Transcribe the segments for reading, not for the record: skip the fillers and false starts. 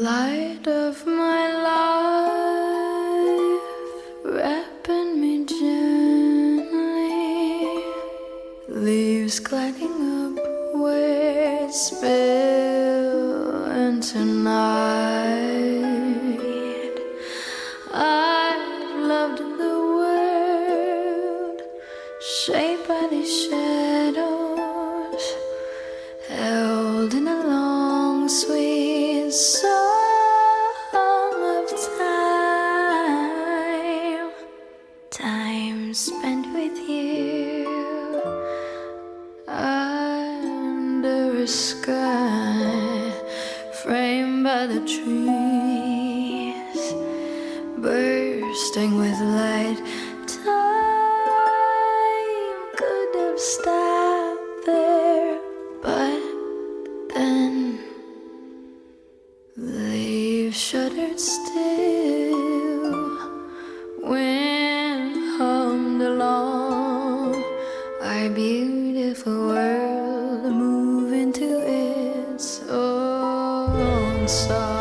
Light of my life, wrapping me gently, leaves gliding up where spill into night. I've loved the world, shaped by these shadows, held in a long sweet song of time, time spent with you under a sky framed by the trees, bursting with light. Time could have stopped there, but then leaves shuddered still. Wind hummed along our beautiful world, moving to its own song.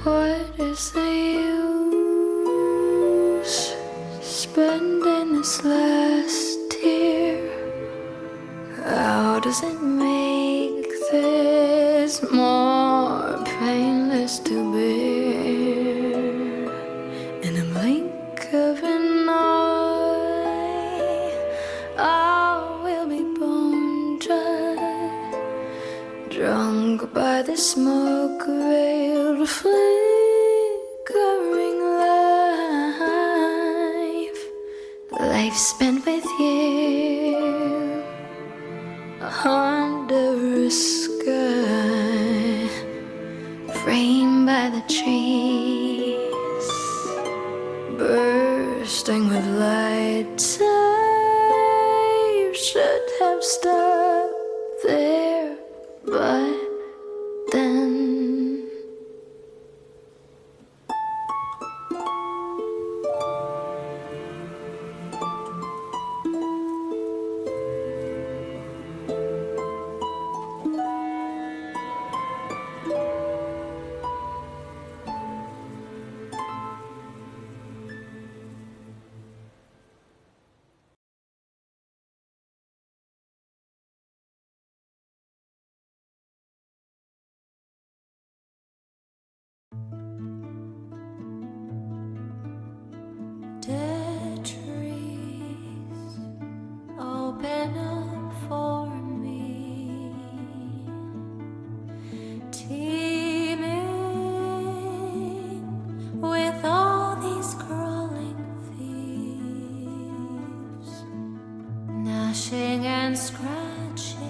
What is the use spending this last tear? How does it make this more painless to bear? In a blink of an eye, I will be bone dry, drunk by the smoke-veiled flickering life spent with you under a sky framed by the trees, bursting with light. Time should have stopped there, but then dead trees open up for me, teeming with all these crawling thieves, gnashing and scratching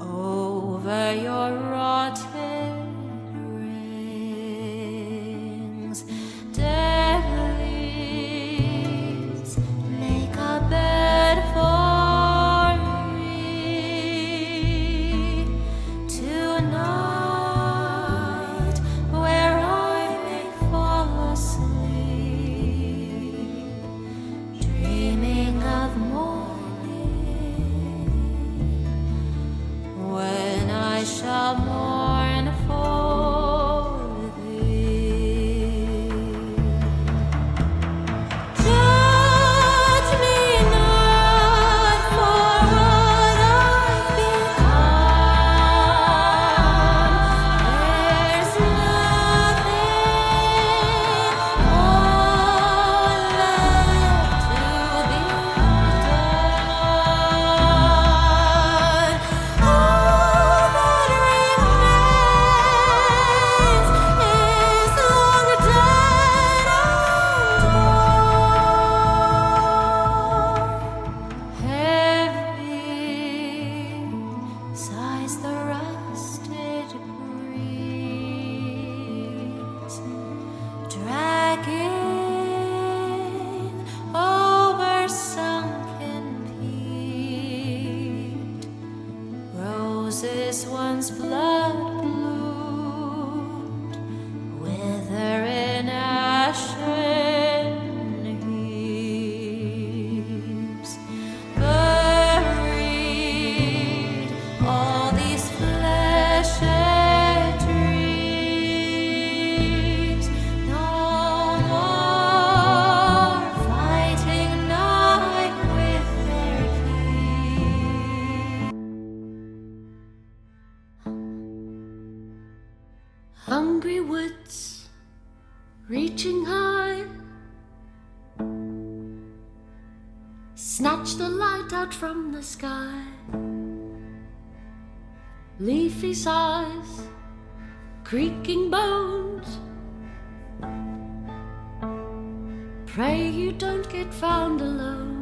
over your rotted rings. Dead leaves make a bed for me tonight, where sighs the rusted breeze, dragging over sunken peat. Roses once blood bloomed, wither in ashen heaps. Buried all these fleshed dreams, no more fighting night with their king. Hungry woods reaching high, snatch the light out from the sky. Leafy sighs, creaking bones, pray you don't get found alone.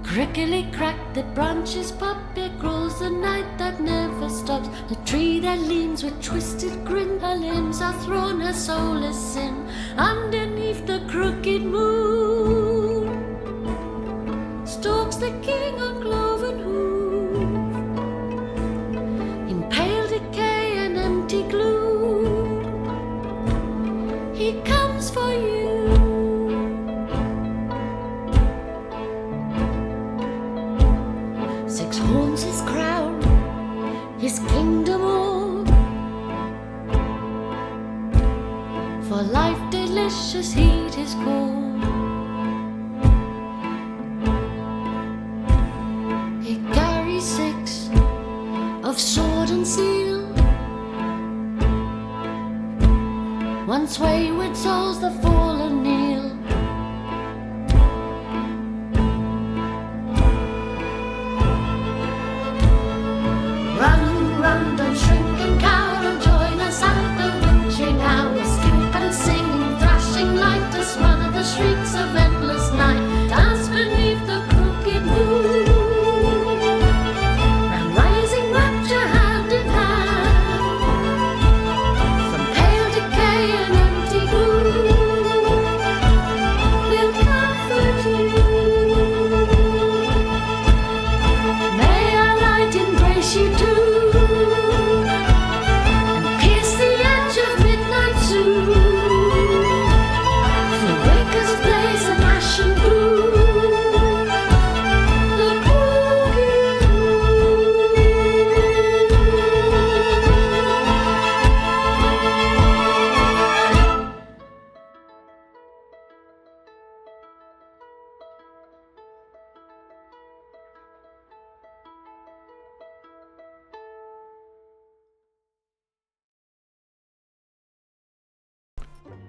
Crickly crack, the branches pop, there grows the night that never stops. The tree that leans with twisted grin, her limbs are thrown, her soul is sin. Underneath the crooked moon stalks the king on cloven hoof, in pale decay and empty gloom. He comes for you. Six horns his crown, his kingdom all, for life delicious heed his call. He carries six of sword and seal, once wayward souls the fallen kneel. Run, don't shrink and cower, and join us at the witching hour. Skip and sing, thrashing light to smother the shrieks of endless night. Dance beneath the crooked moon, and rising rapture hand in hand, from pale decay and empty gloom, we'll comfort you. May our light embrace you too.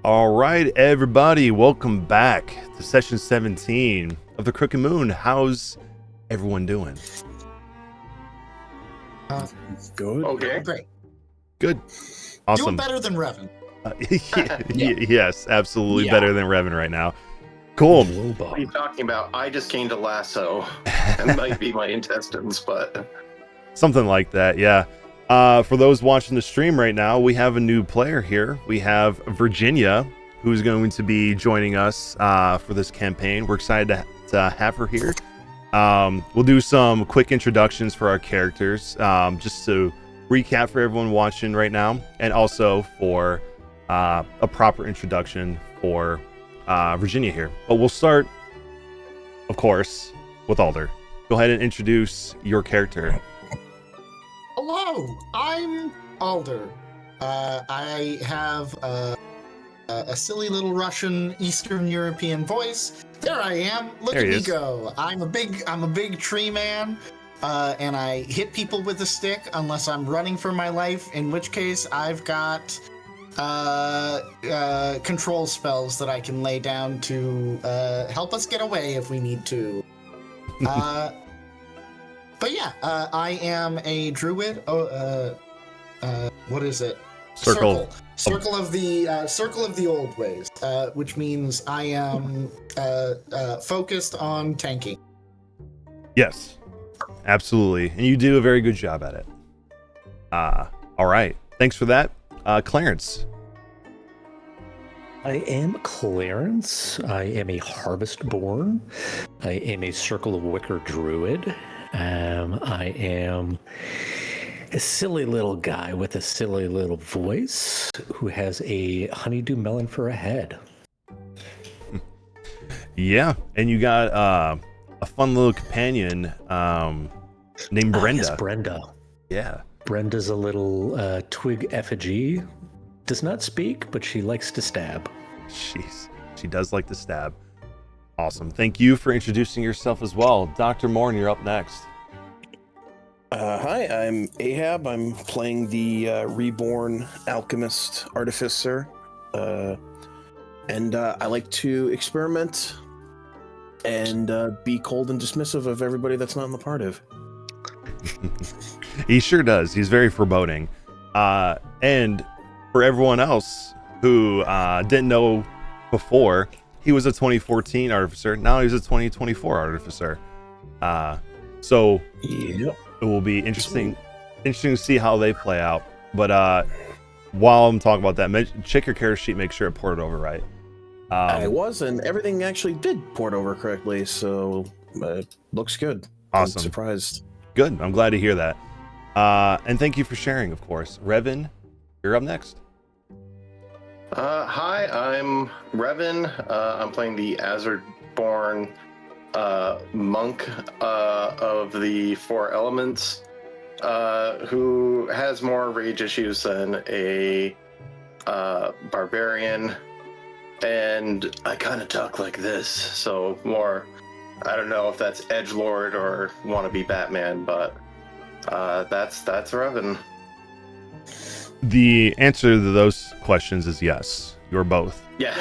All right, everybody, welcome back to session 17 of the Crooked Moon. How's everyone doing? Good. Okay. Great. Good. Awesome. Doing better than Revan. Yes, absolutely Yeah. better than Revan right now. Cool. What are you talking about? I just came to lasso. It might be my intestines, but Something like that, yeah. For those watching the stream right now, we have a new player here. We have Virginia, who's going to be joining us for this campaign. We're excited to have her here. We'll do some quick introductions for our characters, just to recap for everyone watching right now, and also for a proper introduction for Virginia here. But we'll start, of course, with Alder. Go ahead and introduce your character. Hello, I'm Alder. I have a silly little Russian Eastern European voice. There I am. Look There at he me is. go. I'm a big tree man. And I hit people with a stick unless I'm running for my life, in which case I've got control spells that I can lay down to help us get away if we need to. But yeah, I am a druid. What is it? Circle. Circle of the old ways, which means I am focused on tanking. Yes, absolutely. And you do a very good job at it. All right. Thanks for that. Clarence. I am Clarence. I am a Harvestborn. I am a Circle of Wicker Druid. I am a silly little guy with a silly little voice who has a honeydew melon for a head. Yeah, and you got a fun little companion named Brenda. Yes, Brenda. Yeah. Brenda's a little twig effigy. Does not speak, but she likes to stab. She does like to stab. Awesome. Thank you for introducing yourself as well. Dr. Morn, you're up next. Hi, I'm Ahab. I'm playing the reborn alchemist artificer. And I like to experiment and be cold and dismissive of everybody that's not in the party. He sure does. He's very foreboding. And for everyone else who didn't know before, he was a 2014 artificer. Now he's a 2024 artificer. So Yep. it will be interesting to see how they play out. But while I'm talking about that, check your character sheet, make sure it ported over right. I was, and everything actually did port over correctly, so looks good. Awesome. I'm surprised. Good. I'm glad to hear that. And thank you for sharing, of course. Revan, you're up next. Hi, I'm Revan. I'm playing the Azure-born monk of the Four Elements, who has more rage issues than a barbarian. And I kind of talk like this, so more, I don't know if that's edgelord or wannabe Batman, but that's Revan. The answer to those questions is yes. You're both. Yeah.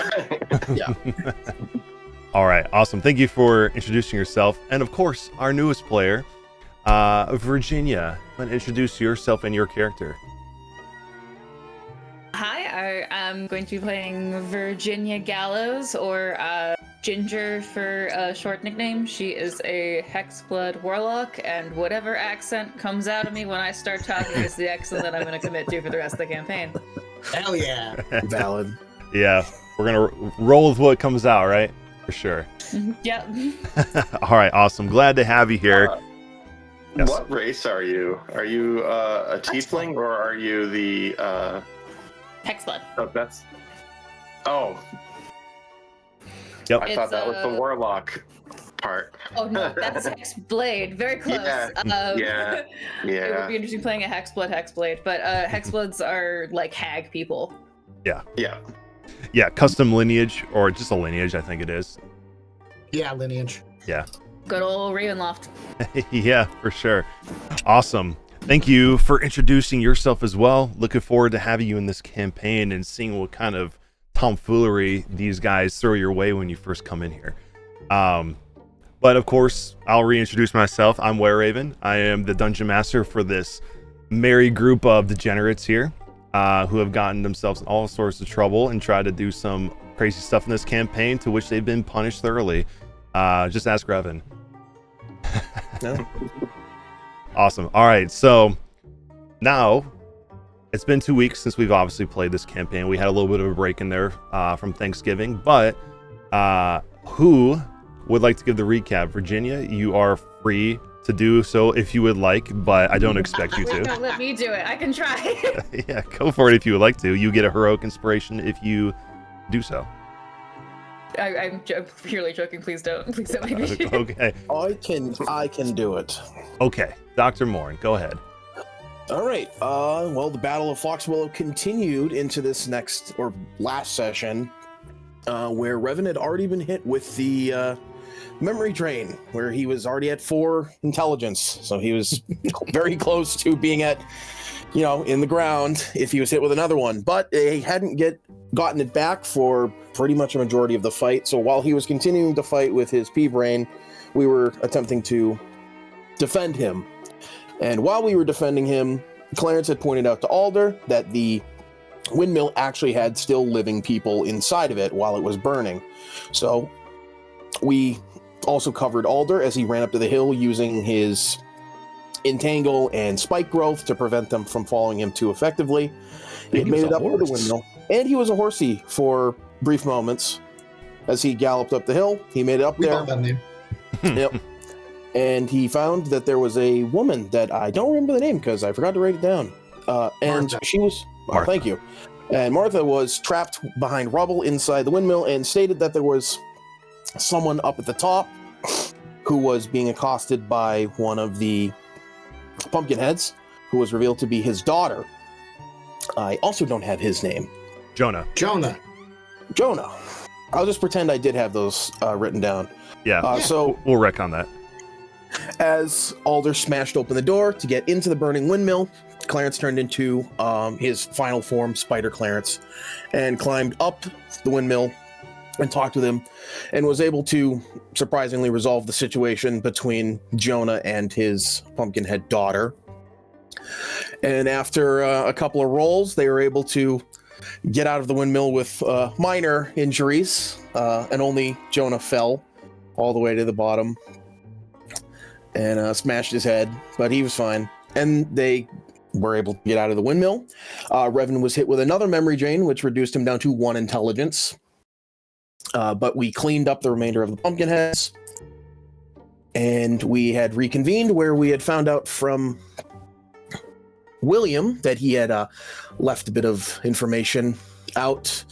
Yeah. All right. Awesome. Thank you for introducing yourself. And of course, our newest player, Virginia. Introduce yourself and your character. Hi, I am going to be playing Virginia Gallows, or Ginger for a short nickname. She is a Hexblood warlock, and whatever accent comes out of me when I start talking is the accent that I'm going to commit to for the rest of the campaign. Hell yeah. Valid. Yeah, we're going to roll with what comes out, right? For sure. Yep. All right. Awesome. Glad to have you here. Yes. What race are you? Are you a tiefling, or are you the... Hexblood. Oh, that's... Oh. Yep. I thought that was the warlock part. Oh no, that's Hexblade. Very close. Yeah. Yeah. It would be interesting playing a Hexblade, but Hexbloods are like hag people. Yeah. Yeah. Custom lineage, or just a lineage, I think it is. Yeah, lineage. Yeah. Good old Ravenloft. Yeah, for sure. Awesome. Thank you for introducing yourself as well. Looking forward to having you in this campaign and seeing what kind of tomfoolery these guys throw your way when you first come in here. But of course, I'll reintroduce myself. I'm Wereraven. I am the dungeon master for this merry group of degenerates here, who have gotten themselves in all sorts of trouble and tried to do some crazy stuff in this campaign, to which they've been punished thoroughly. Just ask Revan. No. Awesome. All right, so now it's been 2 weeks since we've obviously played this campaign. We had a little bit of a break in there from Thanksgiving, but who would like to give the recap? Virginia, you are free to do so if you would like, but I don't expect you Wait, to. no, let me do it. I can try. Yeah, go for it if you would like to. You get a heroic inspiration if you do so. I'm purely joking. Please don't make me do it. Okay. I can do it. Okay. Dr. Morn, go ahead. All right. Well, the Battle of Foxwillow continued into this next or last session, where Revan had already been hit with the memory drain, where he was already at 4 intelligence. So he was very close to being at, in the ground if he was hit with another one. But he hadn't gotten it back for pretty much a majority of the fight. So while he was continuing to fight with his pea brain, we were attempting to defend him. And while we were defending him, Clarence had pointed out to Alder that the windmill actually had still living people inside of it while it was burning. So we also covered Alder as he ran up to the hill using his entangle and spike growth to prevent them from following him too effectively. He had he was made it a up to the horse. windmill, and he was a horsey for brief moments as he galloped up the hill. He made it up We there. all that name. Yep. And he found that there was a woman that I don't remember the name because I forgot to write it down. And Martha. she was, Martha. thank you. And Martha was trapped behind rubble inside the windmill and stated that there was someone up at the top who was being accosted by one of the pumpkin heads, who was revealed to be his daughter. I also don't have his name. Jonah. Jonah. Jonah. I'll just pretend I did have those written down. Yeah. So We'll wreck on that. as Alder smashed open the door to get into the burning windmill, Clarence turned into his final form, Spider Clarence, and climbed up the windmill and talked with him, and was able to surprisingly resolve the situation between Jonah and his Pumpkinhead daughter. And after a couple of rolls, they were able to get out of the windmill with minor injuries, and only Jonah fell all the way to the bottom and smashed his head, but he was fine. And they were able to get out of the windmill. Revan was hit with another memory drain, which reduced him down to 1 intelligence. But we cleaned up the remainder of the pumpkin heads, and we had reconvened where we had found out from William that he had left a bit of information out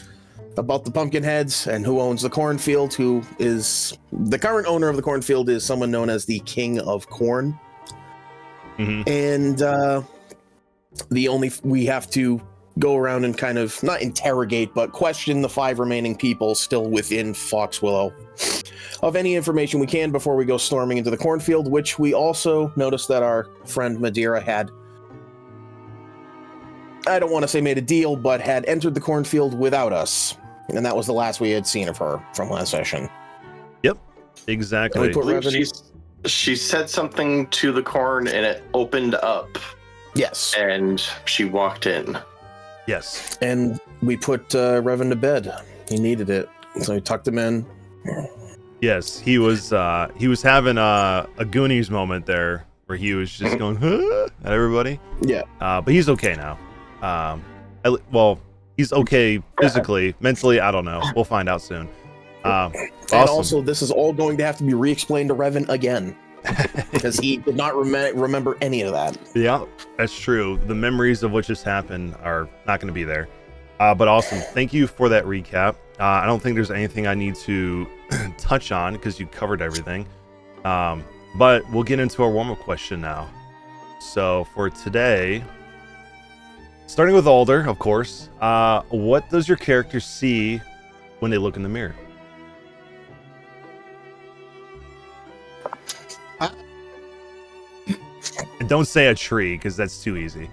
about the pumpkin heads and who owns the cornfield. Who is the current owner of the cornfield is someone known as the King of Corn. Mhm. And we have to go around and kind of not interrogate, but question the 5 remaining people still within Foxwillow of any information we can before we go storming into the cornfield, which we also noticed that our friend Madeira had, I don't want to say made a deal, but had entered the cornfield without us. And that was the last we had seen of her from last session. Exactly. And we put I believe Revan- she said something to the corn and it opened up Yes. and she walked in. Yes. And we put Revan to bed. He needed it. So we tucked him in. Yes. He was having a Goonies moment there where he was just going "Huh?" at everybody. Yeah. But he's okay now. Well, he's okay physically, mentally. I don't know. We'll find out soon. And Awesome. also, this is all going to have to be re-explained to Revan again. Because he did not remember any of that. Yeah, that's true. The memories of what just happened are not going to be there. But awesome. Thank you for that recap. I don't think there's anything I need to touch on because you covered everything. But we'll get into our warm-up question now. So for today, starting with Alder, of course, what does your character see when they look in the mirror? And don't say a tree because that's too easy.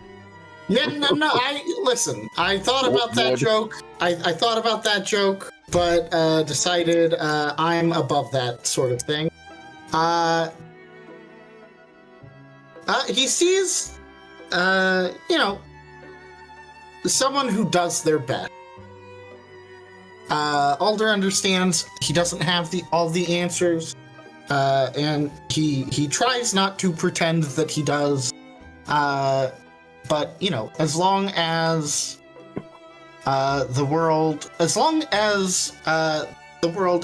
Yeah, no. Listen. I thought about that joke. I thought about that joke, but decided I'm above that sort of thing. He sees, someone who does their best. Alder understands he doesn't have all the answers, and he tries not to pretend that he does. But as long as the world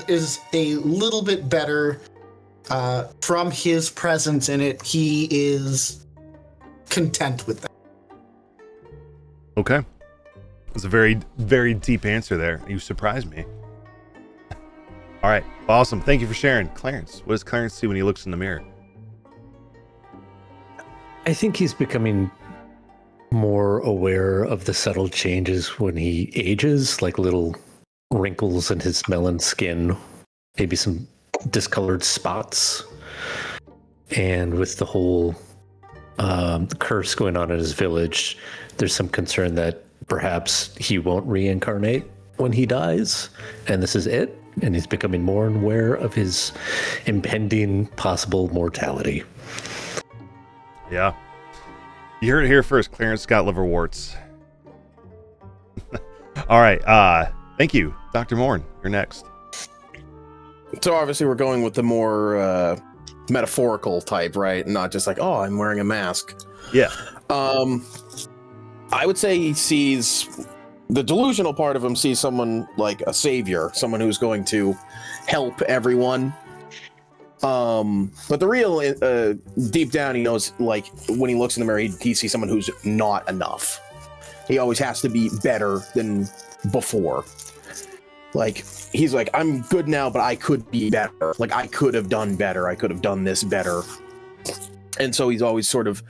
is a little bit better from his presence in it, he is content with that. Okay. That's a very, very deep answer there. You surprised me. All right. Awesome. Thank you for sharing. Clarence, what does Clarence see when he looks in the mirror? I think he's becoming more aware of the subtle changes when he ages, like little wrinkles in his melon skin, maybe some discolored spots. And with the whole curse going on in his village, there's some concern that perhaps he won't reincarnate when he dies, and this is it. And he's becoming more aware of his impending possible mortality. Yeah. You heard it here first. Clarence got liverworts. All right. Thank you, Dr. Morn. You're next. So obviously we're going with the more metaphorical type, right? Not just like, oh, I'm wearing a mask. Yeah. I would say he sees the delusional part of him sees someone like a savior, someone who's going to help everyone. But the real deep down, he knows, like, when he looks in the mirror, he sees someone who's not enough. He always has to be better than before. Like, he's like, I'm good now, but I could be better. Like, I could have done better. I could have done this better. And so he's always sort of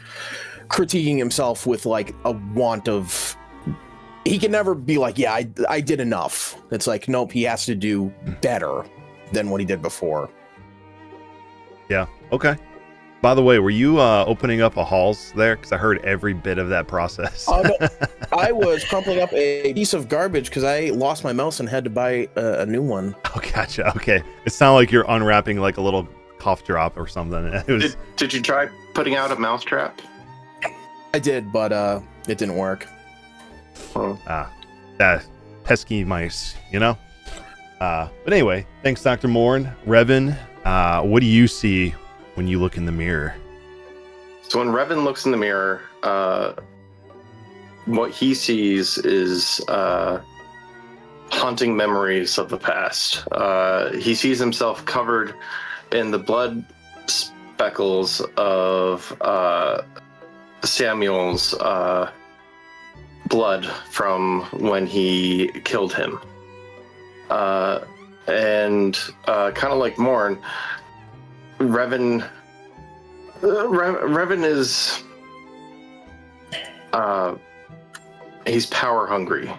critiquing himself with like a want of, he can never be like, yeah, I did enough. It's like, nope, he has to do better than what he did before. Yeah. Okay. By the way, were you opening up a halls there? Because I heard every bit of that process. No, I was crumpling up a piece of garbage because I lost my mouse and had to buy a new one. Oh, gotcha. Okay. It sounded like you're unwrapping like a little cough drop or something. It was... Did you try putting out a mousetrap? I did, but it didn't work. Oh. That pesky mice, you know? But anyway, thanks, Dr. Morn. Revan, what do you see when you look in the mirror? So when Revan looks in the mirror, what he sees is haunting memories of the past. He sees himself covered in the blood speckles of Samuel's blood from when he killed him. And kind of like Morn, Revan is he's power hungry.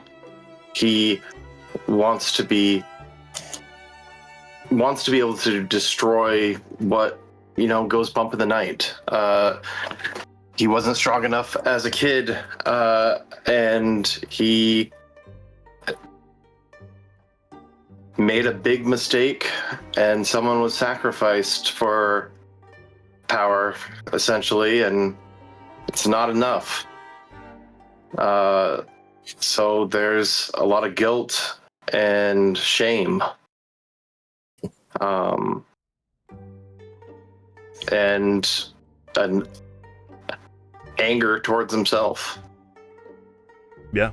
He wants to be able to destroy what, you know, goes bump in the night. He wasn't strong enough as a kid, and he made a big mistake, and someone was sacrificed for power, essentially, and it's not enough. So there's a lot of guilt and shame. And an anger towards himself. Yeah.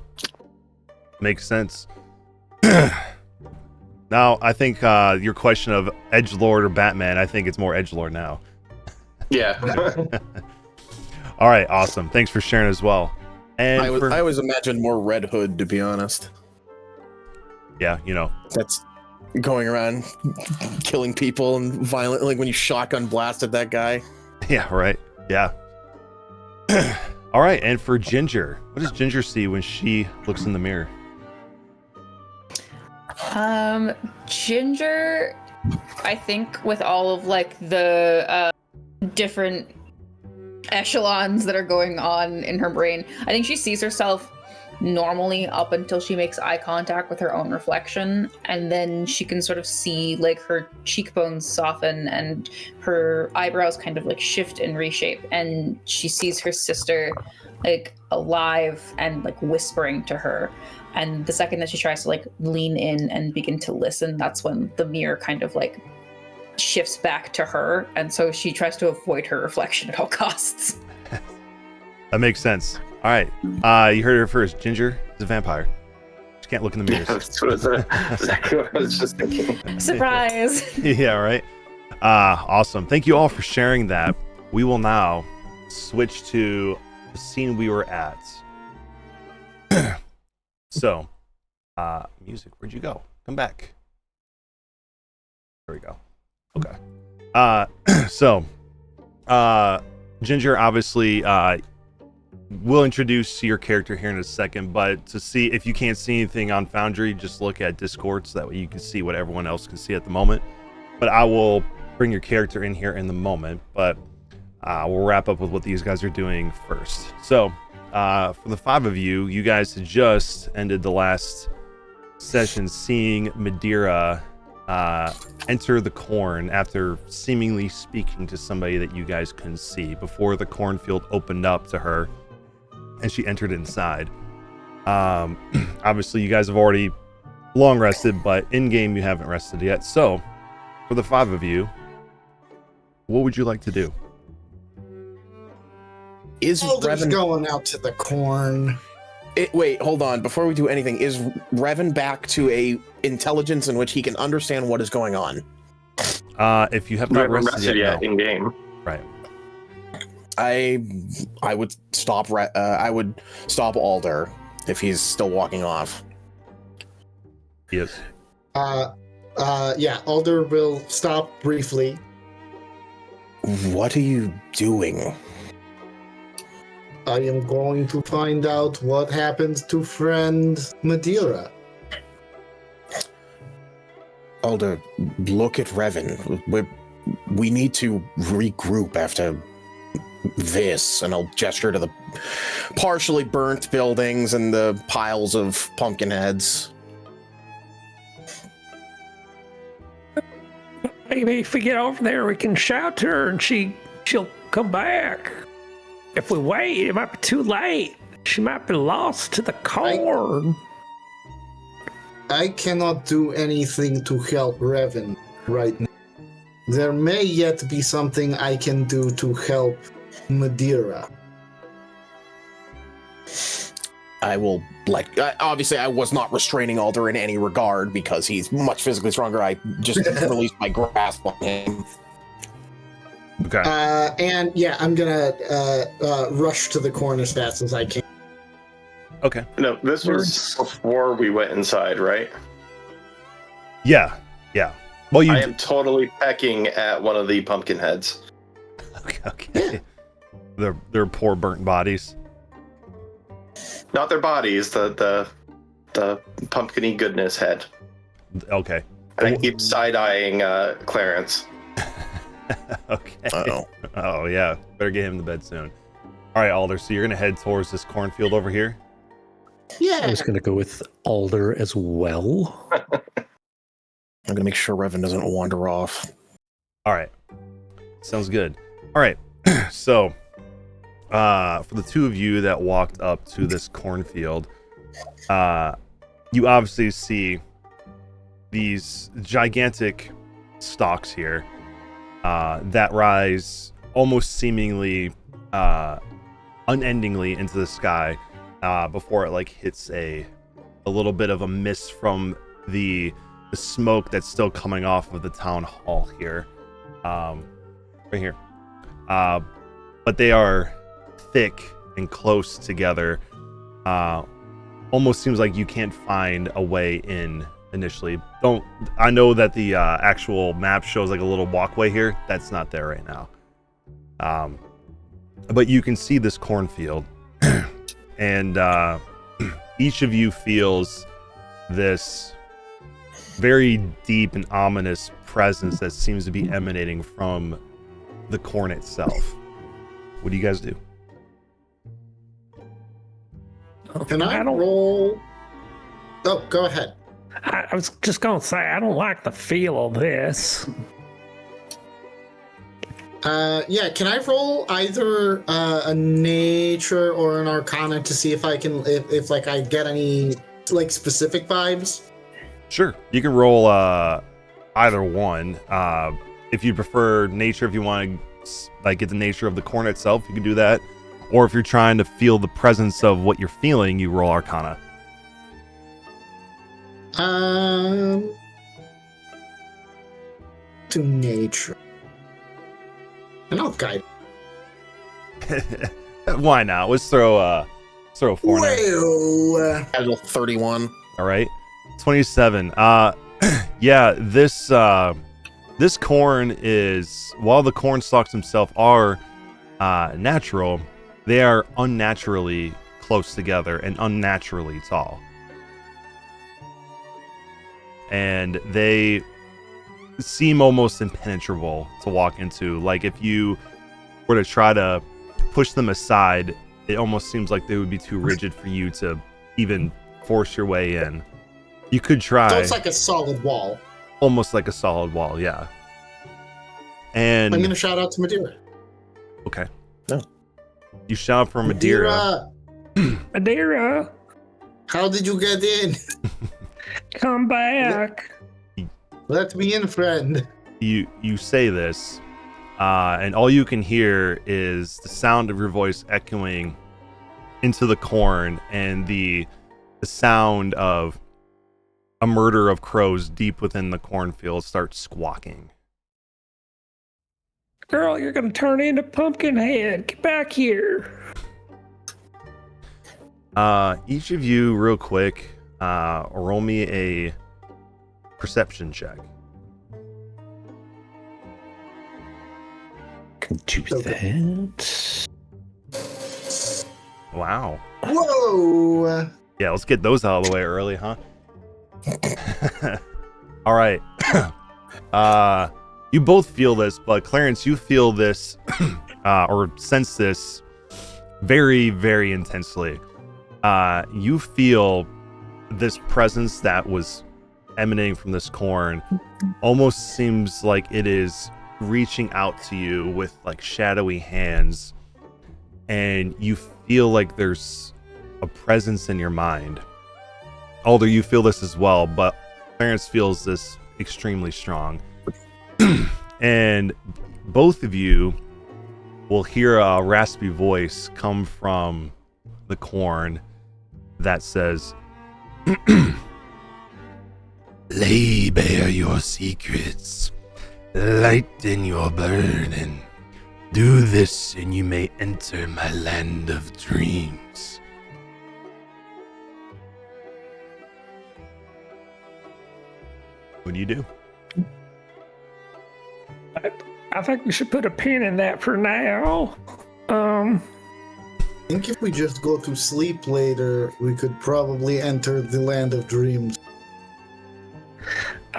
Makes sense. Now, I think your question of edgelord or Batman, I think it's more edgelord now. Yeah. All right, awesome. Thanks for sharing as well. And I always imagined more Red Hood, to be honest. Yeah, you know. That's going around killing people and violently, like when you shotgun blasted that guy. Yeah, right. Yeah. All right, and for Ginger, what does Ginger see when she looks in the mirror? Ginger, I think with all of like the different echelons that are going on in her brain, I think she sees herself normally up until she makes eye contact with her own reflection, and then she can sort of see like her cheekbones soften and her eyebrows kind of like shift and reshape, and she sees her sister like alive and like whispering to her. And the second that she tries to like lean in and begin to listen, that's when the mirror kind of like shifts back to her, and so she tries to avoid her reflection at all costs. That makes sense. All right, you heard her first. Ginger is a vampire. She can't look in the mirrors. That's exactly what I was just thinking. Surprise! Yeah, right. Awesome. Thank you all for sharing that. We will now switch to the scene we were at. So, music, where'd you go? Come back. There we go. Okay. So, Ginger, obviously, we'll introduce your character here in a second, but to see if you can't see anything on Foundry, just look at Discord so that way you can see what everyone else can see at the moment. But I will bring your character in here in the moment, but we'll wrap up with what these guys are doing first. So, for the five of you, you guys had just ended the last session seeing Madeira enter the corn after seemingly speaking to somebody that you guys couldn't see before the cornfield opened up to her and she entered inside. Obviously, you guys have already long rested, but in game you haven't rested yet. So for the 5 of you, what would you like to do? Is Alder's Revan going out to the corn. wait, hold on. Before we do anything, is Revan back to a intelligence in which he can understand what is going on? If you have We not haven't rested rested yet no. in game. Right. I would stop. I would stop Alder if he's still walking off. He is. Yeah, Alder will stop briefly. What are you doing? I am going to find out what happens to friend Madeira. Alder, look at Revan. We need to regroup after this, and I'll gesture to the partially burnt buildings and the piles of pumpkin heads. Maybe if we get over there, we can shout to her and she'll come back. If we wait, it might be too late. She might be lost to the corn. I cannot do anything to help Revan right now. There may yet be something I can do to help Madeira. I will, obviously I was not restraining Alder in any regard because he's much physically stronger. I just released my grasp on him. Okay. And yeah, I'm gonna rush to the corn as fast as I can. Okay. No, this was before we went inside, right? Yeah. Yeah. Well, you. I am totally pecking at one of the pumpkin heads. Okay. Their poor burnt bodies. Not their bodies, the pumpkin-y goodness head. Okay. And I keep side-eyeing Clarence. Okay. Uh-oh. Oh yeah. Better get him to bed soon. All right, Alder. So you're gonna head towards this cornfield over here. I Yeah. was going to go with Alder as well. I'm gonna make sure Revan doesn't wander off. All right. Sounds good. All right. So, for the 2 of you that walked up to this cornfield, you obviously see these gigantic stalks here that rise almost seemingly unendingly into the sky before it hits a little bit of a mist from the smoke that's still coming off of the town hall here, right here. But they are thick and close together. Almost seems like you can't find a way in initially. I know that the actual map shows a little walkway here. That's not there right now. But you can see this cornfield, and each of you feels this very deep and ominous presence that seems to be emanating from the corn itself. What do you guys do? Can I roll? Oh, go ahead. I was just going to say, I don't like the feel of this. Yeah, can I roll either a nature or an arcana to see if I can, if I get any specific vibes? Sure, you can roll either one. If you prefer nature, if you want to get the nature of the corn itself, you can do that. Or if you're trying to feel the presence of what you're feeling, you roll arcana. To nature. And I'll guide. Why not? Let's throw a 4 now. Well, Casual 31. All right, 27. Yeah, this corn is, while the corn stalks themselves are natural, they are unnaturally close together and unnaturally tall. And they seem almost impenetrable to walk into. If you were to try to push them aside, it almost seems like they would be too rigid for you to even force your way in. You could try. so it's like a solid wall. Almost like a solid wall, yeah. And I'm gonna shout out to Madeira. okay. Oh. You shout for Madeira. Madeira, How did you get in? come back. Let me in, friend. you say this, and all you can hear is the sound of your voice echoing into the corn, and the sound of a murder of crows deep within the cornfield starts squawking. Girl, you're gonna turn into Pumpkinhead. Get back here. Each of you, real quick, roll me a perception check. Can do that. Wow. Whoa! Yeah, let's get those out of the way early, huh? All right. You both feel this, but Clarence, you feel this or sense this very, very intensely. You feel this presence that was emanating from this corn almost seems like it is reaching out to you with like shadowy hands, and you feel like there's a presence in your mind. Alder, you feel this as well, but Clarence feels this extremely strong. And both of you will hear a raspy voice come from the corn that says, "Lay bare your secrets, lighten your burden. Do this and you may enter my land of dreams." What do you do? I think we should put a pin in that for now. I think if we just go to sleep later, we could probably enter the land of dreams.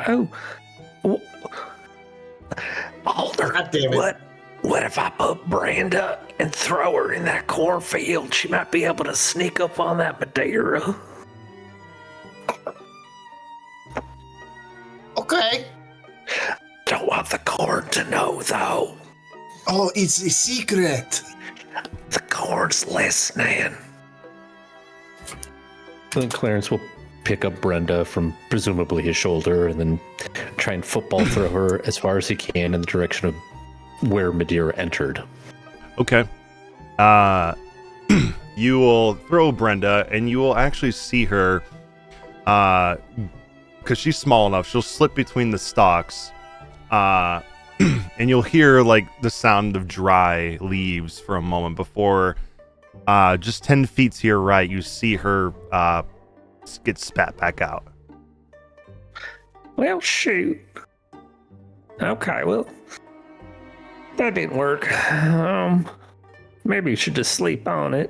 Oh. Alder, God damn it. what if I put Branda and throw her in that cornfield? She might be able to sneak up on that Madeira. Okay. Don't want the corn to know, though. Oh, it's a secret. The corn's listening. Then Clarence will pick up Brenda from presumably his shoulder and then try and football throw her as far as he can in the direction of where Madeira entered. Okay. You will throw Brenda, and you will actually see her, because she's small enough, she'll slip between the stalks, and you'll hear like the sound of dry leaves for a moment before, just 10 feet to your right, you see her get spat back out. Well, shoot. Okay, well, that didn't work. Maybe you should just sleep on it.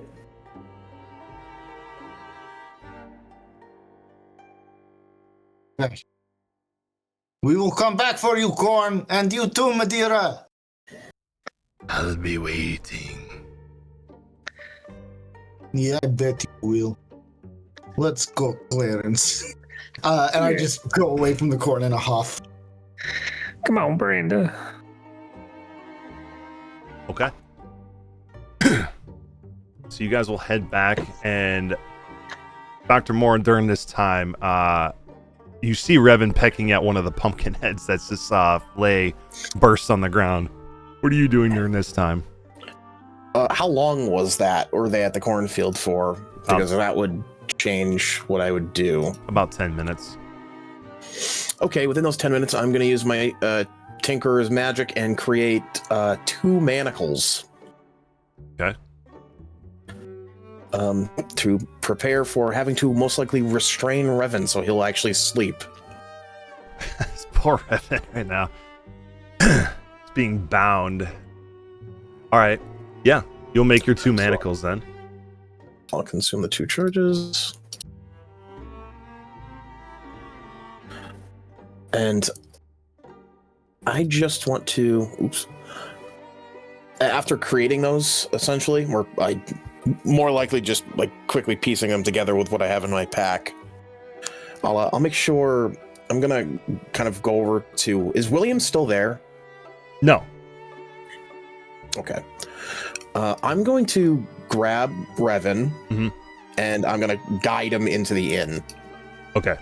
We will come back for you, Corn, and you too, Madeira. I'll be waiting. Yeah, I bet you will. Let's go, Clarence. And I just go away from the corn in a huff. Come on, Brenda. Okay. So you guys will head back, and Dr. Moore, during this time, you see Revan pecking at one of the pumpkin heads that's just lay burst on the ground. What are you doing during this time? How long was that? Or were they at the cornfield for? Because that would change what I would do. About 10 minutes. Okay, within those 10 minutes, I'm going to use my Tinker's Magic and create 2 manacles. Okay. To prepare for having to most likely restrain Revan so he'll actually sleep. This poor Revan right now. It's being bound. All right. Yeah. You'll make your 2 manacles then. I'll consume the 2 charges. And I just want to... Oops. After creating those, essentially, where I more likely just like quickly piecing them together with what I have in my pack, I'll make sure... I'm gonna kind of go over to... Is William still there? No. Okay. I'm going to grab Revan, and I'm going to guide him into the inn. Okay.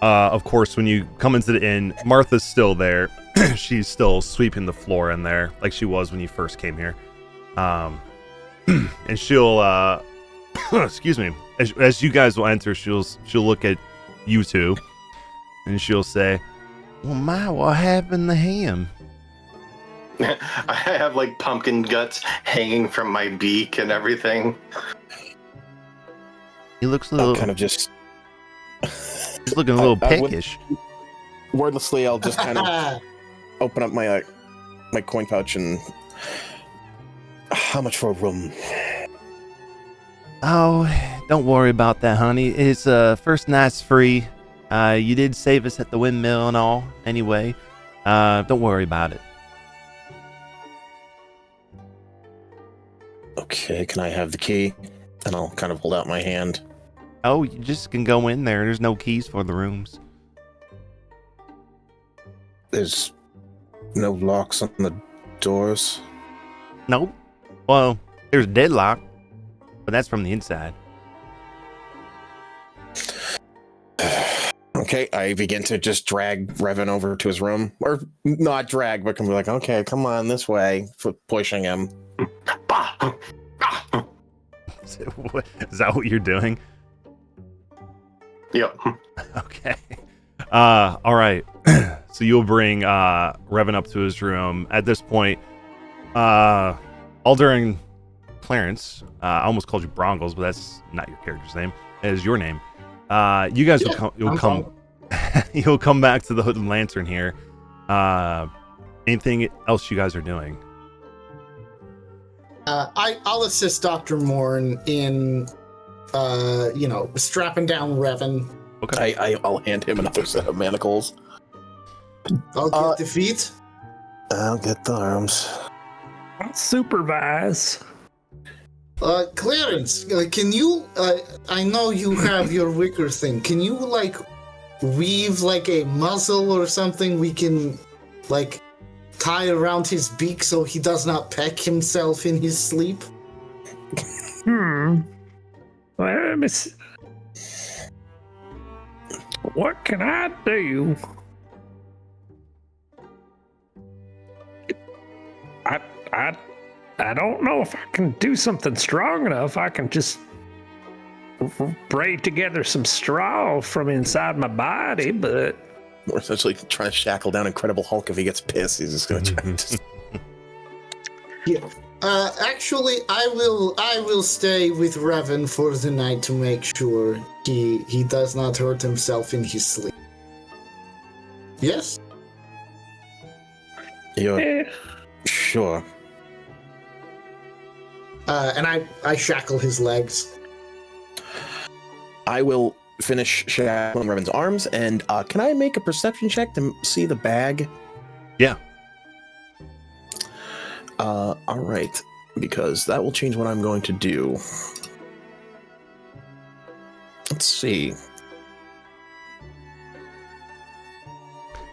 Of course, when you come into the inn, Martha's still there. she's still sweeping the floor in there like she was when you first came here. And she'll excuse me, as you guys will enter, she'll look at you two and she'll say, well, my, what happened to him? I have like pumpkin guts hanging from my beak and everything. He looks a little I'll kind of just he's looking a little peckish. Wordlessly, I'll just kind of open up my my coin pouch and how much for a room? Oh, don't worry about that, honey. It's first night's free. You did save us at the windmill and all. Anyway, don't worry about it. Okay, can I have the key? And I'll kind of hold out my hand. Oh, you just can go in there. There's no keys for the rooms. There's no locks on the doors. Nope. Well, there's a deadlock, but that's from the inside. Okay, I begin to just drag Revan over to his room. Or not drag, but can be like, okay, come on this way. Pushing him. Is that what you're doing? Yep. Okay. All right. So you'll bring Revan up to his room. At this point, Alder and Clarence, I almost called you Brongles, but that's not your character's name. It is your name. You guys will come. You'll come back to the Hooded Lantern here. Anything else you guys are doing? I'll assist Dr. Morn in, strapping down Revan. Okay. I'll hand him another set of manacles. I'll get the feet. I'll get the arms. I'll supervise. Clarence, can you, I know you have your wicker thing. Can you, weave, a muzzle or something we can, tie around his beak so he does not peck himself in his sleep? Well, let me see. What can I do? I don't know if I can do something strong enough. I can just braid together some straw from inside my body, but We're essentially trying to shackle down Incredible Hulk. If he gets pissed, he's just going to try to... Yeah. Actually, I will stay with Revan for the night to make sure he does not hurt himself in his sleep. Yes? You're sure? And I shackle his legs. I will finish shackling Revan's arms, and can I make a perception check to see the bag? Yeah. All right, because that will change what I'm going to do. Let's see.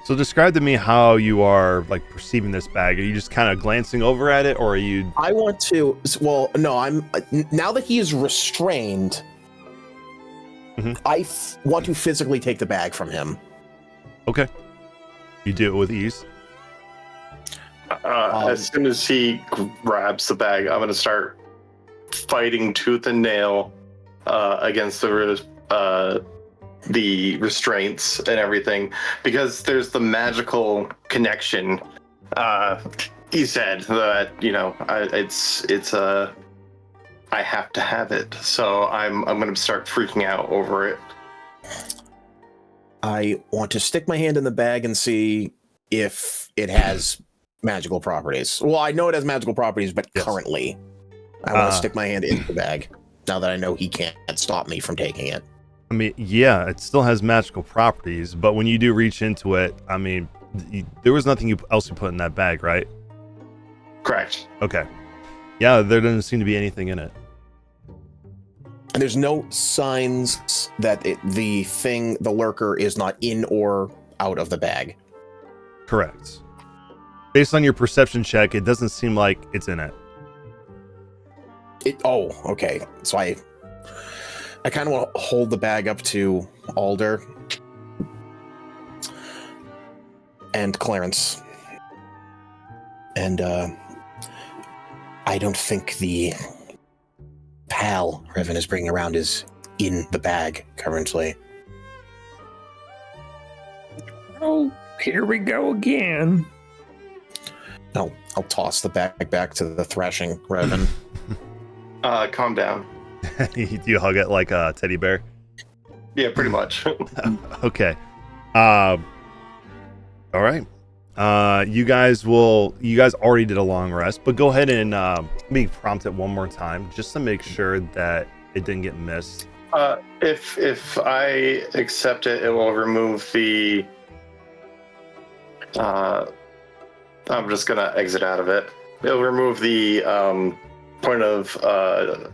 So describe to me how you are perceiving this bag. Are you just kind of glancing over at it, or are you? I want to. Well, no. I'm now that he is restrained. Mhm. I want to physically take the bag from him. Okay. You do it with ease. As soon as he grabs the bag, I'm going to start fighting tooth and nail against the restraints and everything, because there's the magical connection. He said that I have to have it, so I'm going to start freaking out over it. I want to stick my hand in the bag and see if it has magical properties. Well, I know it has magical properties, but Yes. currently, I want to stick my hand in the bag now that I know he can't stop me from taking it. I mean, yeah, it still has magical properties, but when you do reach into it, I mean, there was nothing else you put in that bag, right? Correct. Okay. Yeah, there doesn't seem to be anything in it. And there's no signs that the lurker is not in or out of the bag. Correct. Based on your perception check, it doesn't seem like it's in it. Okay. So I kind of want to hold the bag up to Alder and Clarence. And I don't think the pal Revan is bringing around is in the bag currently. Oh, here we go again. No, I'll toss the bag back to the thrashing Revan. Calm down. You hug it like a teddy bear. Yeah, pretty much. Okay. All right. You guys already did a long rest, but go ahead and be prompted one more time just to make sure that it didn't get missed. If I accept it, it will remove the. I'm just gonna exit out of it. It'll remove the point of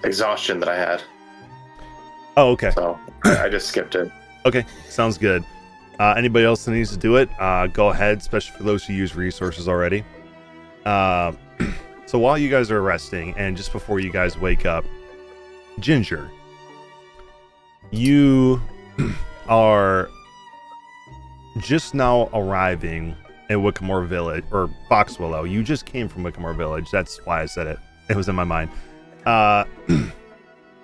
exhaustion that I had. Oh, okay. So I just skipped it. Okay, sounds good. Anybody else that needs to do it, go ahead, especially for those who use resources already. So while you guys are resting, and just before you guys wake up, Ginger, you are just now arriving in Wickamore Village, or Foxwillow. You just came from Wickamore Village. That's why I said it. It was in my mind.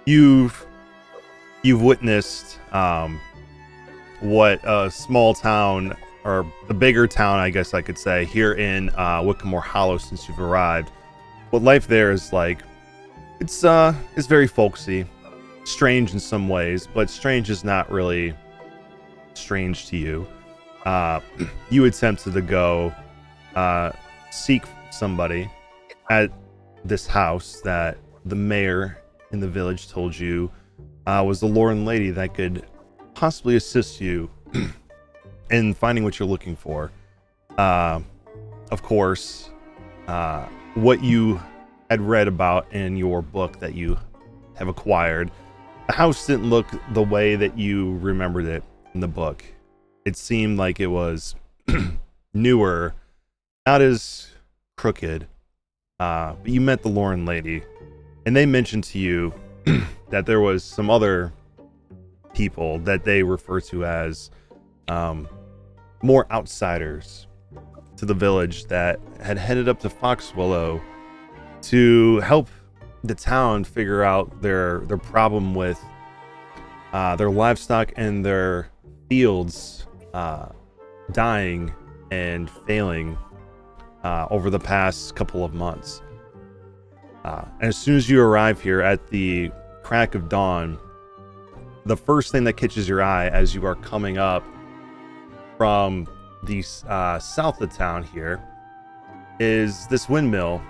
You've witnessed what a small town, or a bigger town, I guess I could say, here in Wickamore Hollow since you've arrived. What life there is like. It's very folksy, strange in some ways, but strange is not really strange to you. You attempted to go seek somebody at this house that the mayor in the village told you was the Lauren lady that could possibly assist you in finding what you're looking for. Of course, what you had read about in your book that you have acquired, the house didn't look the way that you remembered it in the book. It seemed like it was newer, not as crooked, but you met the Lauren lady, and they mentioned to you that there was some other people that they refer to as more outsiders to the village that had headed up to Foxwillow to help the town figure out their problem with their livestock and their fields dying and failing over the past couple of months. And as soon as you arrive here at the crack of dawn, the first thing that catches your eye as you are coming up from the south of town here is this windmill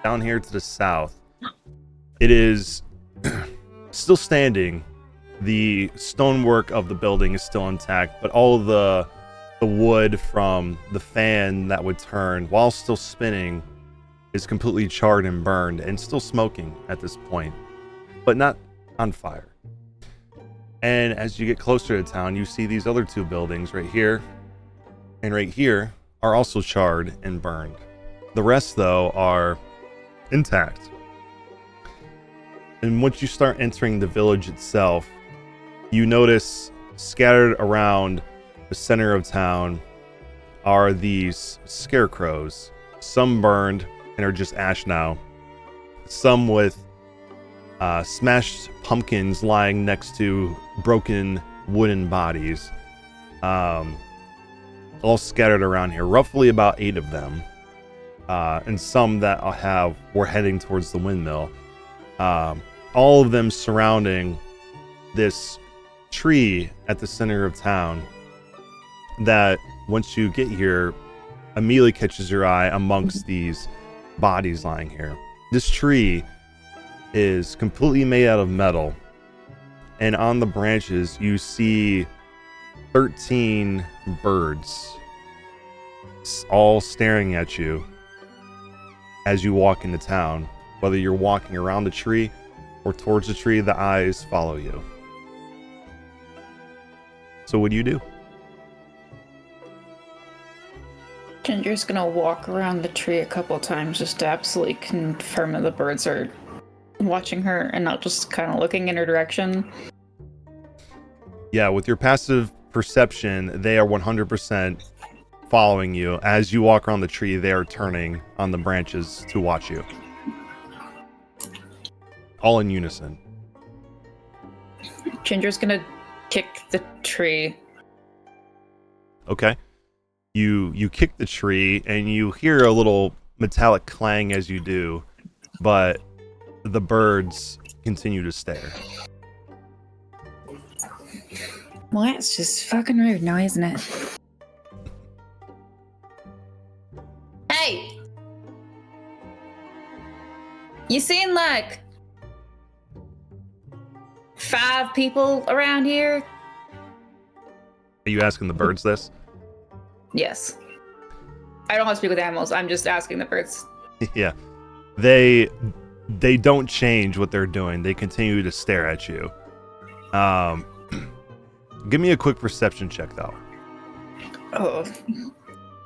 down here to the south. It is still standing. The stonework of the building is still intact, but all of the wood from the fan that would turn while still spinning is completely charred and burned and still smoking at this point, but not on fire. And as you get closer to town, you see these other two buildings right here and right here are also charred and burned. The rest, though, are intact. And once you start entering the village itself, you notice scattered around the center of town are these scarecrows, some burned and are just ash now, some with smashed pumpkins lying next to broken wooden bodies, all scattered around here, roughly about 8 of them, and some that were heading towards the windmill, all of them surrounding this tree at the center of town that, once you get here, immediately catches your eye amongst these bodies lying here. This tree is completely made out of metal, and on the branches you see 13 birds all staring at you as you walk into town. Whether you're walking around the tree or towards the tree, the eyes follow you. So what do you do? Ginger's gonna walk around the tree a couple times just to absolutely confirm that the birds are watching her and not just kind of looking in her direction. Yeah, with your passive perception, they are 100% following you. As you walk around the tree, they are turning on the branches to watch you. All in unison. Ginger's gonna kick the tree. Okay. You kick the tree and you hear a little metallic clang as you do, but the birds continue to stare. Well, that's just fucking rude now, isn't it? Hey! You seen like 5 people around here? Are you asking the birds this? Yes. I don't want to speak with animals. I'm just asking the birds. Yeah. They don't change what they're doing. They continue to stare at you. Give me a quick perception check, though. Oh,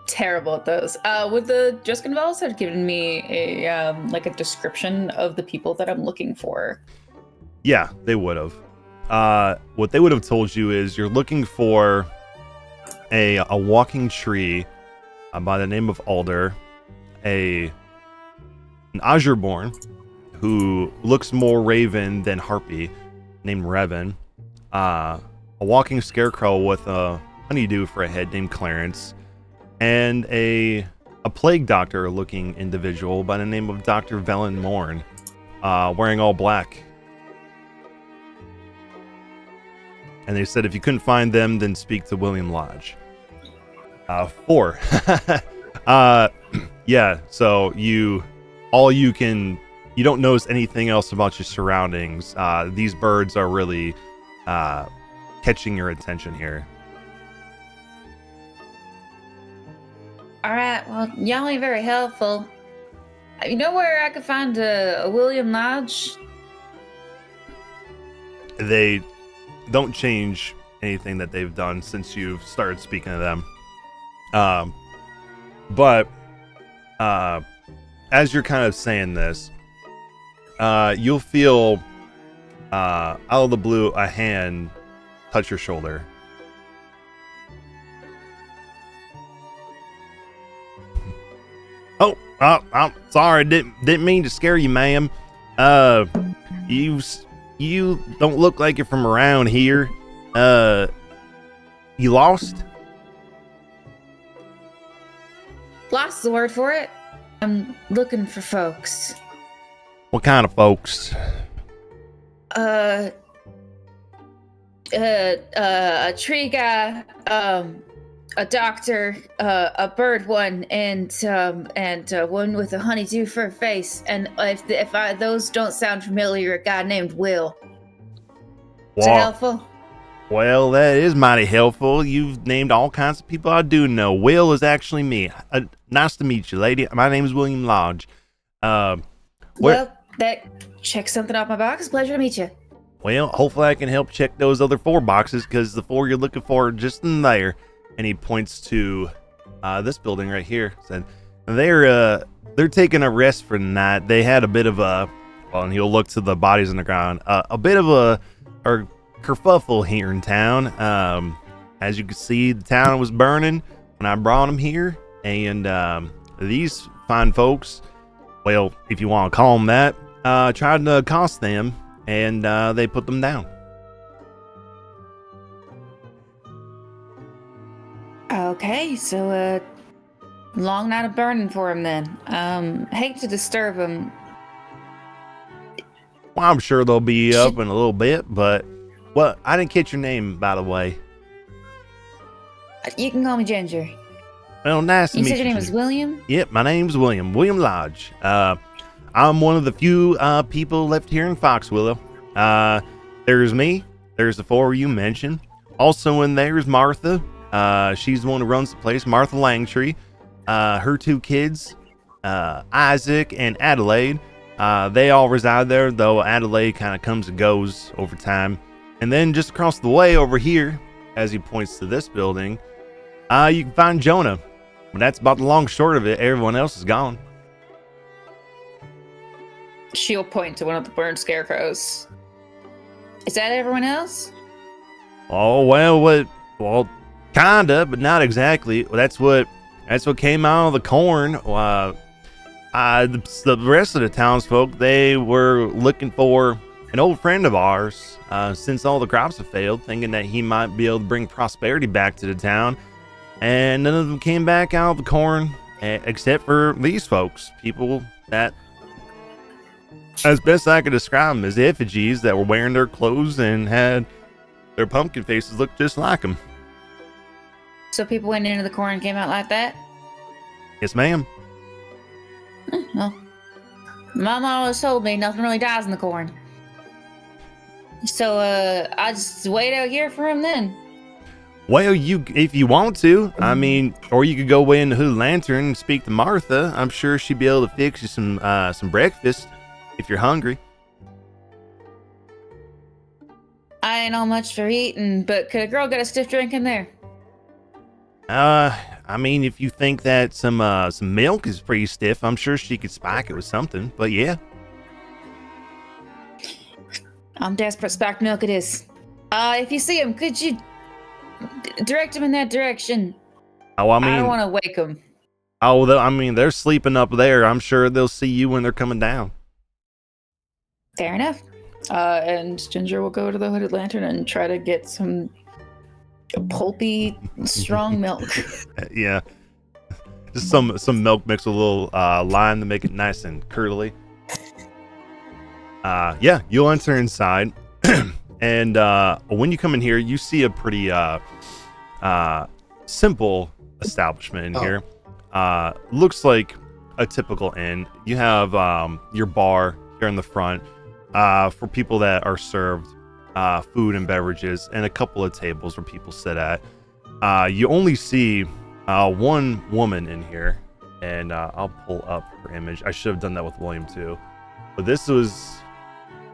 terrible at those. Would the Juskinvalls have given me a like a description of the people that I'm looking for? Yeah, they would have. What they would have told you is you're looking for a walking tree by the name of Alder, an Azureborn who looks more raven than harpy, named Revan, a walking scarecrow with a honeydew for a head named Clarence, and a plague doctor looking individual by the name of Dr. Velen Morn, wearing all black. And they said if you couldn't find them, then speak to William Lodge. 4. Yeah, so you don't notice anything else about your surroundings. These birds are really catching your attention here. All right. Well, y'all ain't very helpful. You know where I could find a William Lodge? They don't change anything that they've done since you've started speaking to them. But as you're kind of saying this, you'll feel out of the blue a hand touch your shoulder. Oh, I'm sorry. Didn't mean to scare you, ma'am. You don't look like you're from around here. You lost? Lost the word for it. I'm looking for folks. What kind of folks? A tree guy, a doctor, a bird one, and one with a honeydew for a face. And if those don't sound familiar, a guy named Will. Is that helpful? Well, that is mighty helpful. You've named all kinds of people I do know. Will is actually me. Nice to meet you, lady. My name is William Lodge. Well, that checks something off my box. Pleasure to meet you. Well, hopefully I can help check those other 4 boxes, because the 4 you're looking for are just in there. And he points to this building right here. Said they're taking a rest for the night. They had a bit of a, well, and he'll look to the bodies on the ground. A bit of a kerfuffle here in town. As you can see, the town was burning when I brought them here, and these fine folks, well, if you want to call them that, tried to accost them, and they put them down. Okay, so long night of burning for him then. Hate to disturb him. Well, I'm sure they'll be up in a little bit, but well, I didn't catch your name, by the way. You can call me Ginger. Well, nice to meet you. You said your name was William? Yep, my name's William Lodge. I'm one of the few people left here in Foxwillow. There's me. There's the 4 you mentioned. Also in there is Martha. She's the one who runs the place, Martha Langtree. Her 2 kids, Isaac and Adelaide. They all reside there, though Adelaide kind of comes and goes over time. And then just across the way over here, as he points to this building, you can find Jonah. But that's about the long short of it. Everyone else is gone. She'll point to one of the burned scarecrows. Is that everyone else? Oh, well, kinda, but not exactly. That's what That's what came out of the corn. The rest of the townsfolk, they were looking for an old friend of ours since all the crops have failed, thinking that he might be able to bring prosperity back to the town. And none of them came back out of the corn except for these folks, people that, as best I could describe them, as effigies that were wearing their clothes and had their pumpkin faces look just like them. So people went into the corn and came out like that? Yes, ma'am. Well, Mama always told me nothing really dies in the corn. So, I just wait out here for him then. Well, if you want to, I mean, or you could go away in the Hood Lantern and speak to Martha. I'm sure she'd be able to fix you some breakfast if you're hungry. I ain't all much for eating, but could a girl get a stiff drink in there? I mean, if you think that some milk is pretty stiff, I'm sure she could spike it with something. But yeah. I'm desperate. Spiked milk it is. If you see him, could you direct him in that direction? Oh, I mean, I don't want to wake him. Oh, I mean, they're sleeping up there. I'm sure they'll see you when they're coming down. Fair enough. And Ginger will go to the Hooded Lantern and try to get some pulpy, strong milk. Yeah. Just some milk mixed with a little lime to make it nice and curdly. Yeah, you'll enter inside. And when you come in here, you see a pretty simple establishment in here. Looks like a typical inn. You have your bar here in the front for people that are served food and beverages, and a couple of tables where people sit at. You only see one woman in here, and I'll pull up her image. I should have done that with William too, but this is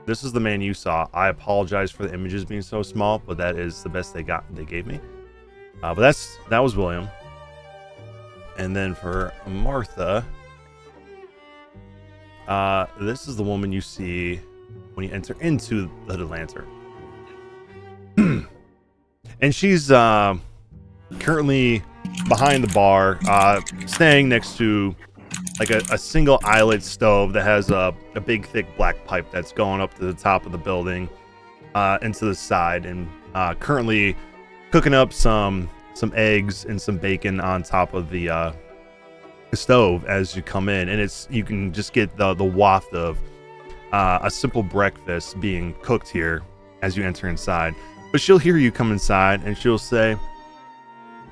the man you saw. I apologize for the images being so small, but that is the best they gave me. But that was William. And then for Martha, this is the woman you see when you enter into the Lantern. And she's currently behind the bar, staying next to like a single eyelet stove that has a big thick black pipe that's going up to the top of the building and to the side, and currently cooking up some eggs and some bacon on top of the stove as you come in, and you can just get the waft of a simple breakfast being cooked here as you enter inside. But she'll hear you come inside and she'll say,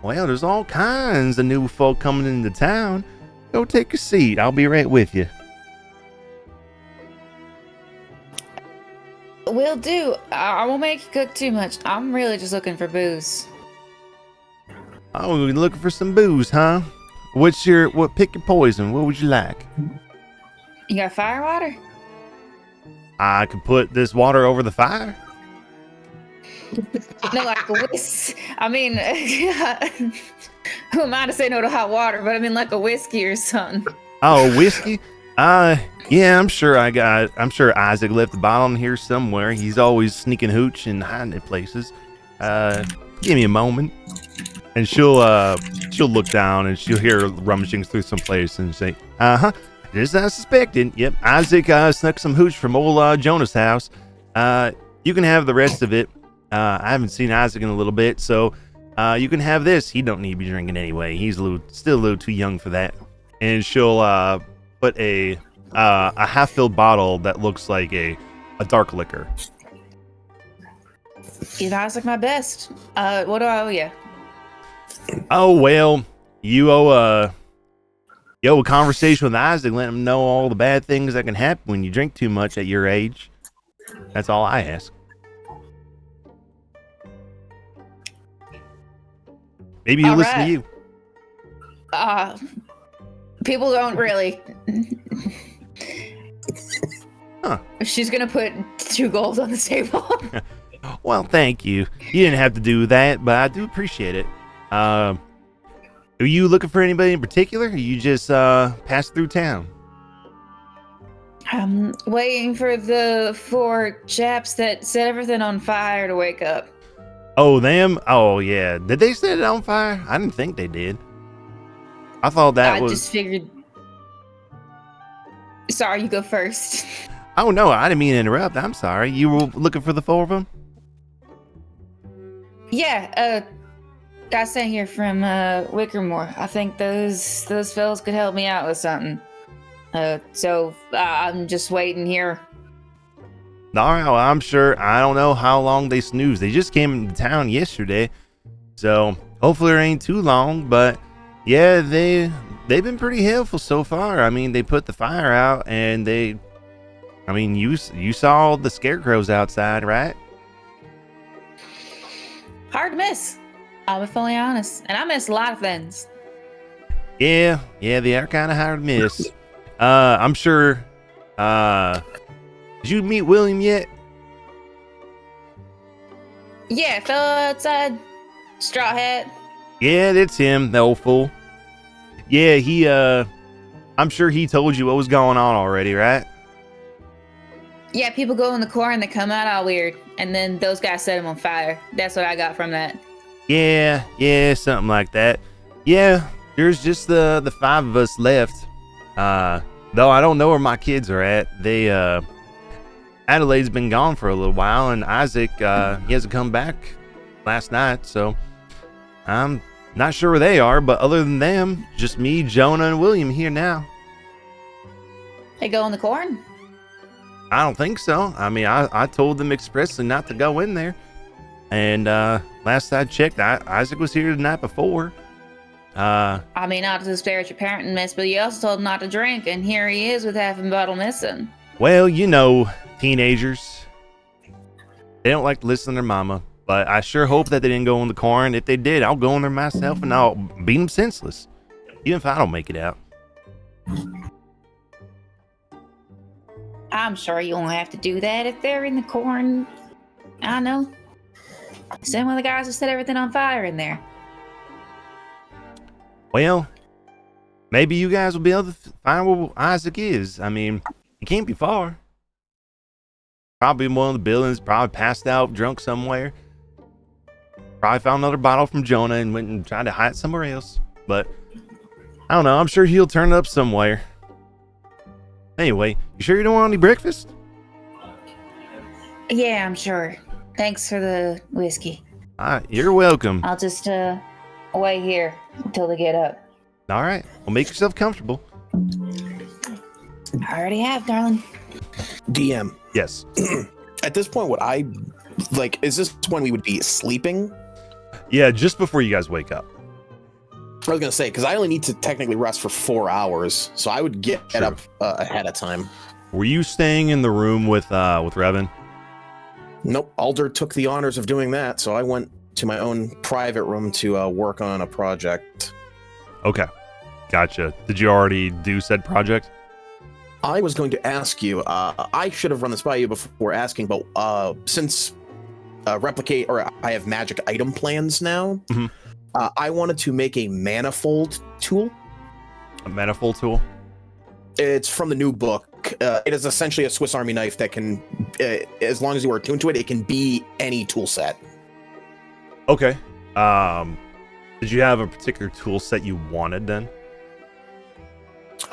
"Well, there's all kinds of new folk coming into town. Go take a seat. I'll be right with you." Will do. I won't make you cook too much. I'm really just looking for booze. Oh, you're looking for some booze, huh? Pick your poison. What would you like? You got fire water? I could put this water over the fire. No, like a whisk. I mean, who am I to say no to hot water? But I mean, like a whiskey or something. Oh, whiskey? Yeah, I'm sure Isaac left the bottle in here somewhere. He's always sneaking hooch and hiding it places. Give me a moment. And she'll look down and she'll hear rummaging through some place and say, "Uh-huh, just as I suspected. Yep, Isaac snuck some hooch from old Jonah's house. You can have the rest of it. I haven't seen Isaac in a little bit, so you can have this. He don't need to be drinking anyway. He's still a little too young for that." And she'll put a half-filled bottle that looks like a dark liquor. Give Isaac my best. What do I owe you? Oh, well, you owe a conversation with Isaac, let him know all the bad things that can happen when you drink too much at your age. That's all I ask. Maybe he'll listen to you. People don't really. Huh. She's gonna put 2 gold on the table. Well, thank you. You didn't have to do that, but I do appreciate it. Are you looking for anybody in particular, or you just pass through town? I'm waiting for the 4 chaps that set everything on fire to wake up. Oh, them? Oh, yeah. Did they set it on fire? I didn't think they did. I thought that I was. just figured. Sorry, you go first. Oh no, I didn't mean to interrupt. I'm sorry. You were looking for the 4 of them? Yeah, got sent here from Wickermore. I think those fellas could help me out with something. So I'm just waiting here. All right, well, I'm sure. I don't know how long they snooze. They just came into town yesterday, so hopefully it ain't too long. But yeah, they've been pretty helpful so far. I mean, they put the fire out, and you saw the scarecrows outside, right? Hard to miss. I'll be fully honest, and I miss a lot of things. Yeah, they are kind of hard to miss. I'm sure. Did you meet William yet? Yeah, fella outside, straw hat. Yeah, that's him, the old fool. Yeah, I'm sure he told you what was going on already, right? Yeah, people go in the core and they come out all weird, and then those guys set him on fire. That's what I got from that. Yeah, something like that. Yeah, there's just the 5 of us left. Though I don't know where my kids are at. Adelaide's been gone for a little while, and Isaac, he hasn't come back last night, so I'm not sure where they are, but other than them, just me, Jonah, and William here now. They go in the corn? I don't think so. I mean, I told them expressly not to go in there, and last I checked, Isaac was here the night before. I mean, not to disparage your parenting, miss, but you also told him not to drink, and here he is with half a bottle missing. Well, teenagers, they don't like to listen to their mama, but I sure hope that they didn't go in the corn. If they did, I'll go in there myself and I'll beat them senseless, even if I don't make it out. I'm sure you won't have to do that if they're in the corn. I know. Send one of the guys who set everything on fire in there. Well, maybe you guys will be able to find where Isaac is. I mean, he can't be far. Probably in one of the buildings, probably passed out, drunk somewhere. Probably found another bottle from Jonah and went and tried to hide it somewhere else. But I don't know. I'm sure he'll turn up somewhere. Anyway, you sure you don't want any breakfast? Yeah, I'm sure. Thanks for the whiskey. You're welcome. I'll just wait here until they get up. All right. Well, make yourself comfortable. I already have, darling. DM. Yes. At this point, what I like is this when we would be sleeping? Yeah, just before you guys wake up. I was gonna say because I only need to technically rest for 4 hours, so I would get True. up ahead of time. Were you staying in the room with Revan? Nope, Alder took the honors of doing that, so I went to my own private room to work on a project. Okay, gotcha. Did you already do said project? I was going to ask you. I should have run this by you before asking, but since replicate or I have magic item plans now, Mhm. I wanted to make a manifold tool. A manifold tool? It's from the new book. It is essentially a Swiss Army knife that can, as long as you are attuned to it, it can be any tool set. Okay. Did you have a particular tool set you wanted then?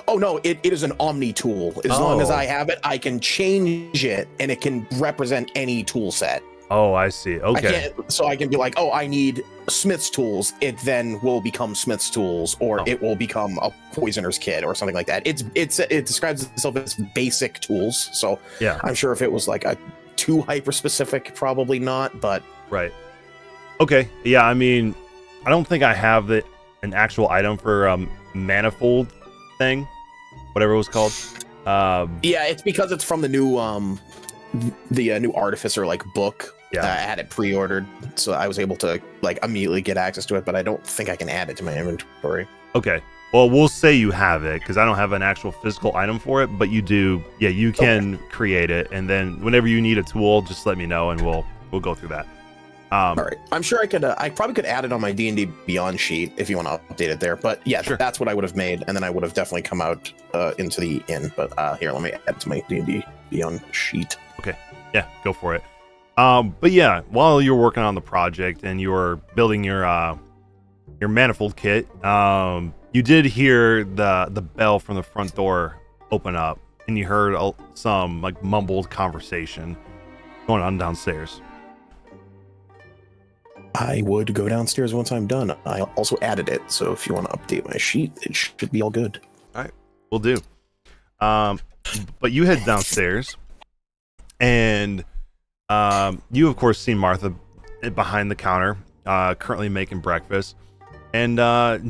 Oh no, it is an omni tool. As long as Oh. I have it, I can change it and it can represent any tool set. Oh, I see. Okay. So I can be like, oh, I need Smith's tools. It then will become Smith's tools, or Oh. it will become a poisoner's kit or something like that. It describes itself as basic tools. So Yeah. I'm sure if it was like a too hyper specific, probably not. But Right. Okay. Yeah, I mean, I don't think I have an actual item for manifold thing, whatever it was called. yeah, it's because it's from the new new Artificer like book. Yeah. I had it pre-ordered, so I was able to like immediately get access to it. But I don't think I can add it to my inventory. Okay. Well, we'll say you have it because I don't have an actual physical item for it, but you do. Yeah, you can create it, and then whenever you need a tool, just let me know, and we'll go through that. All right, I'm sure I could. I probably could add it on my D&D Beyond sheet if you want to update it there. But yeah, Sure. that's what I would have made, and then I would have definitely come out into the inn. But here, let me add it to my D&D Beyond sheet. Yeah, go for it. But yeah, while you're working on the project and you're building your manifold kit, You did hear the bell from the front door open up, and you heard some like mumbled conversation going on downstairs. I would go downstairs once I'm done. I also added it, so if you want to update my sheet, it should be all good. All right, we'll do. But you head downstairs, and you of course see Martha behind the counter, currently making breakfast. And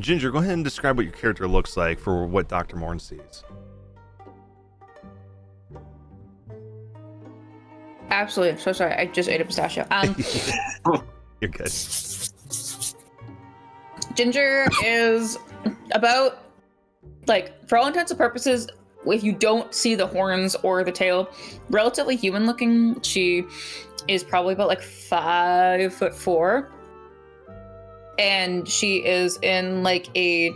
Ginger, go ahead and describe what your character looks like for what Dr. Morn sees. Absolutely. So sorry. I just ate a pistachio. You're good. Ginger is about, like, for all intents and purposes, if you don't see the horns or the tail, relatively human looking. She is probably about like 5'4". And she is in like a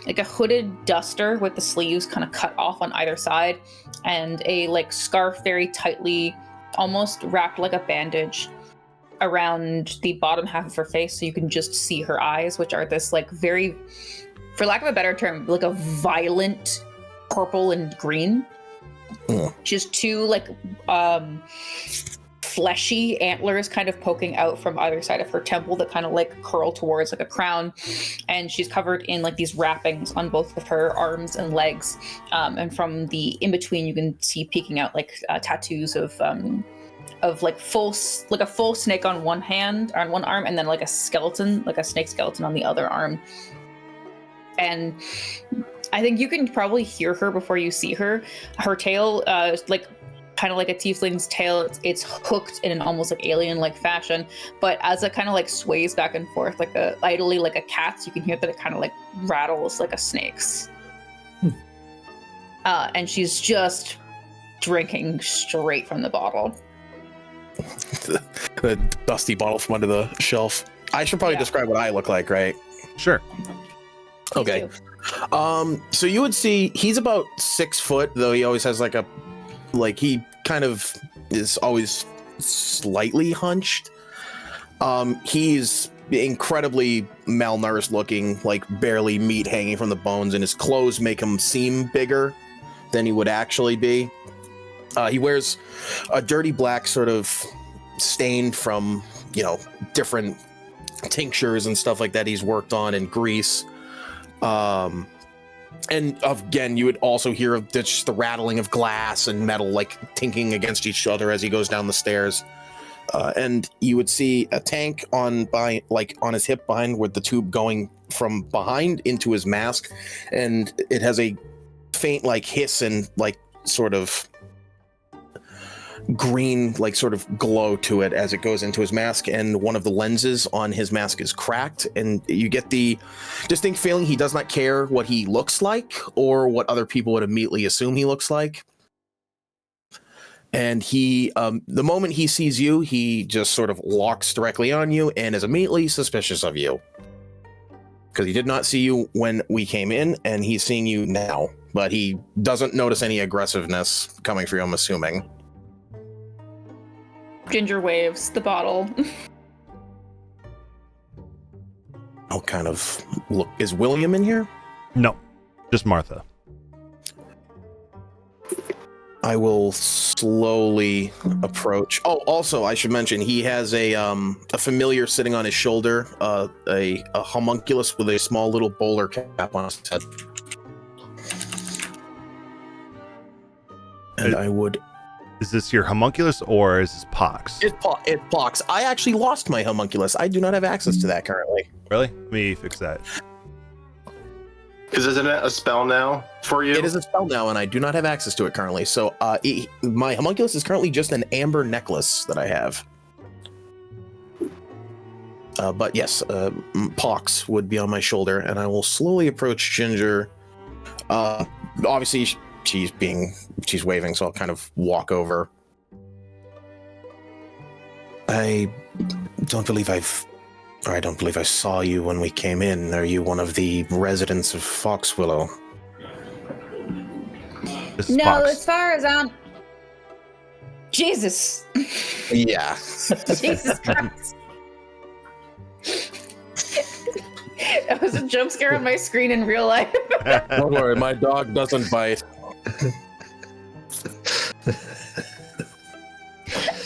hooded duster with the sleeves kind of cut off on either side, and a like scarf very tightly, almost wrapped like a bandage around the bottom half of her face, so you can just see her eyes, which are this like very, for lack of a better term, like a violent purple and green. She has two like fleshy antlers kind of poking out from either side of her temple that kind of like curl towards like a crown, and she's covered in like these wrappings on both of her arms and legs, and from the in between you can see peeking out like tattoos of like a full snake on one hand, on one arm, and then like a skeleton, like a snake skeleton on the other arm. And I think you can probably hear her before you see her. Her tail, like kind of like a tiefling's tail, it's hooked in an almost like alien-like fashion, but as it kind of like sways back and forth like idly like a cat's, you can hear that it kind of like rattles like a snake's. And she's just drinking straight from the bottle. the dusty bottle from under the shelf. I should probably describe what I look like, right? Sure. Okay. So you would see he's about 6 foot, though he always has he kind of is always slightly hunched. He's incredibly malnourished looking, like barely meat hanging from the bones, and his clothes make him seem bigger than he would actually be. He wears a dirty black sort of stain from, different tinctures and stuff like that he's worked on, and grease. And again, you would also hear just the rattling of glass and metal like tinking against each other as he goes down the stairs. And you would see a tank on his hip behind, with the tube going from behind into his mask, and it has a faint like hiss and like sort of green like sort of glow to it as it goes into his mask, and one of the lenses on his mask is cracked, and you get the distinct feeling he does not care what he looks like or what other people would immediately assume he looks like. And he the moment he sees you, he just sort of walks directly on you and is immediately suspicious of you, because he did not see you when we came in, and he's seeing you now, but he doesn't notice any aggressiveness coming from you, I'm assuming. Ginger waves the bottle. What kind of look? Is William in here? No, just Martha. I will slowly approach. Oh, also, I should mention he has a familiar sitting on his shoulder, a homunculus with a small little bowler cap on his head. And I would. Is this your homunculus or is this Pox? It's Pox. I actually lost my homunculus. I do not have access to that currently. Really? Let me fix that. Because isn't it a spell now for you? It is a spell now, and I do not have access to it currently. So my homunculus is currently just an amber necklace that I have. But yes, Pox would be on my shoulder, and I will slowly approach Ginger. Obviously, she's waving, so I'll kind of walk over. I don't believe I saw you when we came in. Are you one of the residents of Foxwillow? This is No, Pox. as far as I'm... Jesus. Yeah. Jesus Christ. That was a jump scare on my screen in real life. Don't worry, my dog doesn't bite.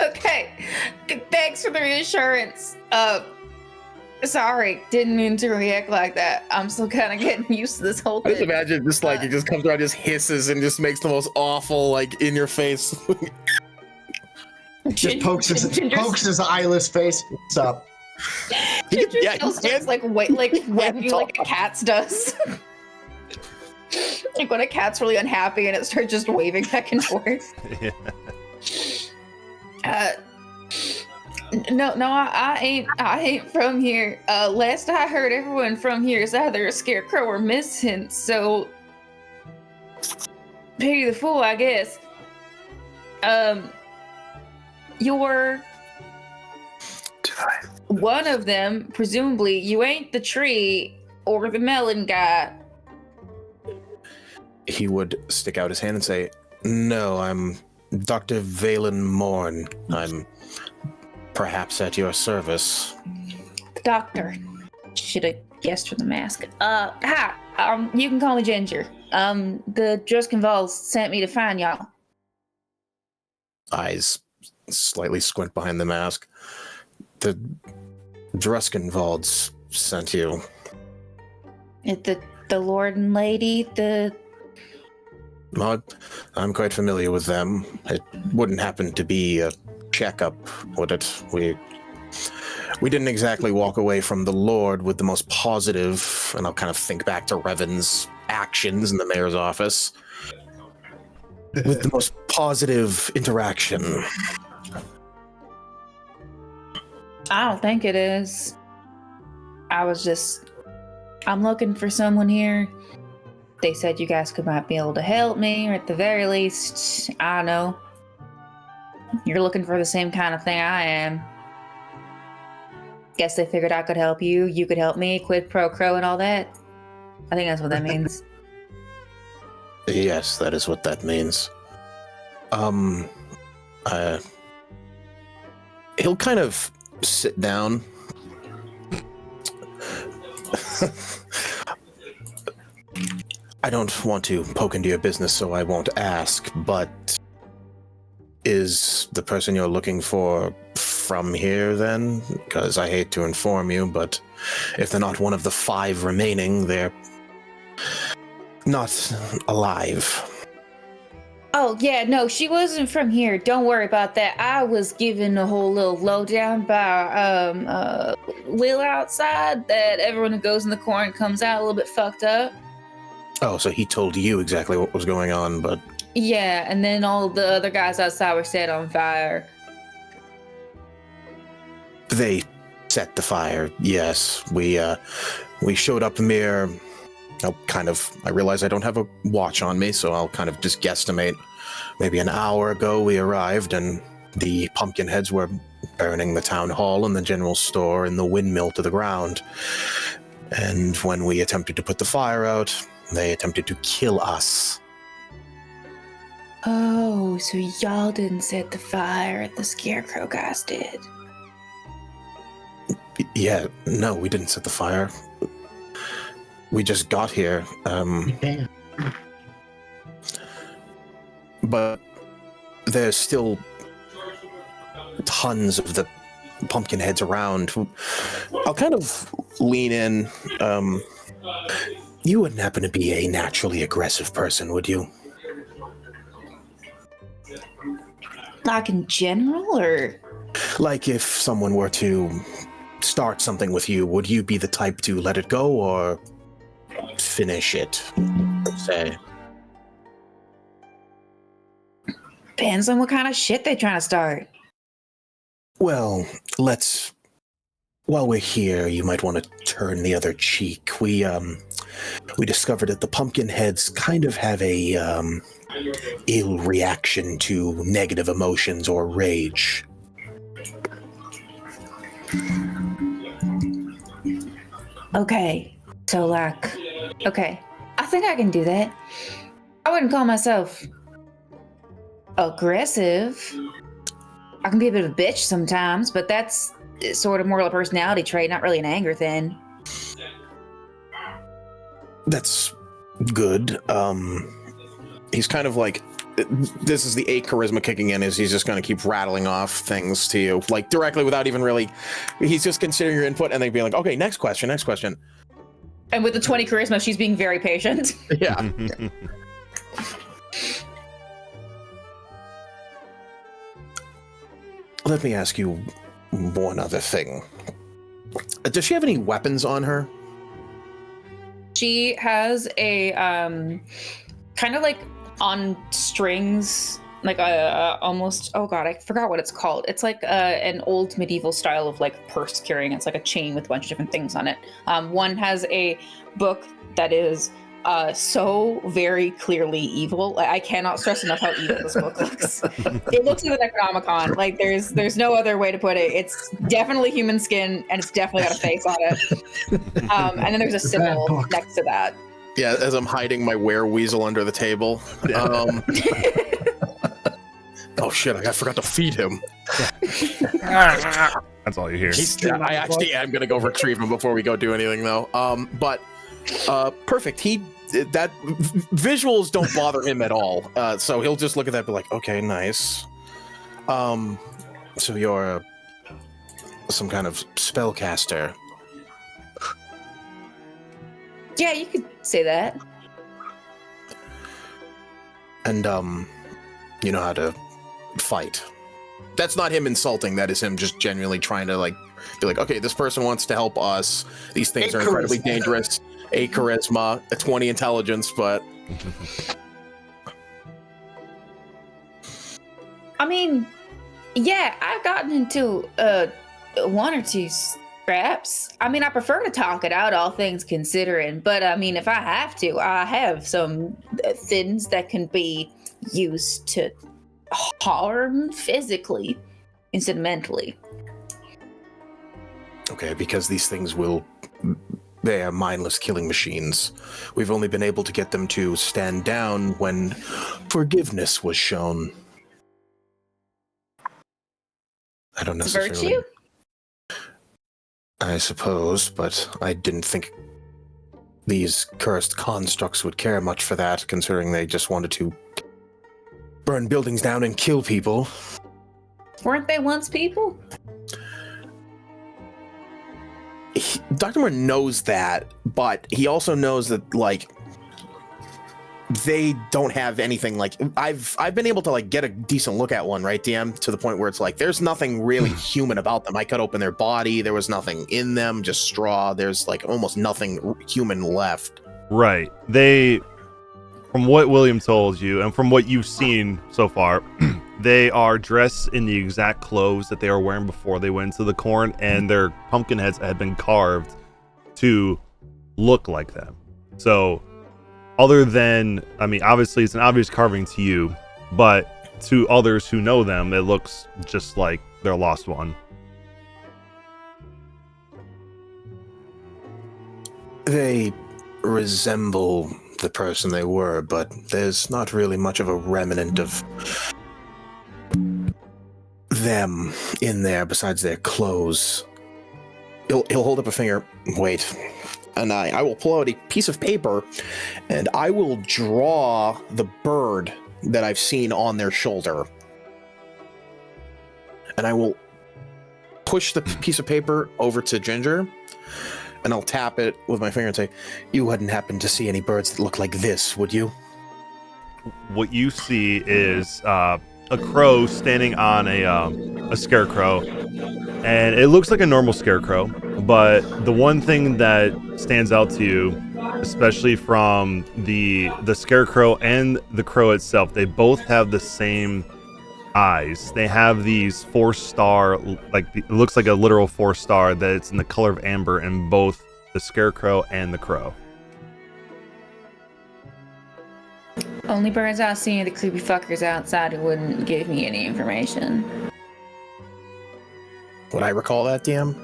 Okay. Thanks for the reassurance. Sorry, didn't mean to react like that. I'm still kind of getting used to this whole I just thing. imagine just like it just comes around, just hisses and just makes the most awful, like in your face. Just pokes his eyeless face. What's up? Ginger yeah, still he starts can- like waving talk. like a cat's does. Like when a cat's really unhappy and it starts just waving back and forth. Yeah. No, I ain't from here. Last I heard, everyone from here is either a scarecrow or missing. So, pity the fool, I guess. You're one of them. Presumably, you ain't the tree or the melon guy. He would stick out his hand and say, "No, I'm Dr. Valen Morn. I'm perhaps at your service." The doctor. Should have guessed from the mask. Hi. You can call me Ginger. The Druskenvalds sent me to find y'all. Eyes slightly squint behind the mask. The Druskenvalds sent you. The Lord and Lady, Well, I'm quite familiar with them. It wouldn't happen to be a checkup, would it? We didn't exactly walk away from the Lord with the most positive, and I'll kind of think back to Revan's actions in the mayor's office, with the most positive interaction. I don't think it is. I'm looking for someone here. They said you guys might be able to help me, or at the very least, I don't know. You're looking for the same kind of thing I am. Guess they figured I could help you, you could help me, quid pro quo and all that. I think that's what that means. Yes, that is what that means. He'll kind of sit down. I don't want to poke into your business, so I won't ask, but is the person you're looking for from here then? Because I hate to inform you, but if they're not one of the 5 remaining, they're not alive. Oh, yeah, no, she wasn't from here. Don't worry about that. I was given a whole little lowdown by Will outside that everyone who goes in the corn comes out a little bit fucked up. Oh, so he told you exactly what was going on, but... Yeah, and then all the other guys outside were set on fire. They set the fire, yes. We showed up mere... I realize I don't have a watch on me, so I'll kind of just guesstimate. Maybe an hour ago we arrived, and the pumpkin heads were burning the town hall and the general store and the windmill to the ground. And when we attempted to put the fire out, they attempted to kill us. Oh, so y'all didn't set the fire, the scarecrow guys did. Yeah, no, we didn't set the fire. We just got here. Damn. But there's still tons of the pumpkin heads around. I'll kind of lean in. You wouldn't happen to be a naturally aggressive person, would you? Like in general, or? Like if someone were to start something with you, would you be the type to let it go or finish it, say? Depends on what kind of shit they're trying to start. Well, while we're here, you might want to turn the other cheek. We discovered that the pumpkin heads kind of have a ill reaction to negative emotions or rage. Okay, so okay, I think I can do that. I wouldn't call myself aggressive. I can be a bit of a bitch sometimes, but that's sort of more of a personality trait, not really an anger thing. That's good. He's kind of like, this is the 8 charisma kicking in, is he's just going to keep rattling off things to you, like directly without even really, he's just considering your input and then being like, okay, next question. And with the 20 charisma, she's being very patient. Yeah. Let me ask you one other thing. Does she have any weapons on her? She has a kind of like on strings, like almost, oh god, I forgot what it's called. It's like an old medieval style of like purse carrying. It's like a chain with a bunch of different things on it. One has a book that is so very clearly evil. I cannot stress enough how evil this book looks. It looks like an Necronomicon. Like there's no other way to put it. It's definitely human skin, and it's definitely got a face on it. And then there's a symbol next to that. Yeah, as I'm hiding my wereweasel under the table. Oh shit! I forgot to feed him. That's all you hear. I actually am gonna go retrieve him before we go do anything though. But perfect. That visuals don't bother him at all. So he'll just look at that and be like, okay, nice. So you're some kind of spellcaster. Yeah, you could say that. And you know how to fight. That's not him insulting, that is him just genuinely trying to like be like, okay, this person wants to help us. These things are incredibly dangerous. 8 charisma, a 20 intelligence, but I mean, yeah, I've gotten into 1 or 2 scraps. I mean, I prefer to talk it out, all things considering, but I mean, if I have to, I have some things that can be used to harm physically instead of mentally. okay, because these things they are mindless killing machines. We've only been able to get them to stand down when forgiveness was shown. I don't necessarily... Virtue? I suppose, but I didn't think these cursed constructs would care much for that, considering they just wanted to burn buildings down and kill people. Weren't they once people? Dr. Moore knows that, but he also knows that, like, they don't have anything, like, I've been able to, like, get a decent look at one, right, DM? To the point where it's like, there's nothing really human about them. I cut open their body, there was nothing in them, just straw. There's, like, almost nothing human left. Right. From what William told you, and from what you've seen so far, they are dressed in the exact clothes that they were wearing before they went into the corn, and their pumpkin heads had been carved to look like them. So, other than, I mean, obviously it's an obvious carving to you, but to others who know them, it looks just like their lost one. They resemble the person they were, but there's not really much of a remnant of them in there besides their clothes. He'll hold up a finger. Wait. And I will pull out a piece of paper and I will draw the bird that I've seen on their shoulder. And I will push the piece of paper over to Ginger, and I'll tap it with my finger and say, you wouldn't happen to see any birds that look like this, would you? What you see is a crow standing on a scarecrow, and it looks like a normal scarecrow, but the one thing that stands out to you, especially from the scarecrow and the crow itself, they both have the same eyes. They have these 4-star, like, it looks like a literal 4-star that it's in the color of amber in both the scarecrow and the crow. Only birds I've seen are the creepy fuckers outside who wouldn't give me any information. Would I recall that, DM?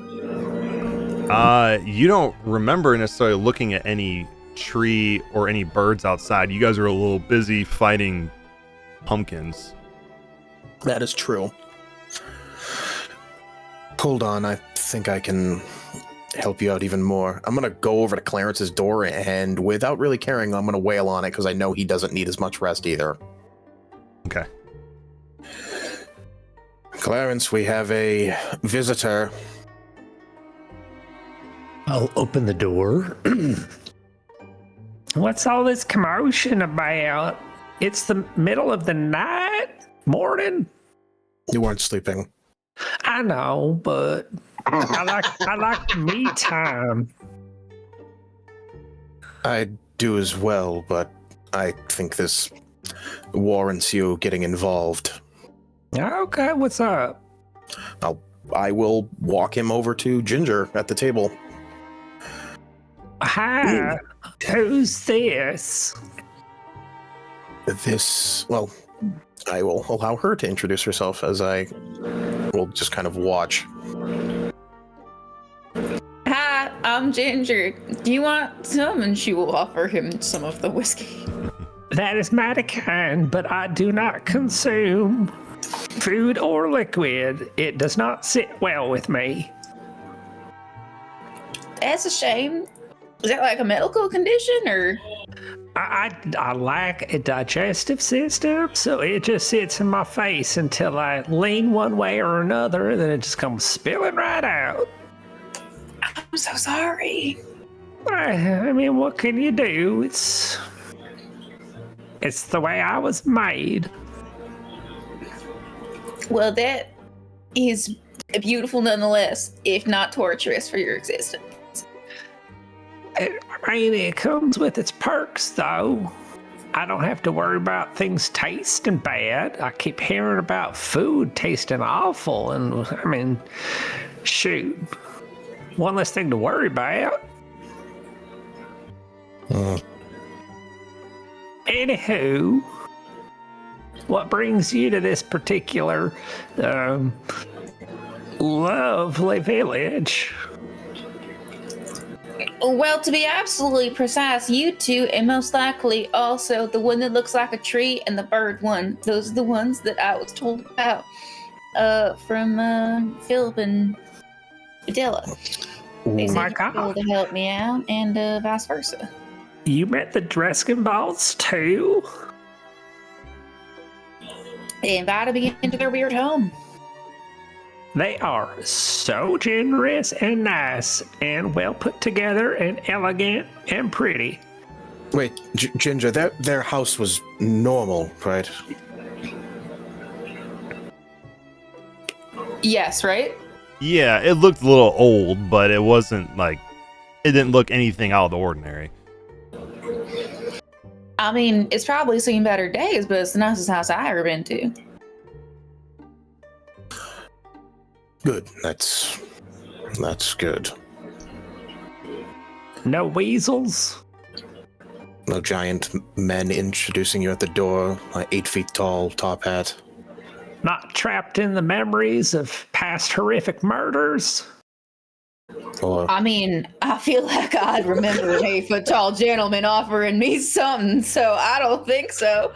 You don't remember necessarily looking at any tree or any birds outside. You guys are a little busy fighting pumpkins. That is true. Hold on, I think I can help you out even more. I'm gonna go over to Clarence's door, and without really caring, I'm gonna wail on it because I know he doesn't need as much rest either. Okay. Clarence, we have a visitor. I'll open the door. What's all this commotion about? It's the middle of the night? Morning? You weren't sleeping. I know, but I like me time. I do as well, but I think this warrants you getting involved. Okay, what's up? I will walk him over to Ginger at the table. Hi, who's this? Well, I will allow her to introduce herself as I will just kind of watch. Hi, I'm Ginger. Do you want some? And she will offer him some of the whiskey. That is mighty kind, but I do not consume food or liquid. It does not sit well with me. That's a shame. Is that like a medical condition or? I lack a digestive system, so it just sits in my face until I lean one way or another, and then it just comes spilling right out. I'm so sorry. I mean, what can you do? It's the way I was made. Well, that is beautiful nonetheless, if not torturous for your existence. I mean, it comes with its perks, though. I don't have to worry about things tasting bad. I keep hearing about food tasting awful, and I mean, shoot, one less thing to worry about. Anywho, what brings you to this particular lovely village? Well, to be absolutely precise, you two, and most likely also the one that looks like a tree and the bird one. Those are the ones that I was told about from Philip and Adela. They Oh my said you'd be able God. to help me out, and vice versa. You met the Dreskenballs too? They invited me into their weird home. They are so generous and nice and well put together and elegant and pretty. Wait, Ginger, their house was normal, right? Yes, right? Yeah, it looked a little old, but it wasn't like it didn't look anything out of the ordinary. I mean, it's probably seen better days, but it's the nicest house I ever been to. Good. That's good. No weasels? No giant men introducing you at the door, 8 feet tall, top hat. Not trapped in the memories of past horrific murders? Or I mean, I feel like I'd remember an 8-foot-tall gentleman offering me something, so I don't think so.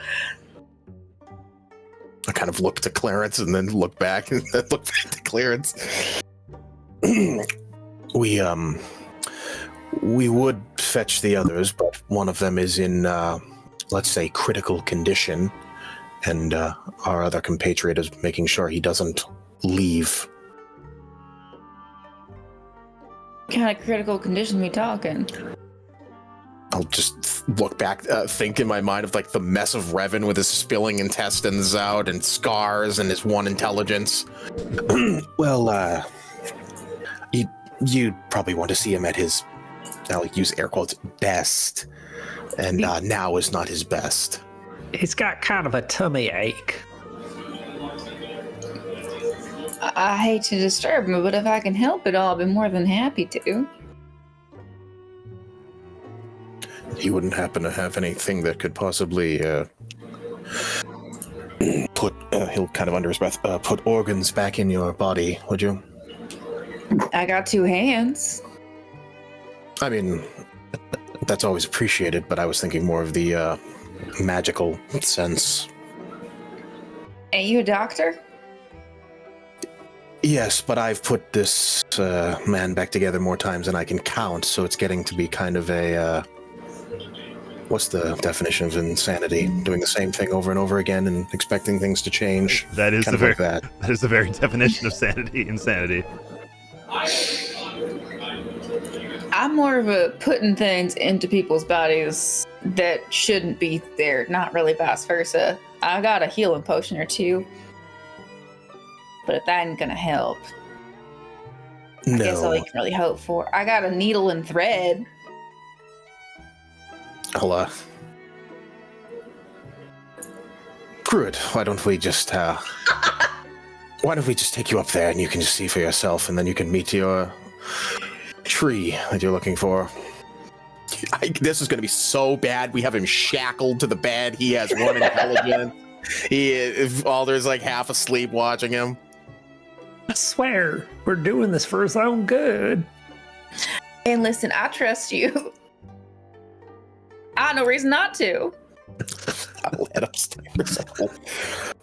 I kind of look to Clarence and then look back and then look back to Clarence. We would fetch the others, but one of them is in, let's say, critical condition, and our other compatriot is making sure he doesn't leave. What kind of critical condition we talking? I'll just look back, think in my mind of like the mess of Revan with his spilling intestines out and scars and his one intelligence. Well, you'd probably want to see him at his, I'll use air quotes, best. And now is not his best. He's got kind of a tummy ache. I hate to disturb him, but if I can help it, I'll be more than happy to. He wouldn't happen to have anything that could possibly put, he'll kind of under his breath, put organs back in your body, would you? I got 2 hands. I mean, that's always appreciated, but I was thinking more of the magical sense. Ain't you a doctor? Yes, but I've put this man back together more times than I can count, so it's getting to be kind of a... what's the definition of insanity? Doing the same thing over and over again and expecting things to change. That is Kind the of very like that. that is the very definition of insanity. I'm more of a putting things into people's bodies that shouldn't be there, not really vice versa. I got a healing potion or two, but if that ain't gonna help, I guess all No. you can really hope for. I got a needle and thread. I'll, Screw it. Why don't we just take you up there and you can just see for yourself, and then you can meet your tree that you're looking for. This is going to be so bad. We have him shackled to the bed. He has one intelligence. Alder's like half asleep watching him. I swear, we're doing this for his own good. And listen, I trust you. I have no reason not to. I'll head upstairs. I'll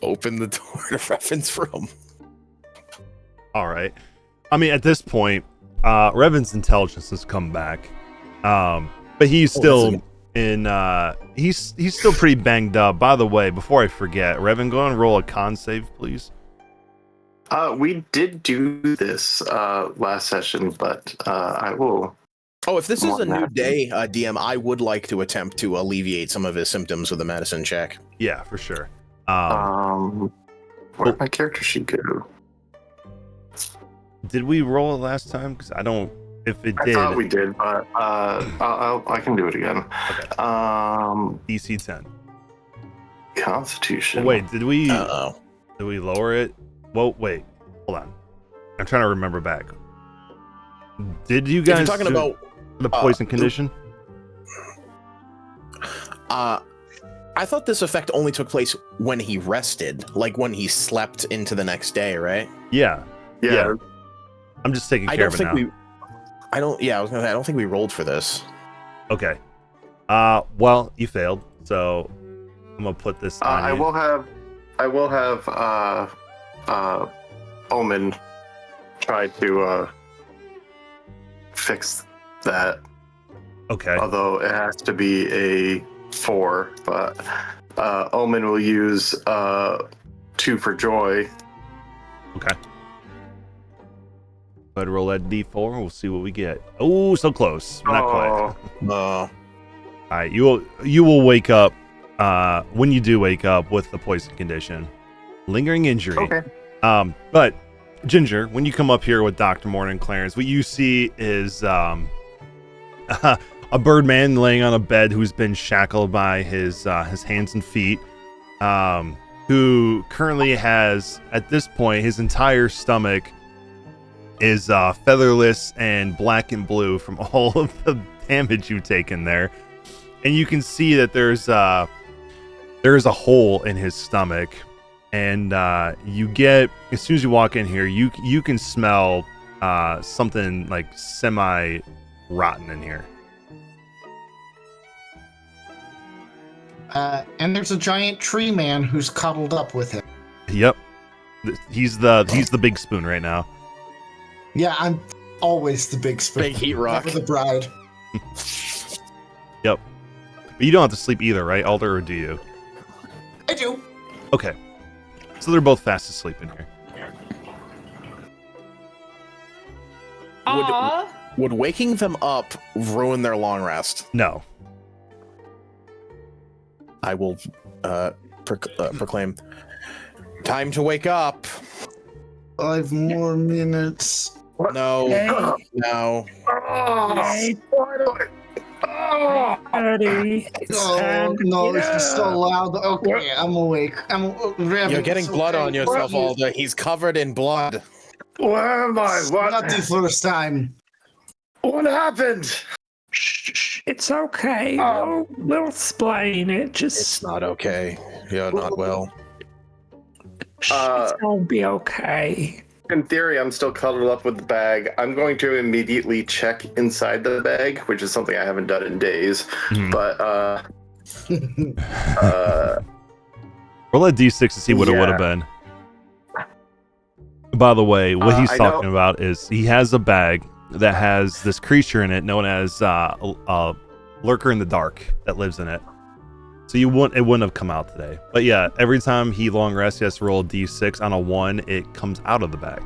open the door to Revan's room. All right. I mean, at this point, Revan's intelligence has come back, but he's still he's still pretty banged up. By the way, before I forget, Revan, go and roll a con save, please. We did do this last session, but I will. Oh, if this is a new Happen. day, DM, I would like to attempt to alleviate some of his symptoms with a medicine check. Yeah, for sure. Where'd my character sheet go? Did we roll it last time? Because I don't. If it I did, thought we did, but I can do it again. Okay. DC 10. Constitution. Oh, wait, did we Uh-oh. lower it? Well, wait, hold on. I'm trying to remember back. Did you If you're guys talking do about the poison condition? I thought this effect only took place when he rested, like when he slept into the next day, right? Yeah. Yeah. I'm just taking I care don't of it think now. I was gonna say, I don't think we rolled for this. Okay. Well, you failed, so I'm gonna put this on I you. will have Omen try to fix that. Okay. Although it has to be a 4, but Omen will use 2 for joy. Okay. Go ahead and roll that D4. We'll see what we get. Oh, so close. Not quite. All right. You will wake up when you do wake up with the poison condition, lingering injury. Okay. But Ginger, when you come up here with Dr. Morton and Clarence, what you see is a birdman laying on a bed who's been shackled by his hands and feet, who currently has, at this point, his entire stomach is featherless and black and blue from all of the damage you've taken there. And you can see that there's a hole in his stomach. And you get, as soon as you walk in here, you can smell something like semi-rotten in here. And there's a giant tree man who's cuddled up with him. Yep, he's the big spoon right now. Yeah, I'm always the big spoon. Big heat rock. Never the bride. Yep, but you don't have to sleep either, right, Alder, or do you? I do. Okay, so they're both fast asleep in here. Aww. Would waking them up ruin their long rest? No. I will proclaim, time to wake up. 5 more minutes. No, no. Buddy, it's Oh time to no, get this is so up. loud. Okay, I'm awake. You're getting blood on yourself, Alder. He's covered in blood. Where am I? Not the first time. What happened? Shh, it's okay. We'll explain it. It's Just not okay. You're not well. it's gonna be okay. In theory, I'm still cuddled up with the bag. I'm going to immediately check inside the bag, which is something I haven't done in days. Mhm. But Roll a d6 to see what it would have Yeah. been. By the way, what he's I talking know- about is he has a bag that has this creature in it known as a lurker in the dark that lives in it. So it wouldn't have come out today. But yeah, every time he long rests, he has to roll a d6. On a 1, it comes out of the bag.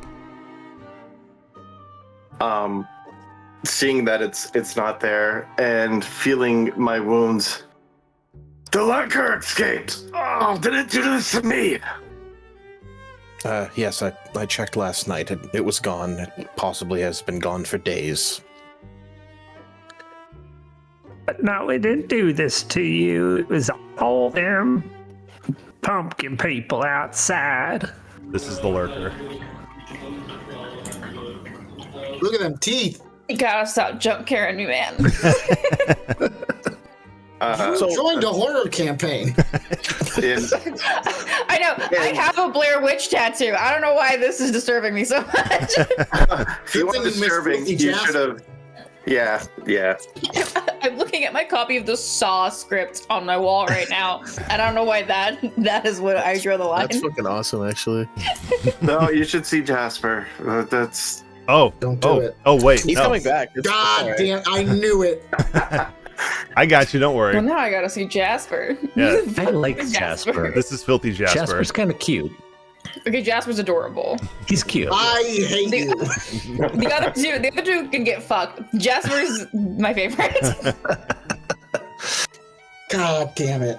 Seeing that it's not there and feeling my wounds. The lurker escaped. Oh, did it do this to me? Yes, I checked last night. It was gone. It possibly has been gone for days. But no, it didn't do this to you. It was all them pumpkin people outside. This is the lurker. Look at them teeth. You gotta stop jump carrying me, man. You joined a horror campaign. I know. I have a Blair Witch tattoo. I don't know why this is disturbing me so much. If you Good were thing you missed disturbing, Filthy you Jasper. should have. Yeah. I'm looking at my copy of the Saw script on my wall right now. I don't know why that is what I drew the line. That's fucking awesome, actually. No, you should see Jasper. That's. Oh, Don't do it. Oh, wait. He's no. coming back. It's God all right. damn, I knew it. I got you. Don't worry. Well, now I gotta see Jasper. Yeah. I like Jasper. This is Filthy Jasper. Jasper's kind of cute. Okay, Jasper's adorable. He's cute. I hate you. The other two can get fucked. Jasper's my favorite. God damn it.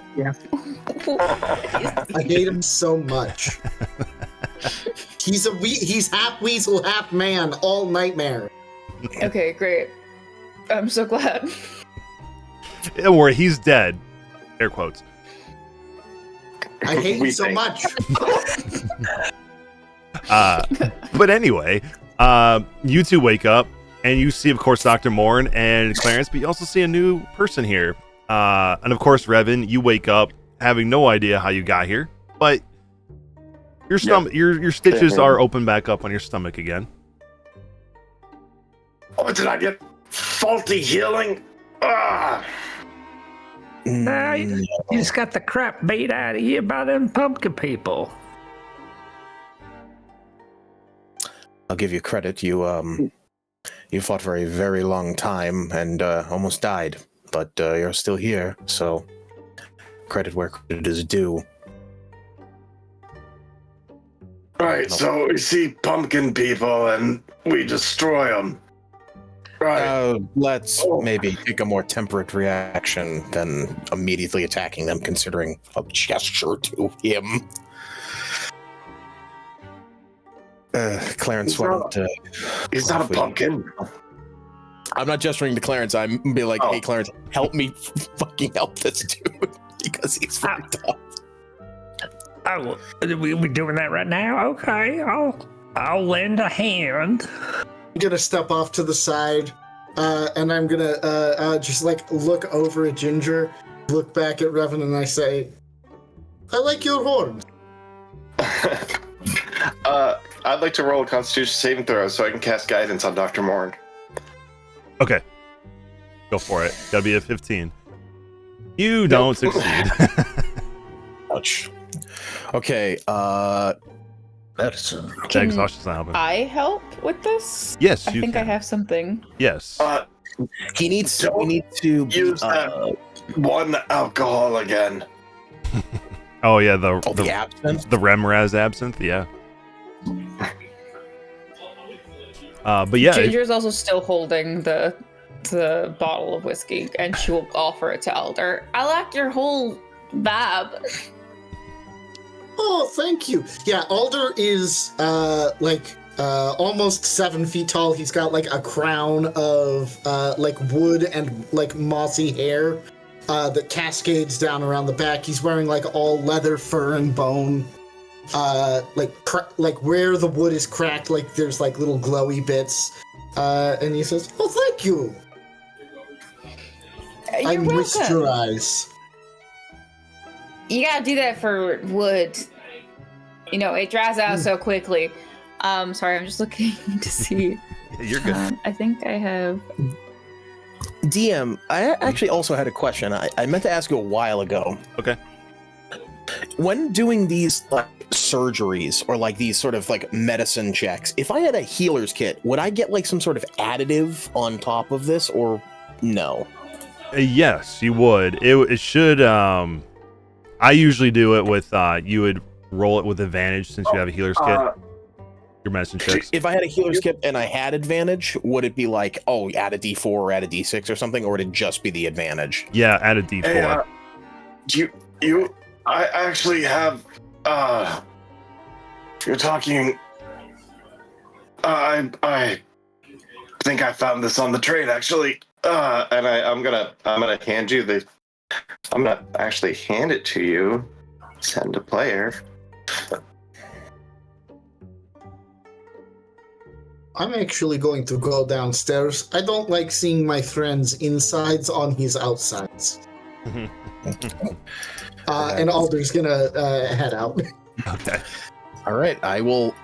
I hate him so much. He's half weasel, half man, all nightmare. Okay, great. I'm so glad. Don't worry. He's dead. Air quotes. I hate We you so think. much. But anyway, you two wake up and you see, of course, Dr. Morn and Clarence, but you also see a new person here. And of course, Revan, you wake up having no idea how you got here, but your stomach, your stitches are open back up on your stomach again. Oh, did I get faulty healing? Ah! You just got the crap beat out of you by them pumpkin people. I'll give you credit. You fought for a very long time and almost died, but you're still here. So credit where credit is due. Right, so we see pumpkin people and we destroy them. Right. Let's maybe take a more temperate reaction than immediately attacking them, considering a gesture to him. Clarence, why don't, He's not a pumpkin. I'm not gesturing to Clarence. I'm be like, Oh. hey, Clarence, help me fucking help this dude because he's fucked up. Oh, we doing that right now? Okay, I'll lend a hand. I'm gonna step off to the side, and I'm gonna just like look over at Ginger, look back at Revan, and I say, "I like your horn." I'd like to roll a Constitution saving throw so I can cast guidance on Dr. Morn. Okay. Go for it. Gotta be a 15. You don't succeed. Ouch. Okay, Medicine. That exhaustion's not helping. I help with this? Yes, I you think can. I have something. Yes. we need to Use that one alcohol again. Oh yeah, the absinthe. the Remraz absinthe. Yeah. But yeah, Ginger's also still holding the bottle of whiskey, and she will offer it to Elder. I like your whole vibe. Oh, thank you. Yeah, Alder is almost 7 feet tall. He's got like a crown of like wood and like mossy hair that cascades down around the back. He's wearing like all leather, fur, and bone. Like where the wood is cracked, like there's like little glowy bits. And he says, "Oh, thank you. You're I welcome. moisturize." You gotta do that for wood. You know, it dries out so quickly. Sorry, I'm just looking to see. you're good. I think I have. DM, I actually also had a question. I meant to ask you a while ago. Okay. When doing these like surgeries or like these sort of like medicine checks, if I had a healer's kit, would I get like some sort of additive on top of this or no? Yes, you would. It should. I usually do it with. You would roll it with advantage since you have a healer's kit. Your medicine checks. If I had a healer's kit and I had advantage, would it be like, oh, add a D4 or add a D6 or something, or would it just be the advantage? Yeah, add a D4. Hey, I actually have. You're talking. I think I found this on the train actually. And I'm gonna hand you the. I'm gonna actually hand it to you. Send a player. I'm actually going to go downstairs. I don't like seeing my friend's insides on his outsides. And Alder's gonna head out. Okay. All right, I will.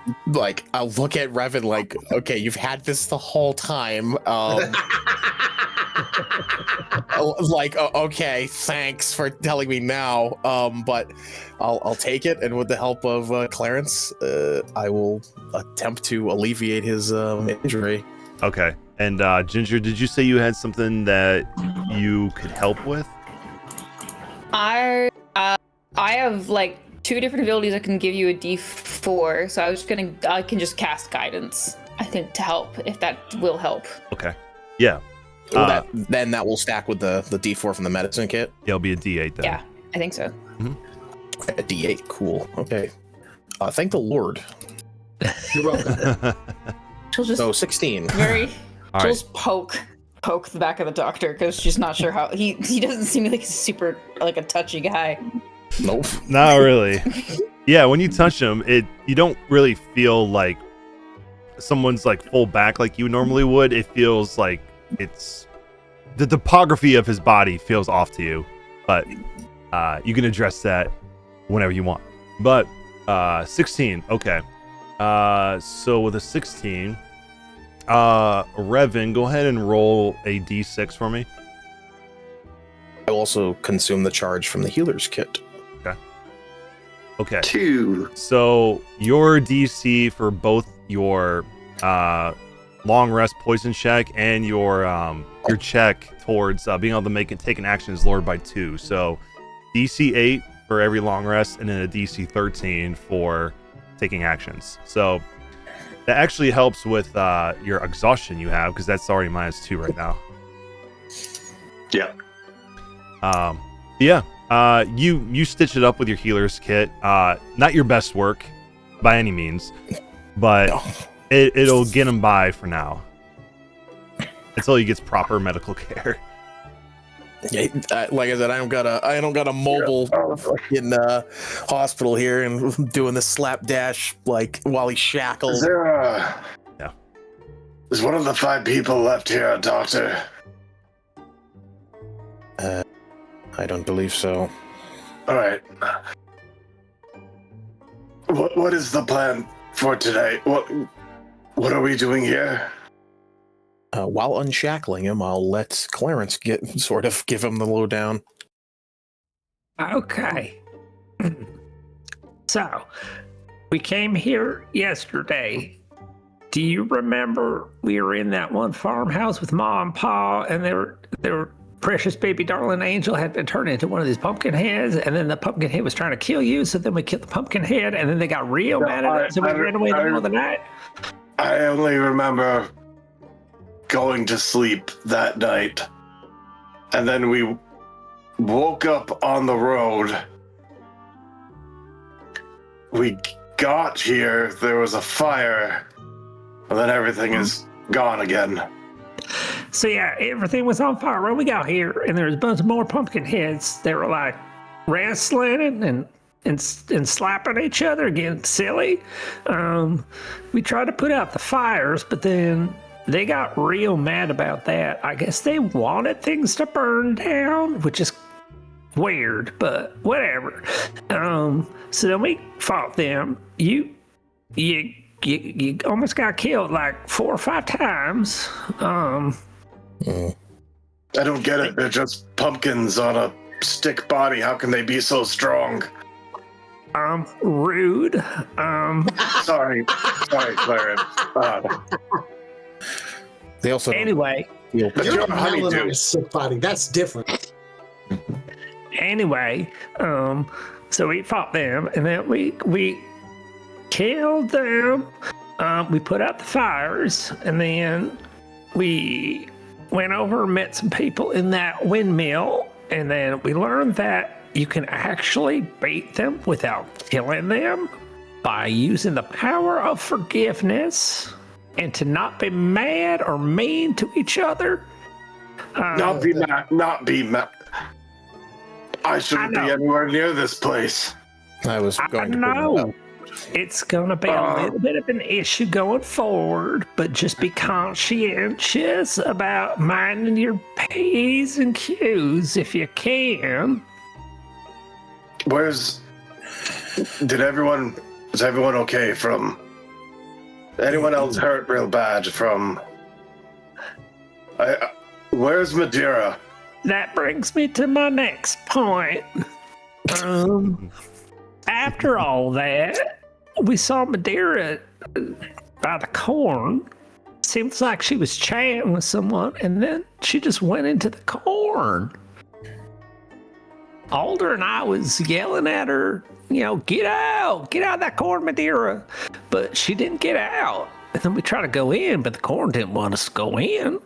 I'll look at Revan like, okay, you've had this the whole time. Okay, thanks for telling me now. But I'll take it, and with the help of Clarence, I will attempt to alleviate his injury. Okay. And Ginger, did you say you had something that you could help with? I have like 2 different abilities that can give you a D4, so I can just cast guidance, I think, to help, if that will help. Okay. Yeah. Then that will stack with the D4 from the medicine kit. It'll be a D8 then. Yeah, I think so. A D8, cool. Okay. Thank the Lord. You're welcome. She'll just So 16. she'll All just poke the back of the doctor because she's not sure how he doesn't seem like he's super like a touchy guy. Nope. Not really. Yeah, when you touch him, you don't really feel like someone's like full back like you normally would. It feels like it's the topography of his body feels off to you, but you can address that whenever you want. But 16, okay. So with a 16, Revan, go ahead and roll a D6 for me. I will also consume the charge from the healer's kit. Okay. 2. So your DC for both your long rest poison check and your check towards being able to take an action is lowered by 2. So DC 8 for every long rest, and then a DC 13 for taking actions. So that actually helps with your exhaustion you have, because that's already -2 right now. Yeah. Yeah. You stitch it up with your healer's kit. Not your best work by any means, but it'll get him by for now until he gets proper medical care. Yeah, like I said, I don't got a mobile fucking hospital here and doing the slapdash like while he's shackled. Is there Yeah. Is one of the 5 people left here a doctor? I don't believe so. All right. What is the plan for today? What are we doing here? While unshackling him, I'll let Clarence give him the lowdown. Okay. So, we came here yesterday. Do you remember we were in that one farmhouse with Ma and Pa, and their precious baby darling Angel had been turned into one of these pumpkin heads, and then the pumpkin head was trying to kill you, so then we killed the pumpkin head, and then they got real mad at us, and we ran away in the middle of the night? I only remember going to sleep that night, and then we woke up on the road. We got here, there was a fire, and then everything is gone again. So yeah, everything was on fire when we got here, and there was a bunch more pumpkin heads. They were like wrestling and slapping each other, getting silly. We tried to put out the fires, but then they got real mad about that. I guess they wanted things to burn down, which is weird, but whatever. So then we fought them. You almost got killed like 4 or 5 times. I don't get it. They're just pumpkins on a stick body. How can they be so strong? Rude. Sorry, Clarence. They also don't Anyway, feel But You're you're a a honeydew. melon on a sick body. That's different. So we fought them, and then we killed them. We put out the fires, and then we went over and met some people in that windmill, and then we learned that you can actually beat them without killing them by using the power of forgiveness and to not be mad or mean to each other. Not be mad. I shouldn't I be know. anywhere near this place. I was I going to bring that up. know it's going to be a little bit of an issue going forward, but just be conscientious about minding your P's and Q's if you can. Is everyone okay from anyone else hurt real bad from where's Madeira? That brings me to my next point. After all that, we saw Madeira by the corn. Seems like she was chatting with someone, and then she just went into the corn. Alder and I was yelling at her, get out of that corn, Madeira. But she didn't get out. And then we tried to go in, but the corn didn't want us to go in.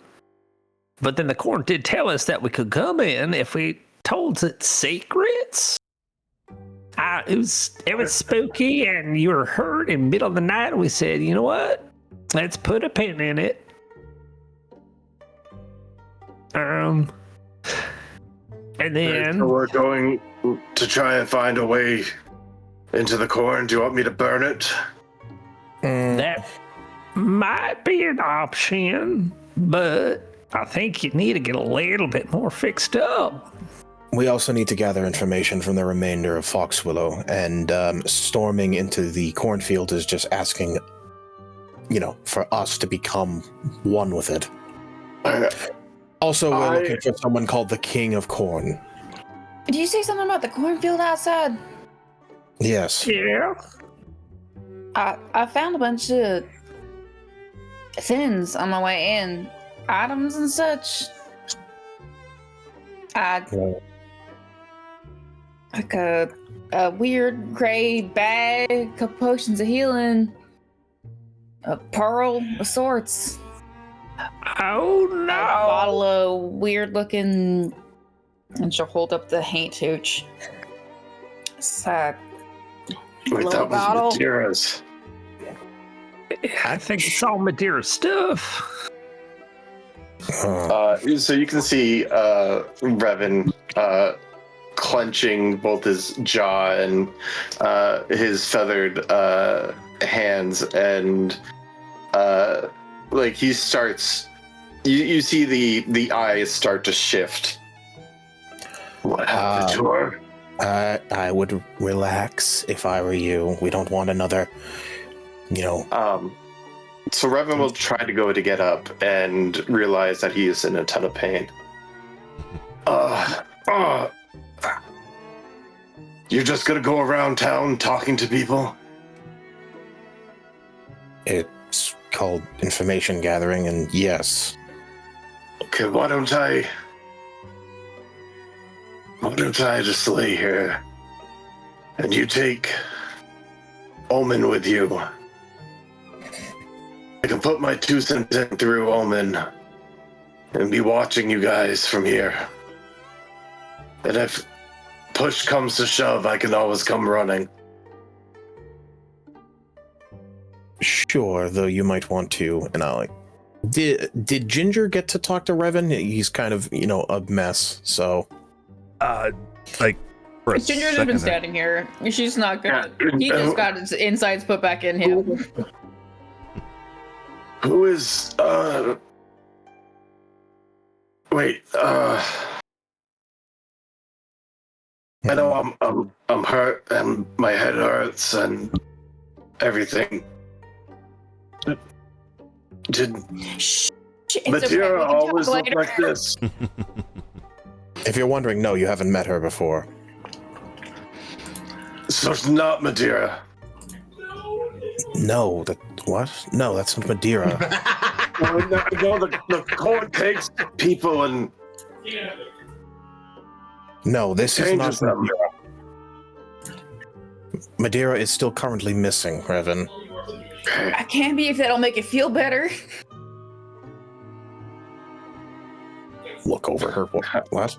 But then the corn did tell us that we could come in if we told it secrets. It was spooky, and you were hurt in the middle of the night. And we said, you know what? Let's put a pin in it. And then So we're going to try and find a way into the corn. Do you want me to burn it? that might be an option, but I think you need to get a little bit more fixed up. We also need to gather information from the remainder of Foxwillow, and storming into the cornfield is just asking, for us to become one with it. Also, we're looking for someone called the King of Corn. Did you say something about the cornfield outside? Yes. Yeah. I found a bunch of things on my way in, items and such. Like a weird gray bag, a couple potions of healing, a pearl of sorts, Oh a no. bottle of weird looking, and she'll hold up the haint hooch. It's Wait, little that bottle. was Madeira's. I think it's all Madeira stuff. So you can see Revan clenching both his jaw and his feathered hands, and he starts. You see the eyes start to shift. What happened to her? I would relax if I were you. We don't want another, So Revan will try to go to get up and realize that he is in a ton of pain. You're just gonna go around town talking to people? It's called information gathering, and yes. Okay, why don't I just lay here and you take Omen with you? I can put my 2 cents in through Omen and be watching you guys from here. And if push comes to shove, I can always come running. Sure, though you might want to, and did Ginger get to talk to Revan? He's kind of, a mess, so. For a Ginger's just second been there. standing here. She's not good. Yeah. He just got his insides put back in him. Who is wait, I know I'm hurt and my head hurts and everything. Did Shh, it's okay, Madeira we can talk always look later. like this? If you're wondering, no, you haven't met her before. So it's not Madeira. No, what? No, that's not Madeira. No, the corn takes people and No, this is not changes them. Madeira. Madeira is still currently missing, Revan. Okay. I can't be if that'll make it feel better. Look over her. What?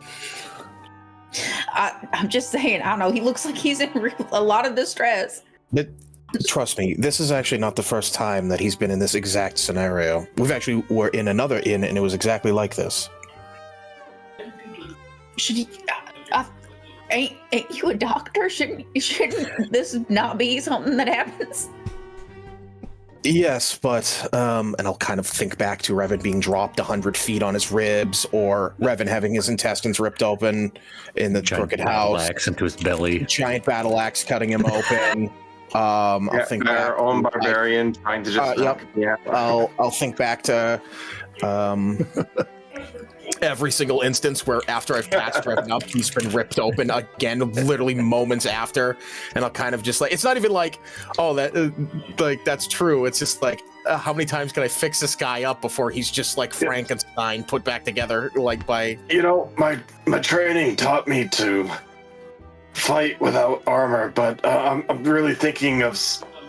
I'm just saying, I don't know. He looks like he's in a lot of distress. Trust me, this is actually not the first time that he's been in this exact scenario. We've actually were in another inn, and it was exactly like this. Should he? Ain't you a doctor? Shouldn't this not be something that happens? Yes, but and I'll kind of think back to Revan being dropped 100 feet on his ribs, or Revan having his intestines ripped open in the Giant crooked battle house. axe into his belly. Giant battle axe cutting him open. I'll think back. Our own barbarian trying to just. Yep. Yeah. I'll think back to every single instance where after I've patched Revan up, he's been ripped open again, literally moments after, and I'll kind of just like, it's not even like, oh, that like that's true. It's just like, how many times can I fix this guy up before he's just like Frankenstein put back together, like by. You know, my training taught me to fight without armor, but I'm really thinking of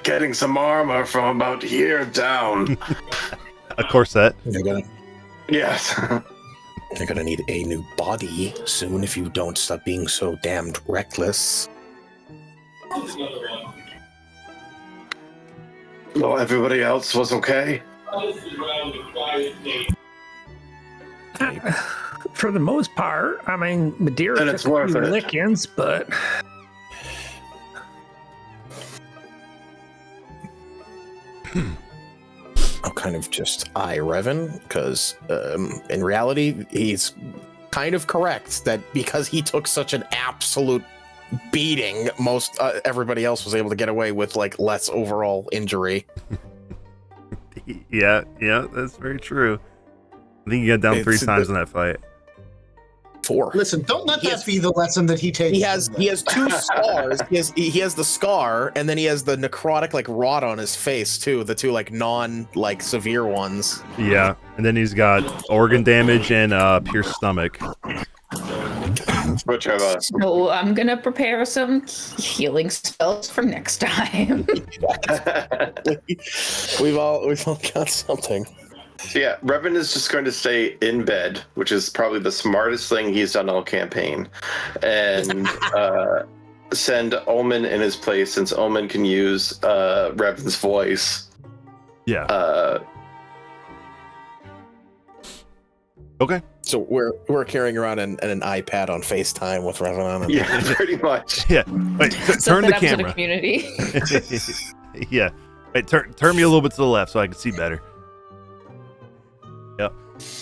getting some armor from about here down. A corset. Yes. You're gonna need a new body soon if you don't stop being so damned reckless. Well, everybody else was okay? For the most part, I mean, Madeira Then took it's a worth few it. lickings, but I'll kind of just eye Revan, because in reality, he's kind of correct that because he took such an absolute beating, most everybody else was able to get away with like less overall injury. Yeah, that's very true. I think he got down 3 times in that fight. 4. Listen, don't let that be the lesson that he takes. He has 2 scars. He has the scar, and then he has the necrotic like rot on his face too. The 2 like non like severe ones. Yeah, and then he's got organ damage and pierced stomach. Whichever. So I'm gonna prepare some healing spells for next time. We've all got something. So yeah, Revan is just going to stay in bed, which is probably the smartest thing he's done all campaign, and send Omen in his place, since Omen can use Revan's voice. Yeah. Okay. So we're carrying around an iPad on FaceTime with Revan on it. Yeah, pretty much. Yeah. Wait, turn the Up to the camera. community. Yeah. Wait, turn me a little bit to the left so I can see better. Yep.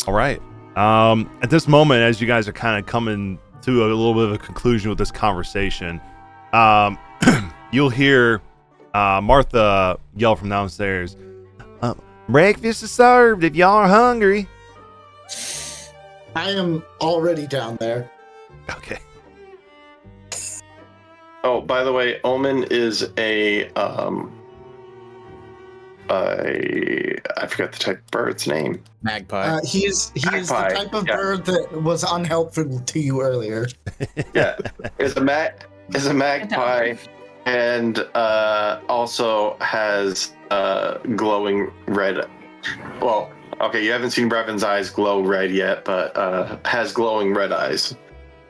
All right. At this moment, as you guys are kind of coming to a little bit of a conclusion with this conversation, you'll hear Martha yell from downstairs, "Breakfast is served if y'all are hungry." I am already down there. Okay. Oh, by the way, Omen is I forgot the type of bird's name. Magpie. He is the Magpie, type of yeah. bird that was unhelpful to you earlier. Yeah, is a magpie, and also has glowing red. Well, okay, you haven't seen Revan's eyes glow red yet, but has glowing red eyes.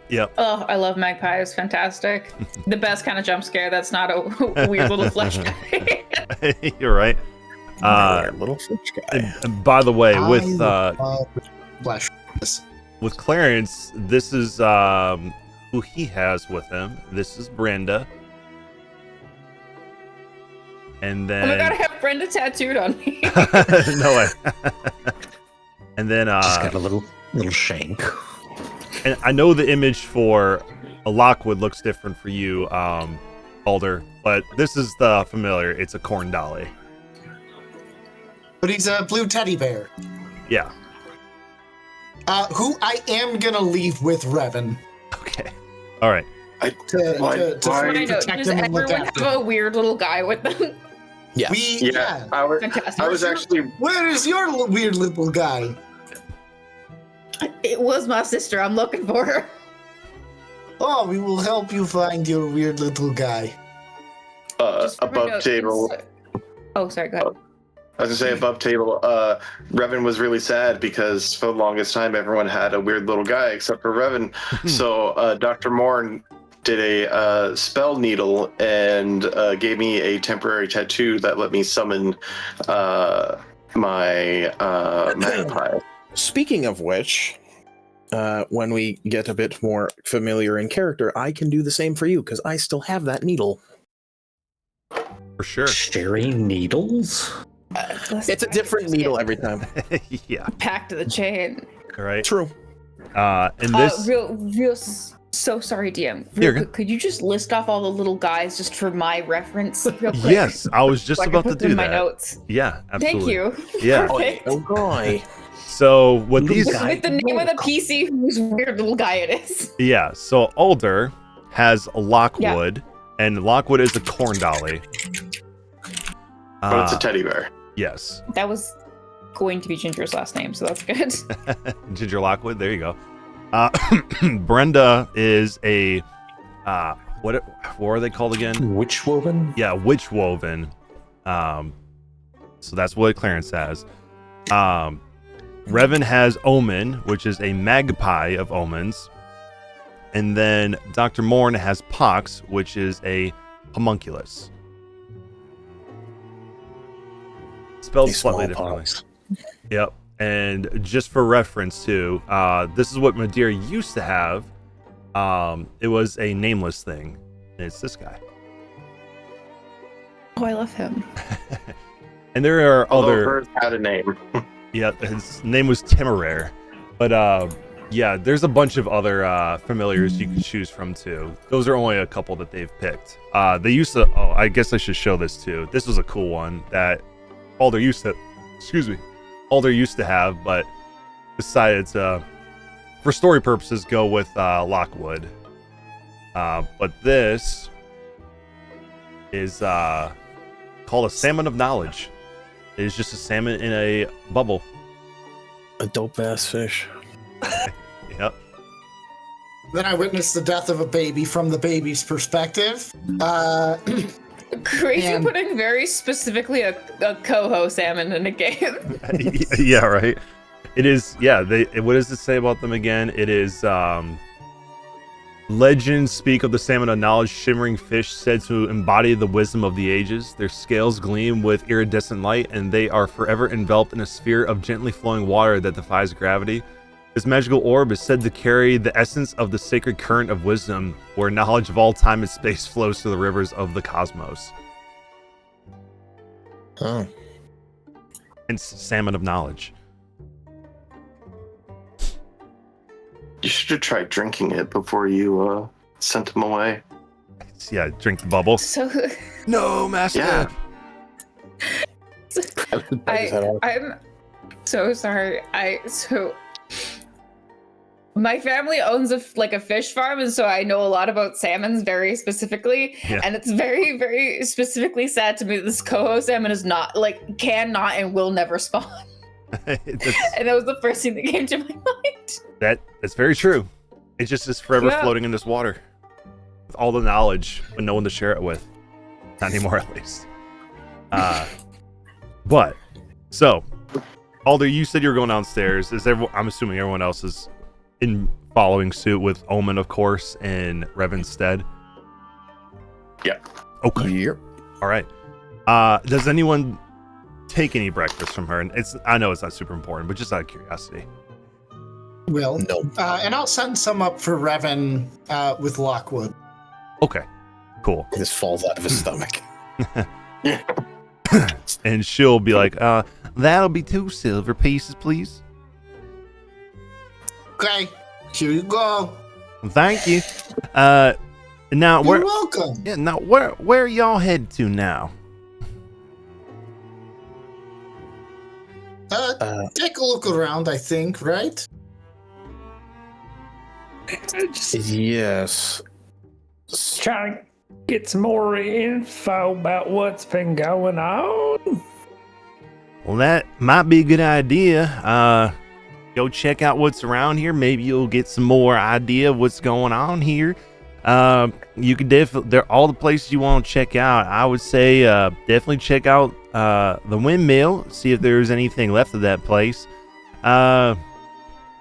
Yep. Oh, I love magpies. Fantastic. The best kind of jump scare that's not a weird little flesh guy. You're right. Little fish guy. And by the way, with Flash. with Clarence, this is who he has with him. This is Brenda. And then Oh my god, I have Brenda tattooed on me. no way. And then Just got a little shank. and I know the image for a Lockwood looks different for you, Alder, but this is the familiar. It's a corn dolly. But he's a blue teddy bear. Yeah. Who I am gonna leave with Revan. Okay. All right. Why- I know. protect Does him and look everyone after have him. a weird little guy with them? Yes. Yeah, Fantastic. I was actually Where is your weird little guy? It was my sister. I'm looking for her. Oh, we will help you find your weird little guy. Just for my above notes, table. Oh, sorry. Go ahead. I was gonna say above table. Revan was really sad because for the longest time everyone had a weird little guy except for Revan. So Dr. Morn did a spell needle and gave me a temporary tattoo that let me summon my magpie. Speaking of which, when we get a bit more familiar in character, I can do the same for you because I still have that needle. For sure. Sharing needles? It's a different needle every time. Yeah. Packed to the chain. All right. True. And this. So sorry, DM. You're Real quick, could you just list off all the little guys just for my reference? Real quick? Yes, I was just So I can about to put them do in my that. notes. Yeah, absolutely. Thank you. Yeah. Perfect. Oh, guy. So what Little these? guy. With the name of the PC whose weird little guy it is. Yeah. So Alder has Lockwood, and Lockwood is a corn dolly. But it's a teddy bear. Yes. That was going to be Ginger's last name, so that's good. Ginger Lockwood. There you go. Brenda is a what are they called again? Witch woven? Yeah, witch woven. So that's what Clarence has. Revan has Omen, which is a magpie of omens. And then Dr. Morn has Pox, which is a homunculus. Spelled A slightly smallpox. differently. Yep. And just for reference too, this is what Madeira used to have. It was a nameless thing. And it's this guy. Oh, I love him. And there are Although other. hers had a name. Yeah, his name was Temeraire. But yeah, there's a bunch of other familiars you can choose from too. Those are only a couple that they've picked. They used to. Oh, I guess I should show this too. This was a cool one that Alder used to. Excuse me. Alder used to have, but decided to, for story purposes, go with Lockwood. But this is called a Salmon of Knowledge. It is just a salmon in a bubble. A dope ass fish. Yep. Then I witnessed the death of a baby from the baby's perspective. Crazy And- putting very specifically a coho salmon in a game. Yeah, right. It is. Yeah. What does it say about them again? It is. Legends speak of the salmon of knowledge, shimmering fish said to embody the wisdom of the ages. Their scales gleam with iridescent light, and they are forever enveloped in a sphere of gently flowing water that defies gravity. This magical orb is said to carry the essence of the sacred current of wisdom, where knowledge of all time and space flows through the rivers of the cosmos. Oh. Hence, salmon of knowledge. You should have tried drinking it before you sent him away. Yeah, drink the bubble. So No, master. Yeah. I'm so sorry. My family owns a fish farm, and so I know a lot about salmons very specifically. Yeah. And it's very, very specifically sad to me that this coho salmon is not cannot and will never spawn. And that was the first thing that came to my mind. That's very true. It just is forever Yeah. floating in this water with all the knowledge, but no one to share it with. Not anymore, at least. But so, Alder, you said you were going downstairs. I'm assuming everyone else is in following suit with Omen, of course, in Revan's stead. Yeah. Okay. Yep. All right. Does anyone take any breakfast from her? And I know it's not super important, but just out of curiosity. Will. No. And I'll send some up for Revan with Lockwood. Okay. Cool. This falls out of his stomach. And she'll be like, that'll be 2 silver pieces, please. Okay, here you go. Thank you. Now You're welcome. where y'all head to now? Take a look around, I think, right? Yes. just trying to get some more info about what's been going on. Well, that might be a good idea. Go check out what's around here. Maybe you'll get some more idea of what's going on here. You could definitely, they're all the places you want to check out. I would say definitely check out the windmill, see if there's anything left of that place.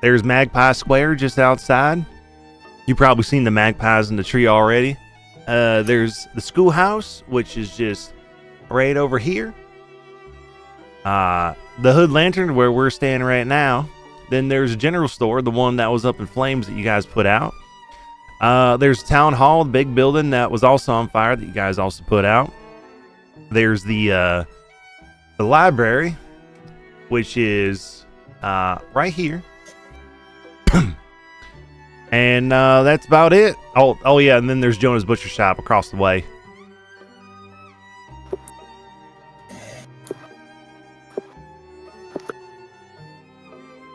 There's Magpie Square just outside. You've probably seen the magpies in the tree already. There's the schoolhouse, which is just right over here. The Hood Lantern, where we're staying right now. Then there's a general store, the one that was up in flames that you guys put out. There's Town Hall, the big building that was also on fire that you guys also put out. There's the library, which is right here. And that's about it. Oh yeah, and then there's Jonah's Butcher Shop across the way.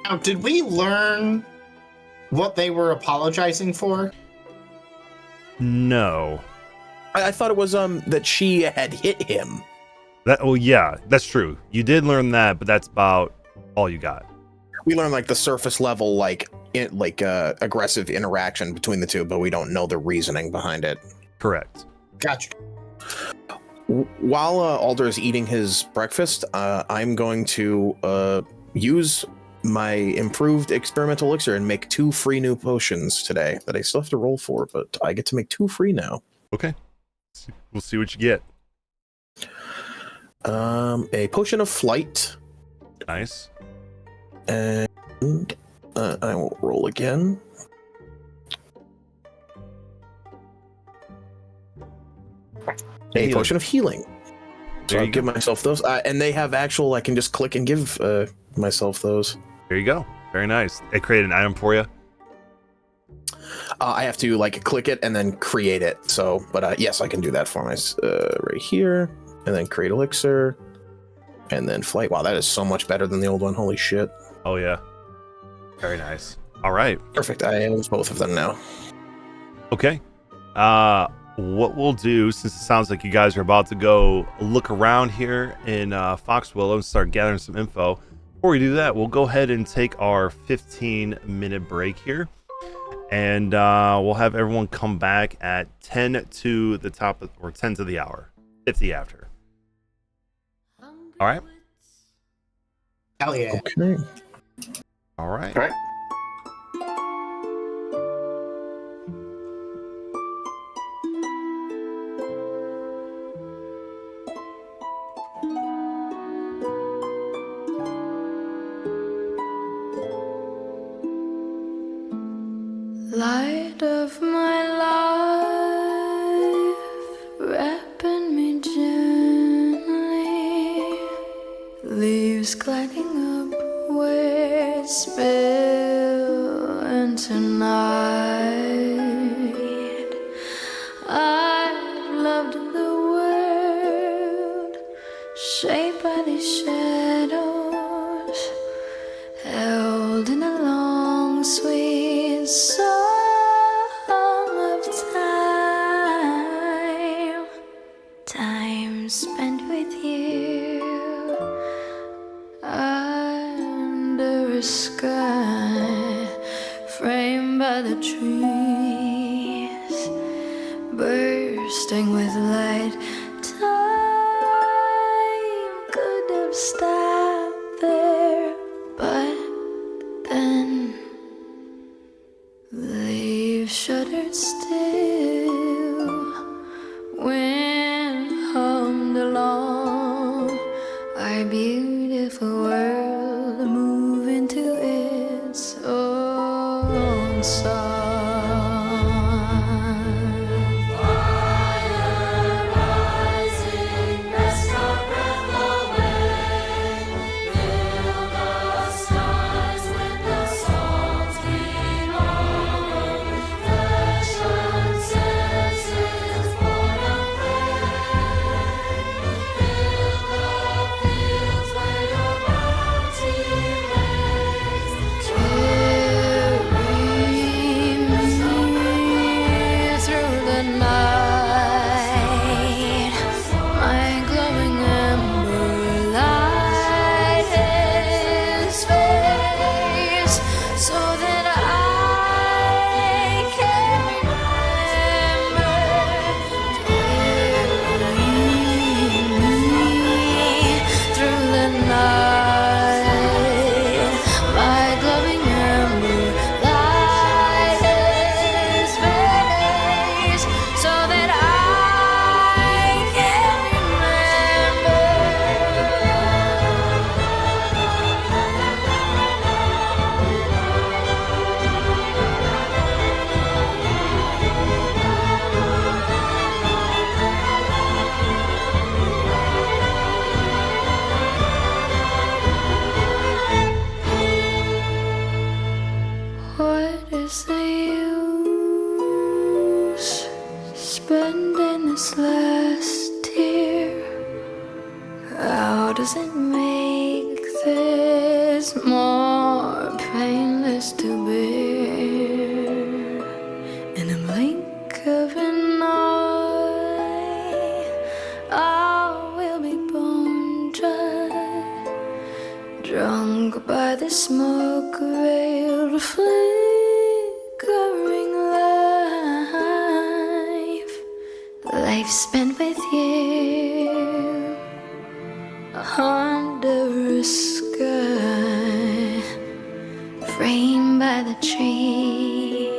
Now, did we learn what they were apologizing for? No. I thought it was that she had hit him. Yeah, that's true. You did learn that, but that's about all you got. We learned like the surface level, aggressive interaction between the two, but we don't know the reasoning behind it. Correct. Gotcha. While Alder is eating his breakfast, I'm going to use my improved experimental elixir and make 2 free new potions today that I still have to roll for, but I get to make 2 free now. Okay. We'll see what you get. A potion of flight. Nice. And I will roll again. A potion of healing. So I'll give myself those. And they have actual, I can just click and give myself those. There you go. Very nice. It created an item for you. I have to click it and then create it. So, but yes, I can do that for myself right here. And then create elixir. And then flight. Wow, that is so much better than the old one. Holy shit. Oh, yeah. Very nice. All right. Perfect. I have both of them now. Okay. What we'll do, since it sounds like you guys are about to go look around here in Fox Willow and start gathering some info, before we do that, we'll go ahead and take our 15-minute break here. And we'll have everyone come back at 10 to the top of, or 10 to the hour, 50 after. All right. Hell yeah. Okay. All right. All right. Light of my life, wrapping me gently, leaves gliding up where spill into night. I've loved the world, shaped by these shadows, held in a long sweet song of time spent with you under a sky framed by the trees, bursting with light. Time could have stopped there, but then leaves shuddered still. Wind hummed along our beautiful world, moving to its own song. Fire rising, rest our breath away. Fill the skies with the songs we love. Flesh and senses born of rain. Fill the fields where your bounty reigns. Carry does it make this more painless to bear? In a blink of an eye, I will be bone dry, drunk by the smoke-veiled flickering life spent with you under a sky framed by the trees,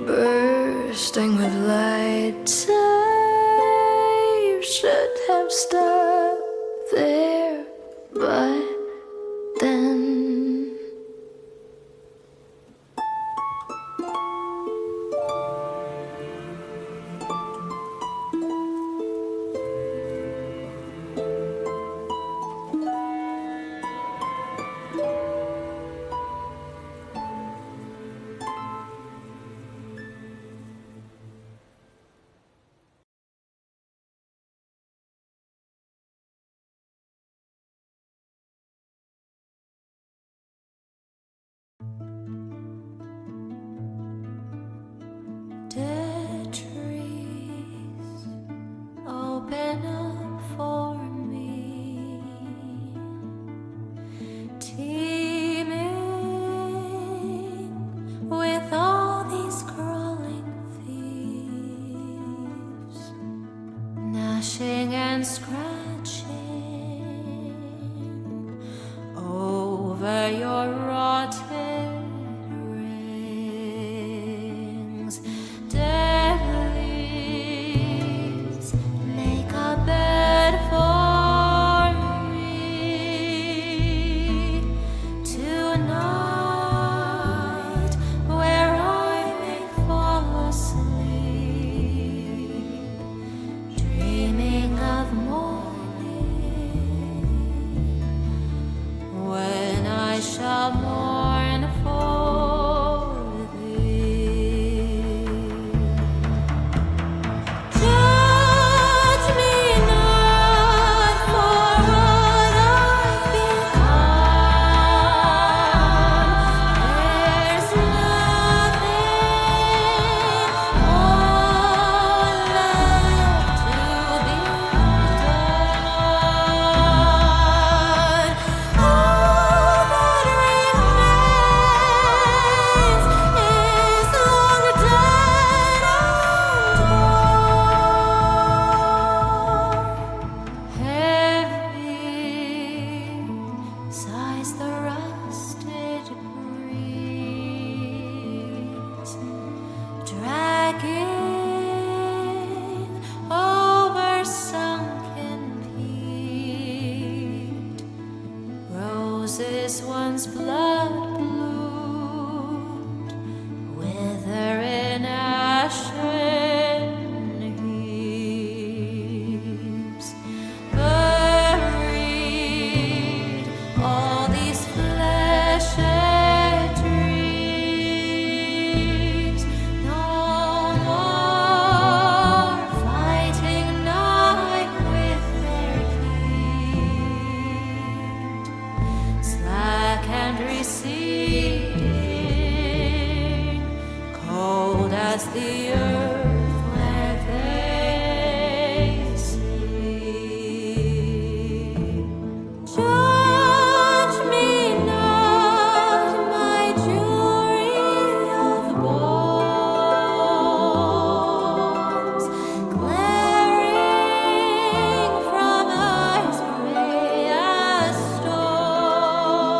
bursting with light. Time should have stopped there, but then dead trees open up for me, teeming with all these crawling thieves, gnashing and scratching over your rotted rings. Dead leaves make a bed for me tonight, where I may fall asleep, dreaming of morning, when I shall mourn for thee. Judge me not for what I've become. There's nothing more left to be done. All that remains is long dead and gone. Heavy sighs the rusted breeze, dragging over sunken peat. Roses once blood bloomed, wither in ashen heaps. Buried all these fleshed dreams, no more fighting night with their heat, slack and receding, cold as the earth where they sleep. Judge me not, my jury of bones, glaring from eyes gray as stone.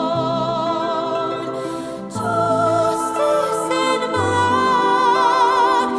Justice in black,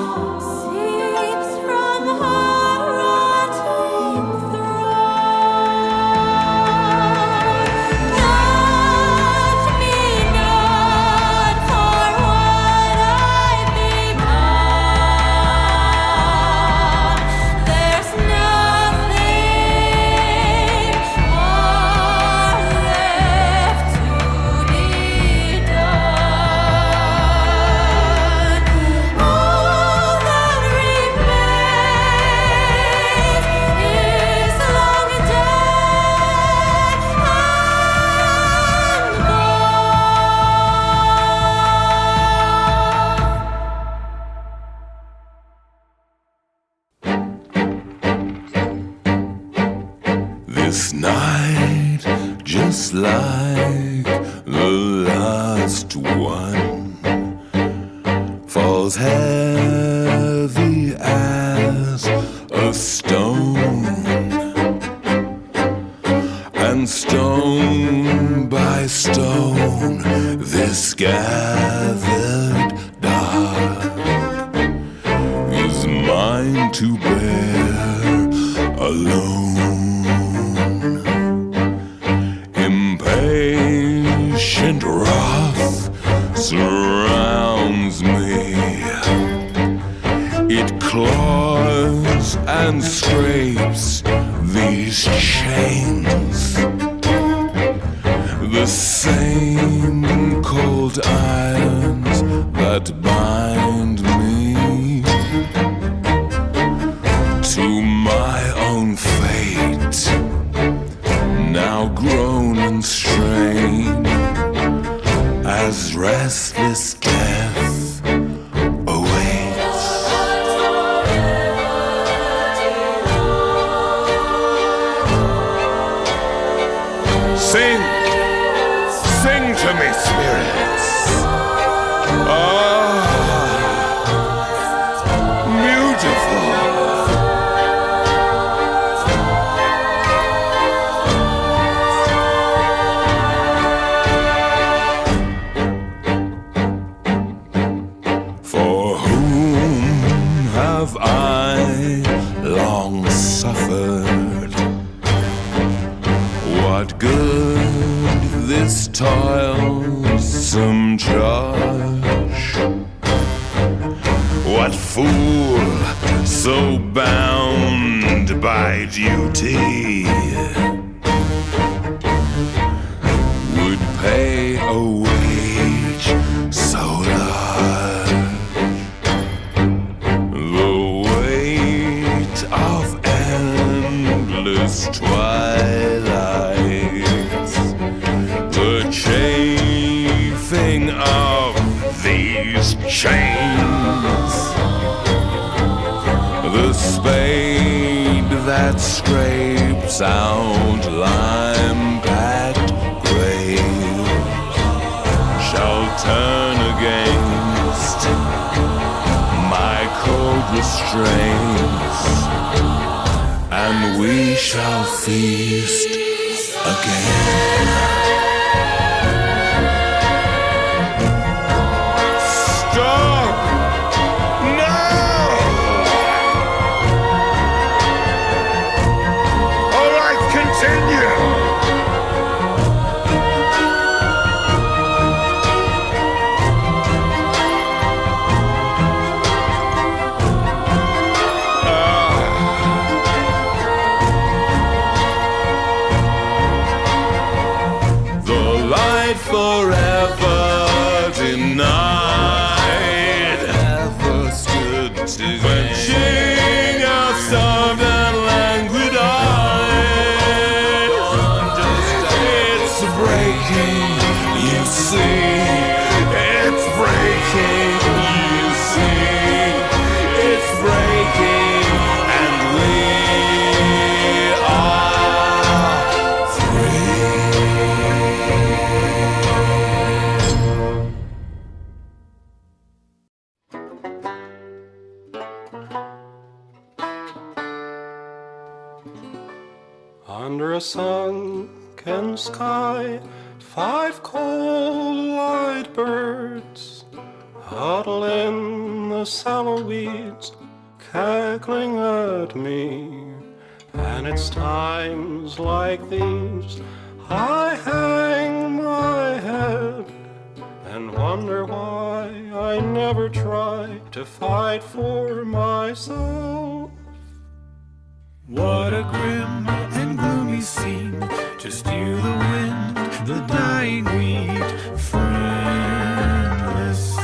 This night, just like the last one, falls heavy as a stone, and stone by stone this gathered dark is mine to bear alone. Impatient wrath surrounds me. It claws and scrapes these chains, the same cold irons that bind me to my own fate, now grown and strained as restless death awaits. Sing, sing to me, spirits. Ah, beautiful. For whom have I long suffered? What good this toilsome charge? What fool so bound by duty would pay a wage so large? The weight of endless twilights, the chafing of these chains, the spade that scrapes out lime-packed graves shall turn against my cold restraints, and we shall feast again. Stop! No! All right, continue! The light forever denied, ever stood to quenching our starved and languid eyes. It's breaking, you see. It's breaking, you see. It's breaking, and we are free. Under a sunken sky, 5 cold white birds huddle in the sallow weeds, cackling at me. And it's times like these I hang my head and wonder why I never try to fight for myself. What a grim and gloomy scene to steal the wind, the dying wheat, friendless,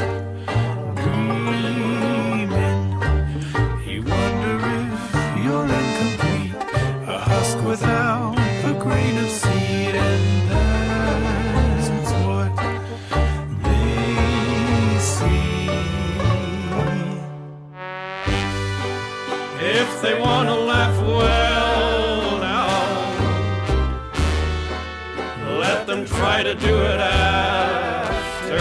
dreaming. You wonder if you're incomplete, a husk without a grain of seed, and that's what they see. If they want to laugh, well, now, and try to do it after.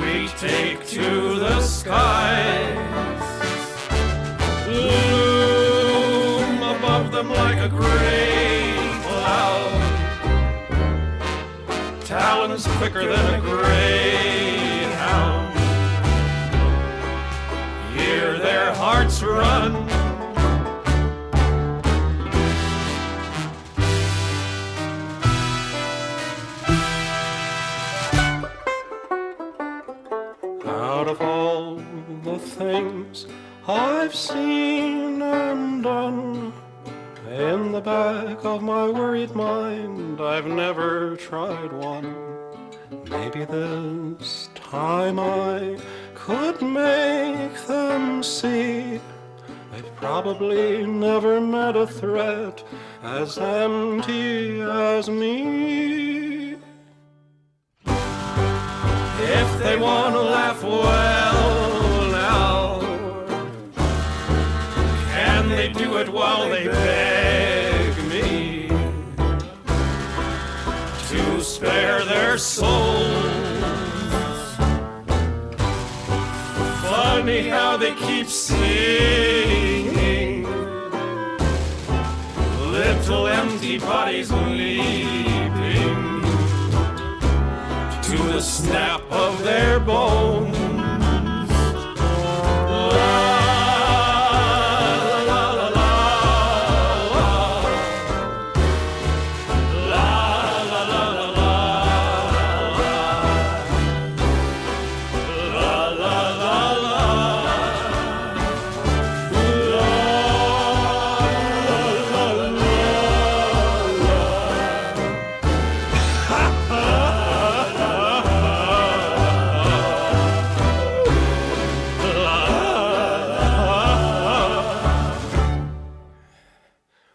We take to the skies, loom above them like a great cloud, talons quicker than a greyhound. Hear their hearts run. Out of all the things I've seen and done, in the back of my worried mind, I've never tried one. Maybe this time I could make them see they've probably never met a threat as empty as me. If they want to laugh, well now, can they do it while they beg me to spare their souls? Funny how they keep singing, little empty bodies leaping to the snap of their bones.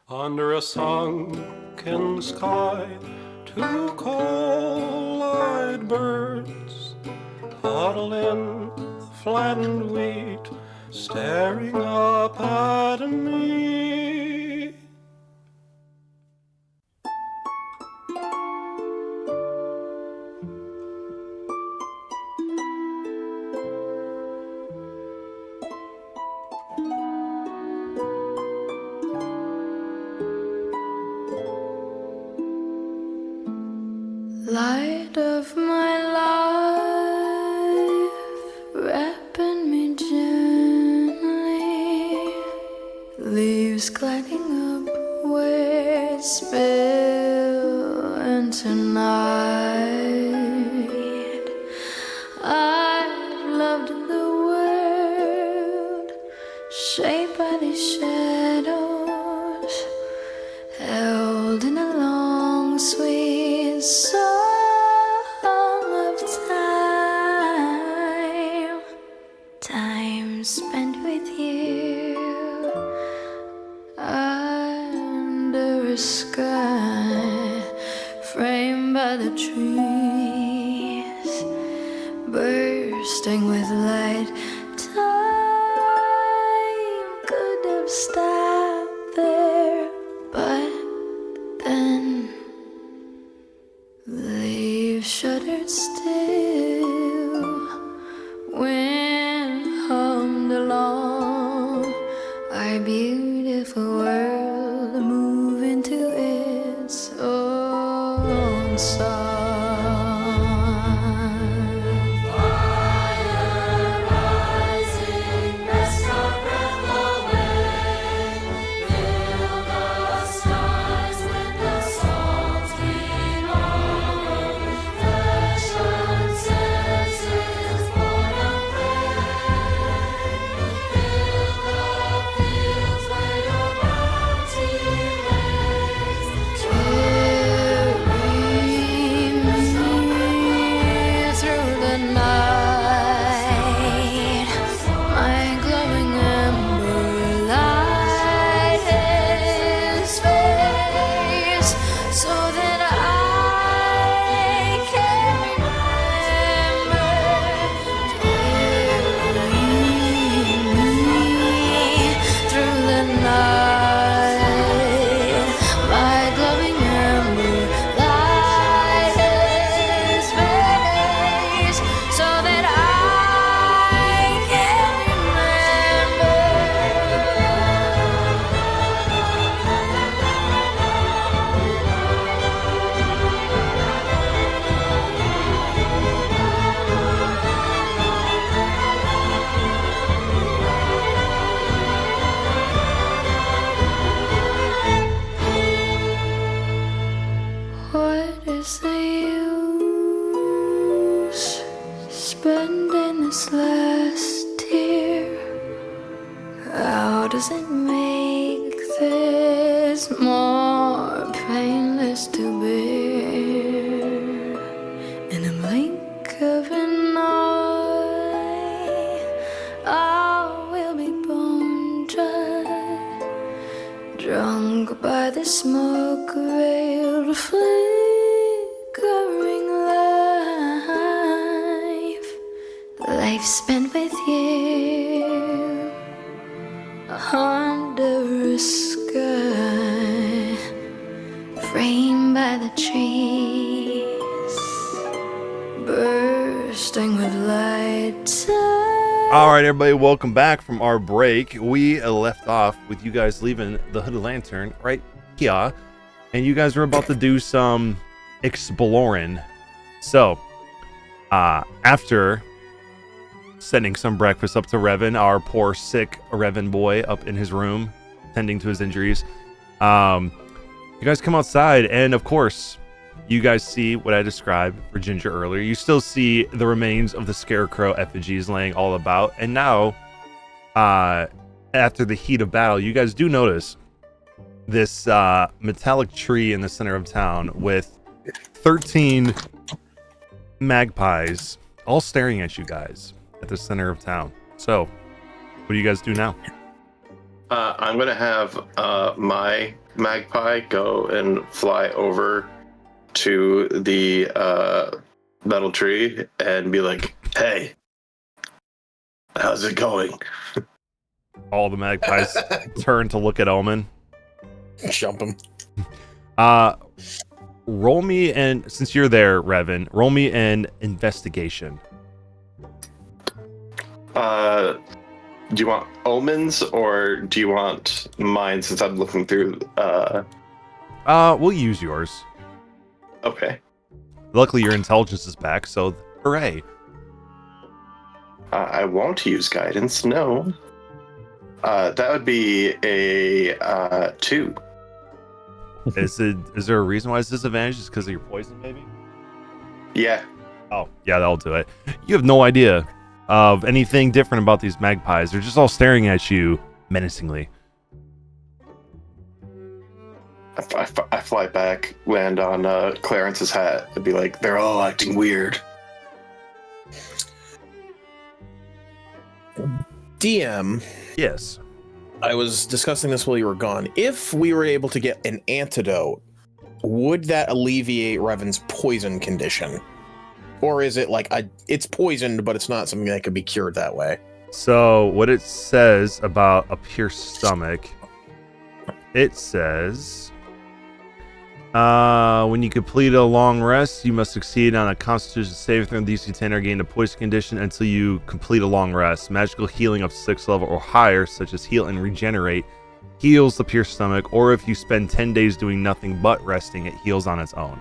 Under a sunken sky, two coal-eyed birds huddle in the flattened wheat, staring up at me. Light of my life, wrapping me gently, leaves gliding up where spill into night. I've loved the world, shaped by these shadows, held in a long sweet song of time, time spent with you under a sky framed by the trees, bursting with light. Time could have stopped there, but then leaves shuddered still. Wind hummed along our beautiful world, moving to its own song. Fire rising, rest our breath away. Fill the skies with the songs we love. Flesh and senses born of rain. Fill the fields where your bounty reigns. Carry is more painless to bear. In a blink of an eye, I will be bone dry, drunk by the smoke-veiled flickering life spent with you under a sky framed by the trees, bursting with light. All right, everybody, welcome back from our break. We left off with you guys leaving the Hooded Lantern right here, and you guys were about to do some exploring. So, after sending some breakfast up to Revan, our poor sick Revan boy up in his room, tending to his injuries, you guys come outside, and of course, you guys see what I described for Ginger earlier. You still see the remains of the Scarecrow effigies laying all about. And now, after the heat of battle, you guys do notice this metallic tree in the center of town with 13 magpies all staring at you guys at the center of town. So, what do you guys do now? I'm going to have my magpie go and fly over to the metal tree and be like, "Hey, how's it going?" All the magpies turn to look at Omen. Jump him. Roll me, and since you're there, Revan, roll me an investigation. Do you want Omen's or do you want mine since I'm looking through? We'll use yours. Okay. Luckily, your intelligence is back, so hooray. I won't use guidance, no. That would be a 2. Is there a reason why it's disadvantaged? Is because of your poison, maybe? Yeah. Oh, yeah, that'll do it. You have no idea of anything different about these magpies. They're just all staring at you menacingly. I fly back, land on Clarence's hat, and be like, "They're all acting weird." DM. Yes. I was discussing this while you were gone. If we were able to get an antidote, would that alleviate Revan's poison condition? Or is it like it's poisoned, but it's not something that could be cured that way? So what it says about a pierced stomach, it says, when you complete a long rest, you must succeed on a Constitution saving throw DC 10 or gain a poison condition until you complete a long rest. Magical healing up to 6th level or higher, such as heal and regenerate, heals the pierced stomach, or if you spend 10 days doing nothing but resting, it heals on its own.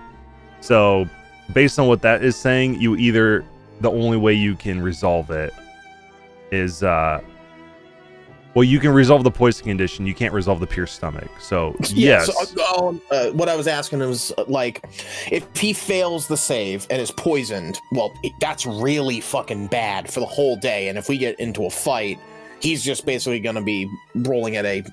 So, based on what that is saying, the only way you can resolve it is, you can resolve the poison condition. You can't resolve the pierced stomach. So, yeah, yes. So, what I was asking was, like, if he fails the save and is poisoned, well, that's really fucking bad for the whole day. And if we get into a fight, he's just basically going to be rolling at a,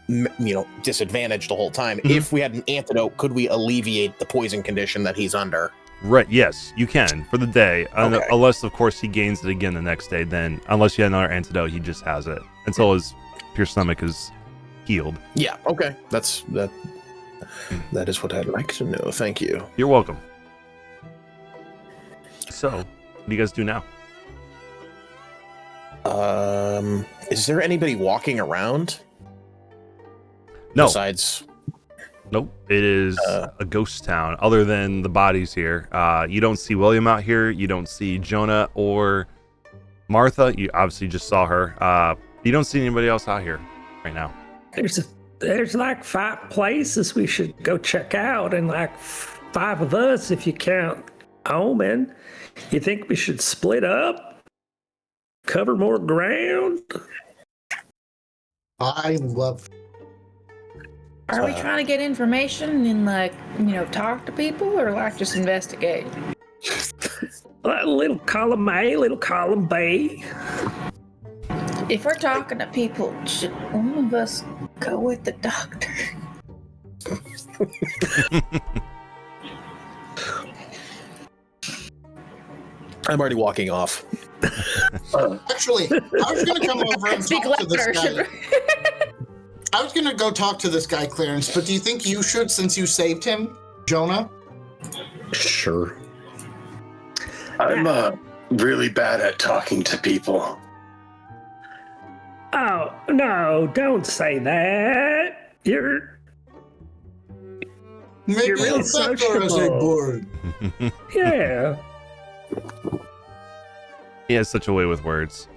disadvantage the whole time. Mm-hmm. If we had an antidote, could we alleviate the poison condition that he's under? Right, yes, you can for the day. Okay. Unless, of course, he gains it again the next day. Then, unless you had another antidote, he just has it until his pierced stomach is healed. Yeah, okay. That is what I'd like to know. Thank you. You're welcome. So, what do you guys do now? Is there anybody walking around? No. Besides... Nope. It is a ghost town, other than the bodies here. You don't see William out here. You don't see Jonah or Martha. You obviously just saw her. You don't see anybody else out here right now. There's like 5 places we should go check out, and like 5 of us if you count Omen. You think we should split up? Cover more ground? I love. Are we trying to get information and talk to people, or like just investigate? Little column A, little column B. If we're talking to people, should one of us go with the doctor? I'm already walking off. Actually, I was going to come over and Speak talk to this louder. guy. I was going to go talk to this guy, Clarence, but do you think you should, since you saved him, Jonah? Sure. I'm really bad at talking to people. Oh, no, don't say that. You're Maybe You're really better as a sociable. board. yeah. He has such a way with words.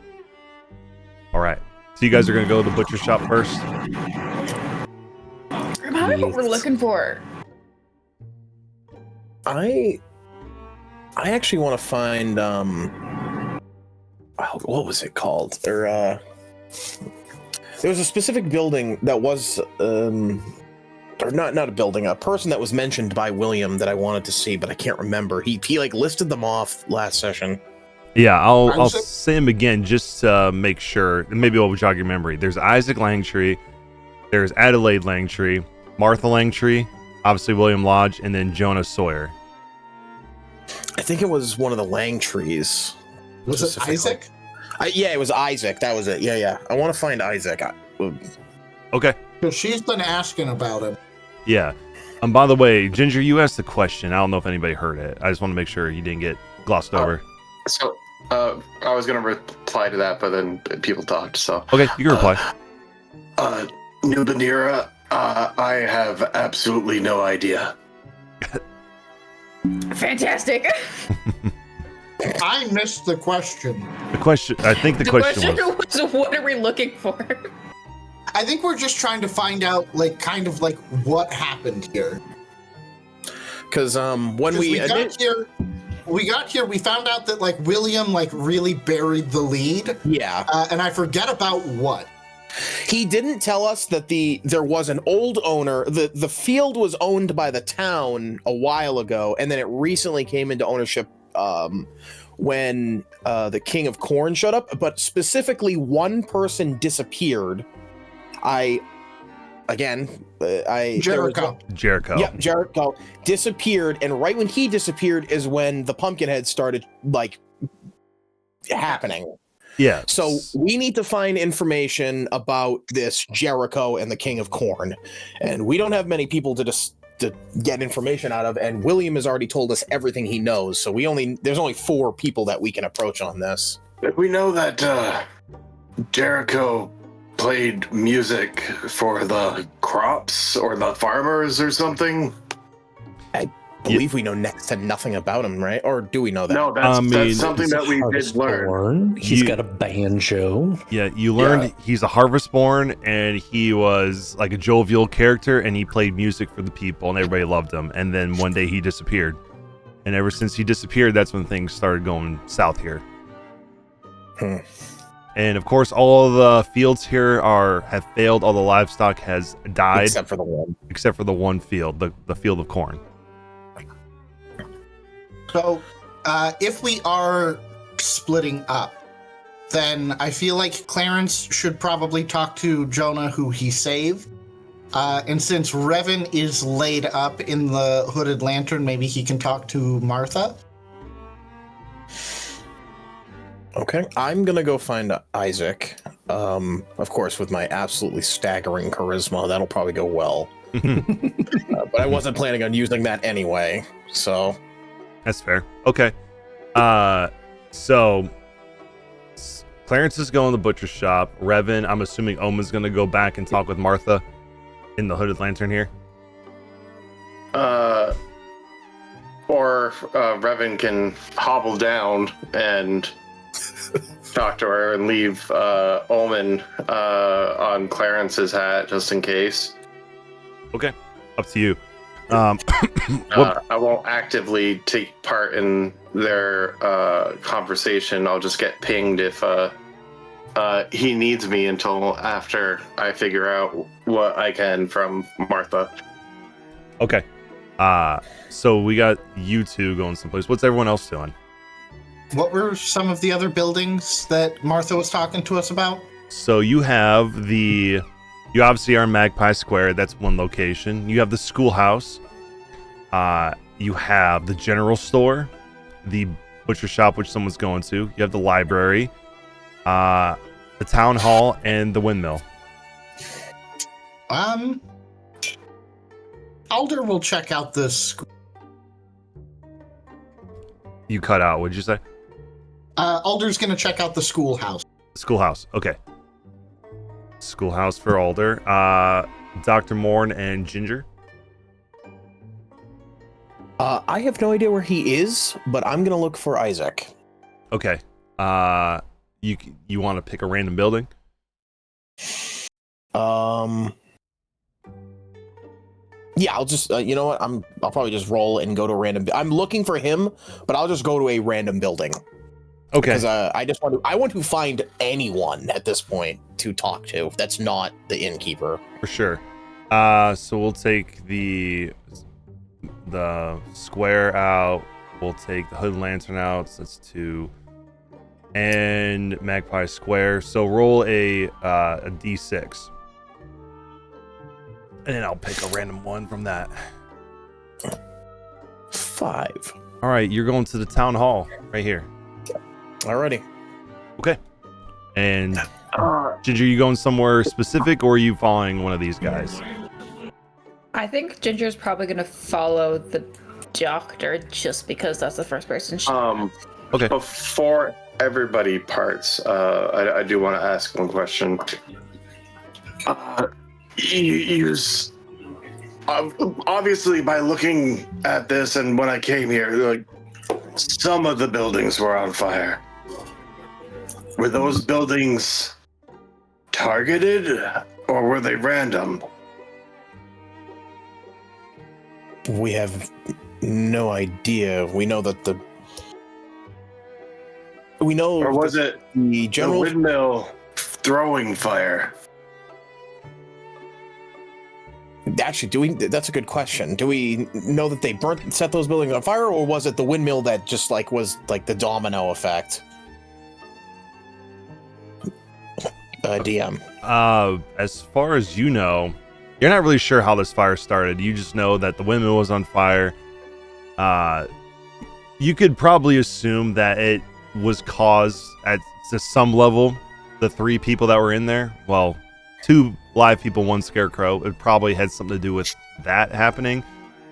All right. So you guys are going to go to the butcher shop first? Remind me what we're looking for. I actually want to find what was it called? There was a specific building that was or not a building, a person that was mentioned by William that I wanted to see, but I can't remember. He like listed them off last session. Yeah, I'll Isaac? say him again just to make sure. Maybe I'll jog your memory. There's Isaac Langtree, there's Adelaide Langtree, Martha Langtree, obviously William Lodge, and then Jonah Sawyer. I think it was one of the Langtrees. Was it Isaac? Yeah, it was Isaac. That was it. Yeah. I want to find Isaac. Okay. Because she's been asking about him. Yeah. By the way, Ginger, you asked the question. I don't know if anybody heard it. I just want to make sure you didn't get glossed over. So, I was gonna reply to that, but then people talked. So Okay, you can reply. Nubanira, I have absolutely no idea. Fantastic. I missed the question. The question, I think the question was, was, what are we looking for? I think we're just trying to find out, like, kind of like what happened here. Because when we got here, we found out that like William like really buried the lead. Yeah. And I forget about what. He didn't tell us that there was an old owner. The field was owned by the town a while ago, and then it recently came into ownership when the King of Corn showed up. But specifically, one person disappeared. Jericho. Jericho. Yep, Jericho disappeared, and right when he disappeared is when the Pumpkinhead started like happening. Yeah. So we need to find information about this Jericho and the King of Corn, and we don't have many people to get information out of. And William has already told us everything he knows, so there's only 4 people that we can approach on this. We know that Jericho played music for the crops or the farmers or something. I believe we know next to nothing about him, right? Or do we know that? No, that's something that we did learn. He's got a banjo. Yeah, you learned he's a harvest-born, and he was like a jovial character, and he played music for the people, and everybody loved him. And then one day he disappeared. And ever since he disappeared, that's when things started going south here. And of course, all the fields here have failed. All the livestock has died. Except for the one. Except for the one field, the field of corn. So, if we are splitting up, then I feel like Clarence should probably talk to Jonah, who he saved. And since Revan is laid up in the Hooded Lantern, maybe he can talk to Martha. Okay, I'm gonna go find Isaac. Of course, with my absolutely staggering charisma, that'll probably go well. But I wasn't planning on using that anyway, so. That's fair. Okay. So Clarence is going to the butcher shop. Revan, I'm assuming Omen's going to go back and talk with Martha in the Hooded Lantern here. Or Revan can hobble down and talk to her and leave Omen on Clarence's hat just in case. Okay, up to you. I won't actively take part in their conversation. I'll just get pinged if he needs me until after I figure out what I can from Martha. Okay. So we got you two going someplace. What's everyone else doing? What were some of the other buildings that Martha was talking to us about? So you have the You obviously are in Magpie Square. That's one location. You have the schoolhouse. You have the general store, the butcher shop, which someone's going to. You have the library, the town hall, and the windmill. Alder will check out the school. You cut out. What'd you say? Alder's gonna check out the schoolhouse. Schoolhouse. Okay. Schoolhouse for Alder. Dr. Morn and Ginger. I have no idea where he is, but I'm gonna look for Isaac. Okay. You want to pick a random building? Yeah, I'll just you know what? I'll probably just roll and go to a random. I'm looking for him, but I'll just go to a random building. Okay. Because I want to find anyone at this point to talk to. That's not the innkeeper. For sure. So we'll take the square out. We'll take the hood lantern out. So that's 2. And Magpie Square. So roll a d6. And then I'll pick a random one from that. 5. All right, you're going to the town hall right here. Alrighty. Okay. And Ginger, you going somewhere specific, or are you following one of these guys? I think Ginger's probably gonna follow the doctor just because that's the first person she. Okay. Before everybody parts, I do want to ask one question. Obviously, by looking at this and when I came here, like some of the buildings were on fire. Were those buildings targeted, or were they random? We have no idea. We know that or was it the general the windmill throwing fire? Actually, that's a good question. Do we know that they set those buildings on fire, or was it the windmill that just was the domino effect? DM. As far as you know, you're not really sure how this fire started. You just know that the windmill was on fire. You could probably assume that it was caused to some level. The 3 people that were in there, well, 2 live people, 1 scarecrow. It probably had something to do with that happening.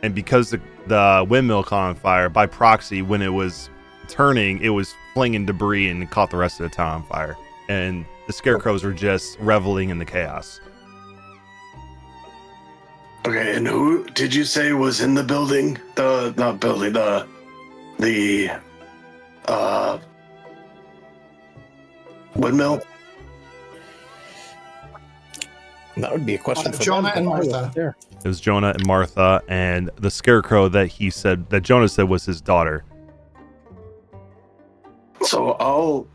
And because the windmill caught on fire, by proxy, when it was turning, it was flinging debris and caught the rest of the town on fire. And the scarecrows were just reveling in the chaos. Okay, and who did you say was in the building? The windmill? That would be a question for Jonah them. and Martha. It was Jonah and Martha, and the scarecrow that Jonah said was his daughter. So I'll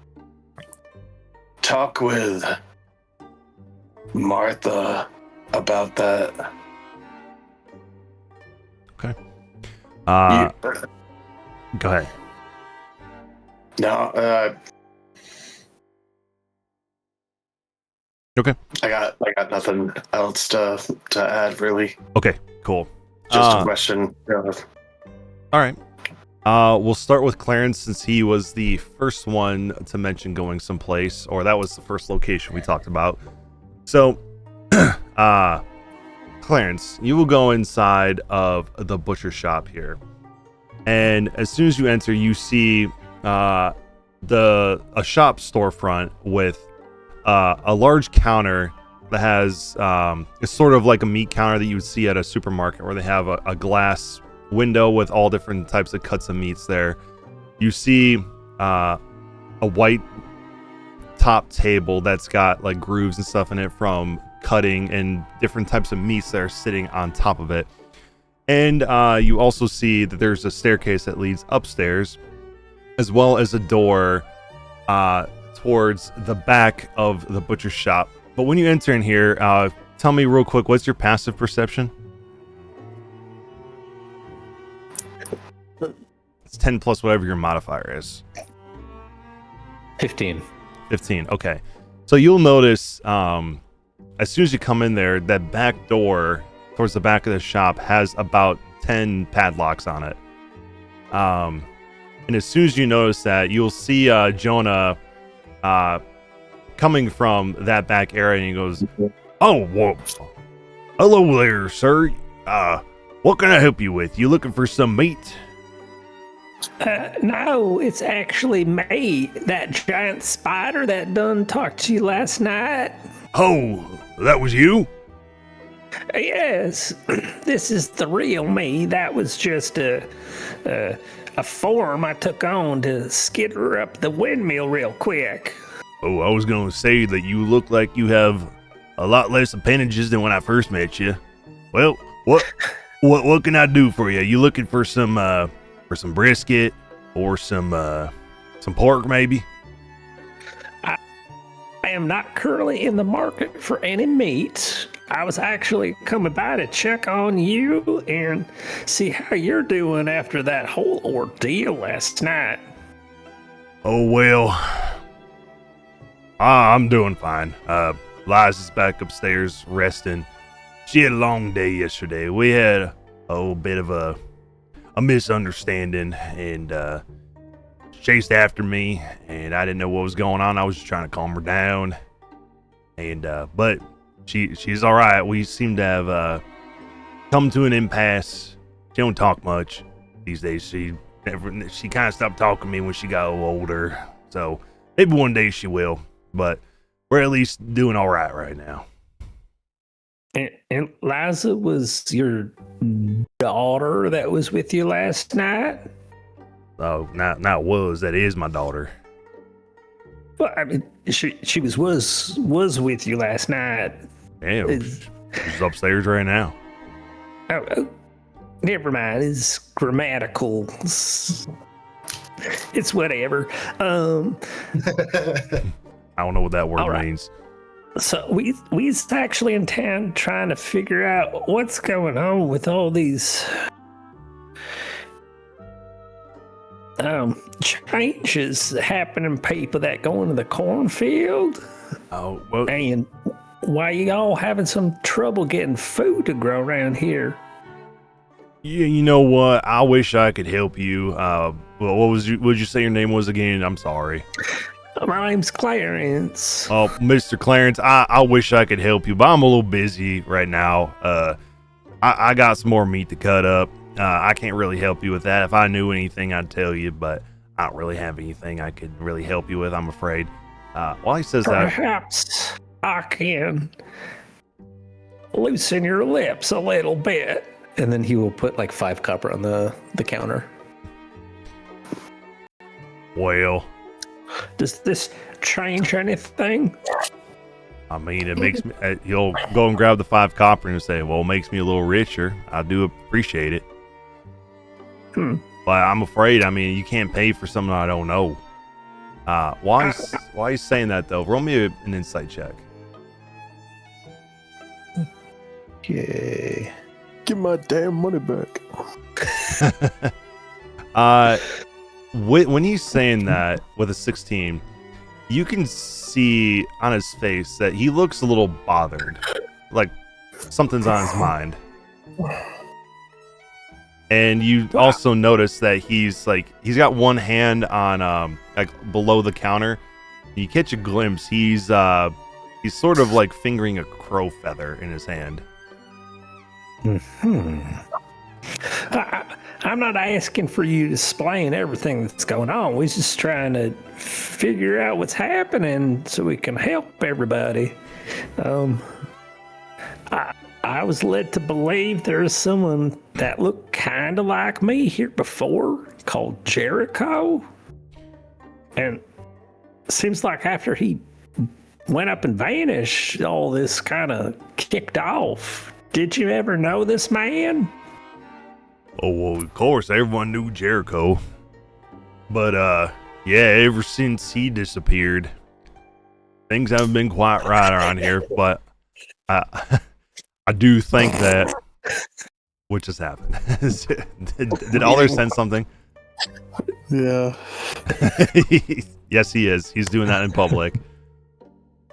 talk with Martha about that. Okay. Go ahead. No, Okay. I got nothing else to add, really. Okay, cool. Just a question. All right. We'll start with Clarence, since he was the first one to mention going someplace, or that was the first location we talked about. So, Clarence, you will go inside of the butcher shop here, and as soon as you enter, you see a shop storefront with a large counter that has it's sort of like a meat counter that you would see at a supermarket, where they have a glass window with all different types of cuts of meats there. You see a white top table that's got like grooves and stuff in it from cutting, and different types of meats that are sitting on top of it. And you also see that there's a staircase that leads upstairs, as well as a door towards the back of the butcher shop. But when you enter in here, tell me real quick, what's your passive perception? It's 10 plus whatever your modifier is. 15. 15. Okay. So you'll notice as soon as you come in there, that back door towards the back of the shop has about 10 padlocks on it. And as soon as you notice that, you'll see Jonah coming from that back area, and he goes, "Oh, well, hello there, sir. What can I help you with? You looking for some meat?" No, it's actually me, that giant spider that done talked to you last night. Oh, that was you? Yes, this is the real me. That was just a form I took on to skitter up the windmill real quick. Oh, I was going to say that you look like you have a lot less appendages than when I first met you. Well, what can I do for you? You looking for some brisket or some pork maybe? I am not currently in the market for any meat. I was actually coming by to check on you and see how you're doing after that whole ordeal last night. Oh, well, I'm doing fine. Liza's back upstairs resting. She had a long day yesterday. We had a bit of a misunderstanding, and chased after me, and I didn't know what was going on. I was just trying to calm her down, and but she's all right. We seem to have come to an impasse. She don't talk much these days. She kind of stopped talking to me when she got a little older, so maybe one day she will, but we're at least doing all right now. And Liza was your daughter that was with you last night? Oh, not that is my daughter. Well, I mean, she was with you last night. Yeah, she's upstairs right now. Oh, never mind. It's grammatical. It's whatever. I don't know what that word right. means. So we's actually in town trying to figure out what's going on with all these changes happening, people that go into the cornfield. Oh, well, and why you all having some trouble getting food to grow around here? yeah, you know what? I wish I could help you. Well, what would you say your name was again? I'm sorry. My name's Clarence. Oh, Mr. Clarence, I wish I could help you, but I'm a little busy right now. I got some more meat to cut up. I can't really help you with that. If I knew anything, I'd tell you, but I don't really have anything I could really help you with, I'm afraid. While he says that, Perhaps I can loosen your lips a little bit. And then he will put like 5 copper on the counter. well, Does this change anything? I mean, it makes me. He'll go and grab the 5 copper and say, "Well, it makes me a little richer. I do appreciate it." But I'm afraid. I mean, you can't pay for something I don't know. Why are you saying that though? Roll me an insight check. Okay. Give my damn money back. When he's saying that with a 16, you can see on his face that he looks a little bothered, like something's on his mind. And you also notice that he's got one hand on like below the counter. You catch a glimpse. He's sort of like fingering a crow feather in his hand. I'm not asking for you to explain everything that's going on. We're just trying to figure out what's happening so we can help everybody. I was led to believe there's someone that looked kind of like me here before called Jericho. And it seems like after he went up and vanished, all this kind of kicked off. Did you ever know this man? Oh, well, of course, everyone knew Jericho. But, yeah, ever since he disappeared, things haven't been quite right around here. But I do think that... What just happened? did Alder send something? Yeah. Yes, he is. He's doing that in public.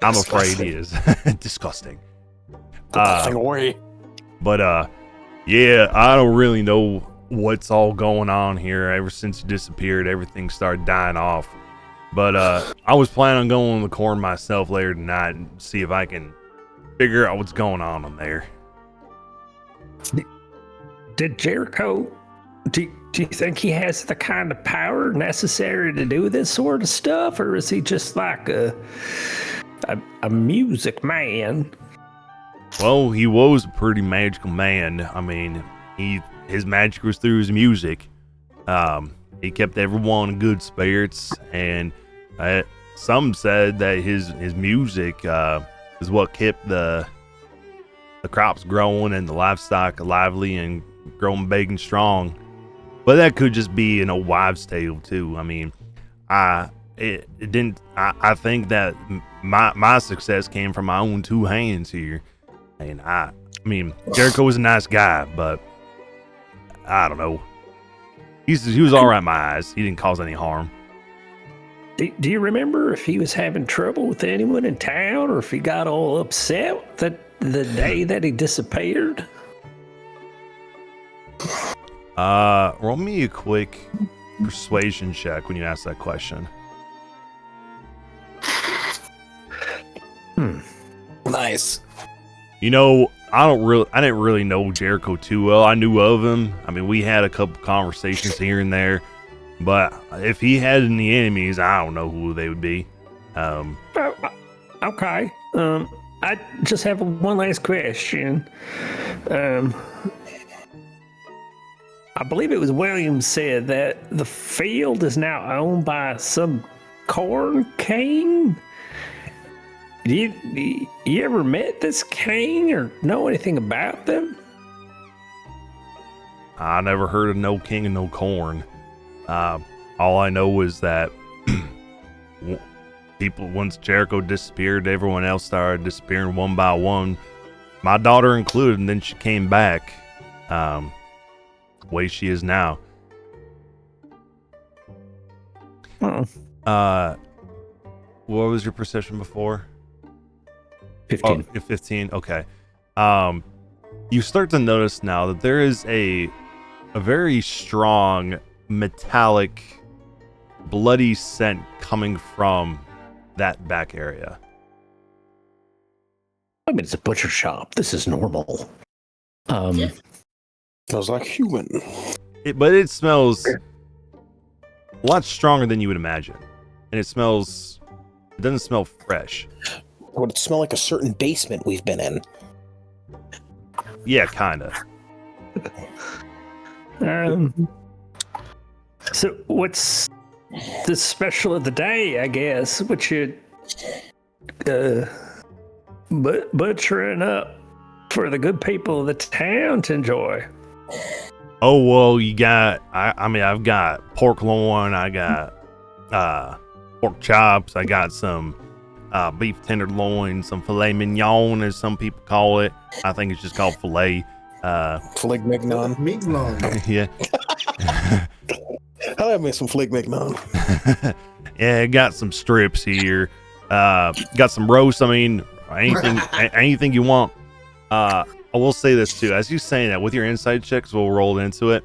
I'm afraid he is. Disgusting. Put that thing away. But yeah, I don't really know what's all going on here. Ever since he disappeared, everything started dying off. But I was planning on going on the corn myself later tonight and see if I can figure out what's going on there. Did Jericho, do you think he has the kind of power necessary to do this sort of stuff, or is he just like a music man? Well, he was a pretty magical man. I mean, his magic was through his music. He kept everyone in good spirits, and some said that his music is what kept the crops growing and the livestock lively and growing big and strong. But that could just be an old wives' tale too. I mean, I think that my success came from my own two hands here. And I mean, Jericho was a nice guy, but I don't know. He was all right in my eyes. He didn't cause any harm. Do you remember if he was having trouble with anyone in town, or if he got all upset the day that he disappeared? Roll me a quick persuasion check when you ask that question. Nice. You know, I didn't really know Jericho too well. I knew of him. I mean, we had a couple conversations here and there, but if he had any enemies, I don't know who they would be. Okay. I just have one last question. I believe it was William said that the field is now owned by some corn king. You ever met this king or know anything about them? I never heard of no king and no corn. All I know is that once Jericho disappeared, everyone else started disappearing one by one, my daughter included, and then she came back the way she is now. Oh. What was your perception before? 15. Oh, 15. Okay. You start to notice now that there is a very strong metallic bloody scent coming from that back area. I mean, it's a butcher shop. This is normal. Smells like human. But it smells a lot stronger than you would imagine. And it doesn't smell fresh. Would it smell like a certain basement we've been in? Yeah, kinda. So what's the special of the day, I guess? What you butchering up for the good people of the town to enjoy? Oh, well, you got, I've got pork loin, I got pork chops, I got some beef tenderloin, some filet mignon, as some people call it. I think it's just called filet. Flig mignon. Mignon. Yeah. I'll have me some flig mignon. Yeah, I got some strips here. Got some roast. I mean, anything you want. I will say this too. As you saying that, with your inside checks, we'll roll into it.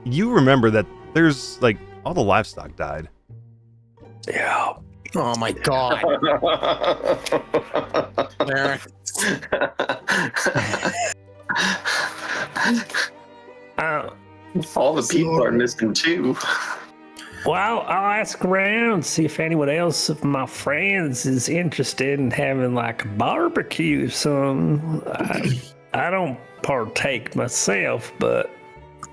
You remember that there's like all the livestock died. Yeah. Oh my god. There. All the people are missing too. Well, I'll ask around, see if anyone else of my friends is interested in having like a barbecue or something. I don't partake myself, but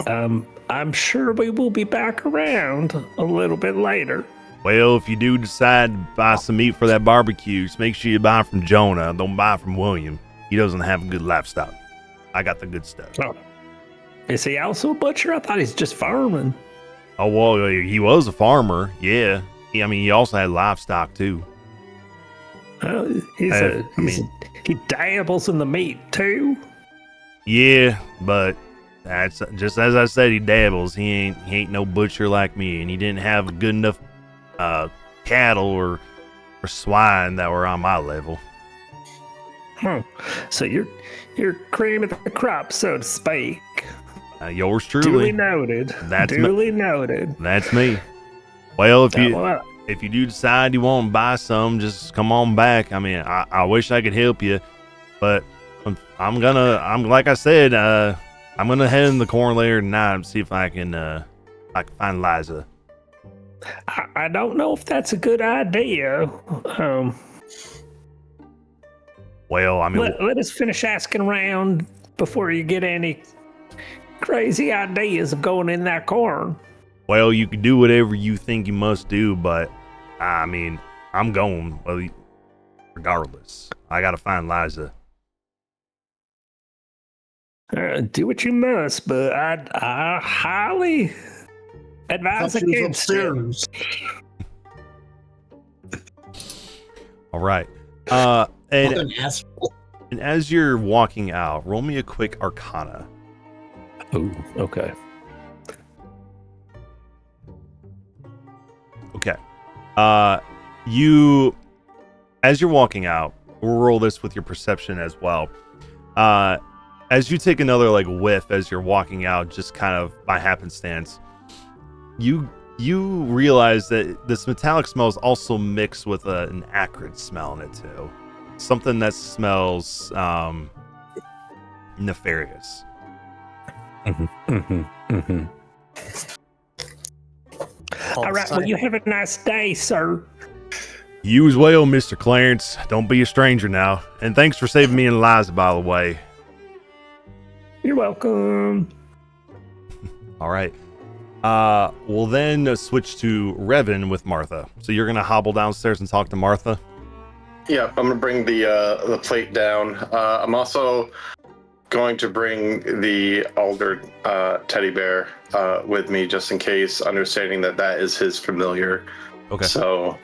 I'm sure we will be back around a little bit later. Well, if you do decide to buy some meat for that barbecue, just make sure you buy from Jonah. Don't buy from William. He doesn't have good livestock. I got the good stuff. Oh. Is he also a butcher? I thought he's just farming. Oh, well, he was a farmer, yeah. He also had livestock, too. He dabbles in the meat, too? Yeah, but that's just as I said, he dabbles. He ain't no butcher like me, and he didn't have good enough cattle or swine that were on my level. So you're cream of the crop, so to speak. Yours Duly truly. noted. That's Duly noted. That's me. Well, if you Well, if you do decide you want to buy some, just come on back. I mean, I wish I could help you, but I'm like I said, I'm gonna head in the corn layer tonight and see if I can find Liza. I don't know if that's a good idea. Well, I mean, Let us finish asking around before you get any crazy ideas of going in that corn. well, you can do whatever you think you must do, but I mean, I'm going. Well, regardless, I gotta find Liza. Do what you must, but I highly advise Thought she was against it. upstairs. All right. What And an asshole. as you're walking out, roll me a quick Arcana. Ooh, okay. Okay. You, as you're walking out, we'll roll this with your perception as well. As you take another whiff as you're walking out, just kind of by happenstance, you realize that this metallic smell is also mixed with an acrid smell in it too. Something that smells nefarious. All right, well, you have a nice day, sir. You as well, Mr. Clarence. Don't be a stranger now. And thanks for saving me and Liza, by the way. You're welcome. All right. We'll then switch to Revan with Martha. So you're gonna hobble downstairs and talk to Martha. Yeah, I'm gonna bring the plate down. I'm also going to bring the alder teddy bear with me just in case, understanding that is his familiar. Okay. So,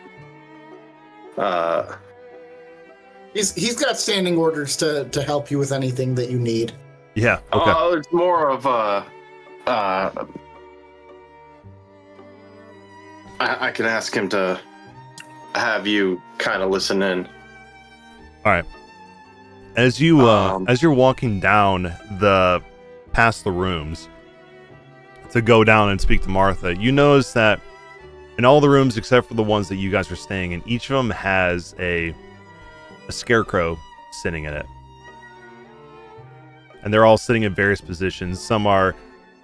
He's got standing orders to help you with anything that you need. Yeah. Okay. It's more of I can ask him to have you kind of listen in. All right. As you're walking down past the rooms to go down and speak to Martha, you notice that in all the rooms except for the ones that you guys are staying in, each of them has a scarecrow sitting in it. And they're all sitting in various positions. Some are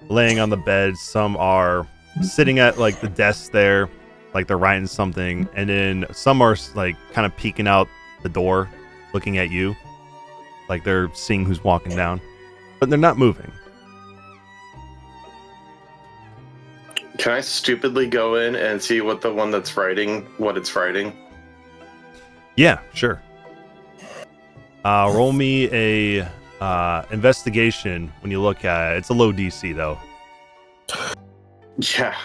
laying on the bed, some are sitting at the desk there, like they're writing something, and then some are kind of peeking out the door, looking at you, like they're seeing who's walking down, but they're not moving. Can I stupidly go in and see what the one that's writing, what it's writing? Yeah, sure. Roll me a investigation when you look at it. It's a low DC though. Yeah.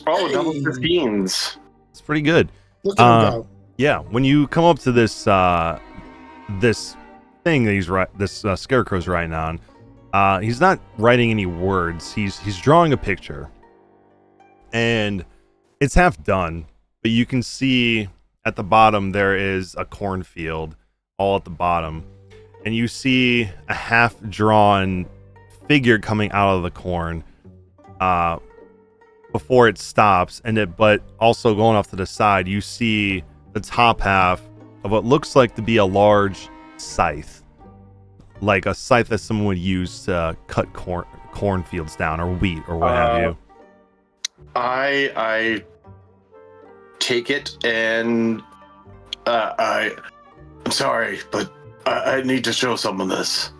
Double 15s. It's pretty good. Look at him go. Yeah, when you come up to this this thing that this scarecrow's writing on, he's not writing any words. He's drawing a picture, and it's half done, but you can see at the bottom there is a cornfield, all at the bottom, and you see a half drawn figure coming out of the corn. Before it stops, but also going off to the side, you see the top half of what looks like to be a large scythe, like a scythe that someone would use to cut cornfields down or wheat or what have you. I take it and I'm sorry, but I need to show someone this.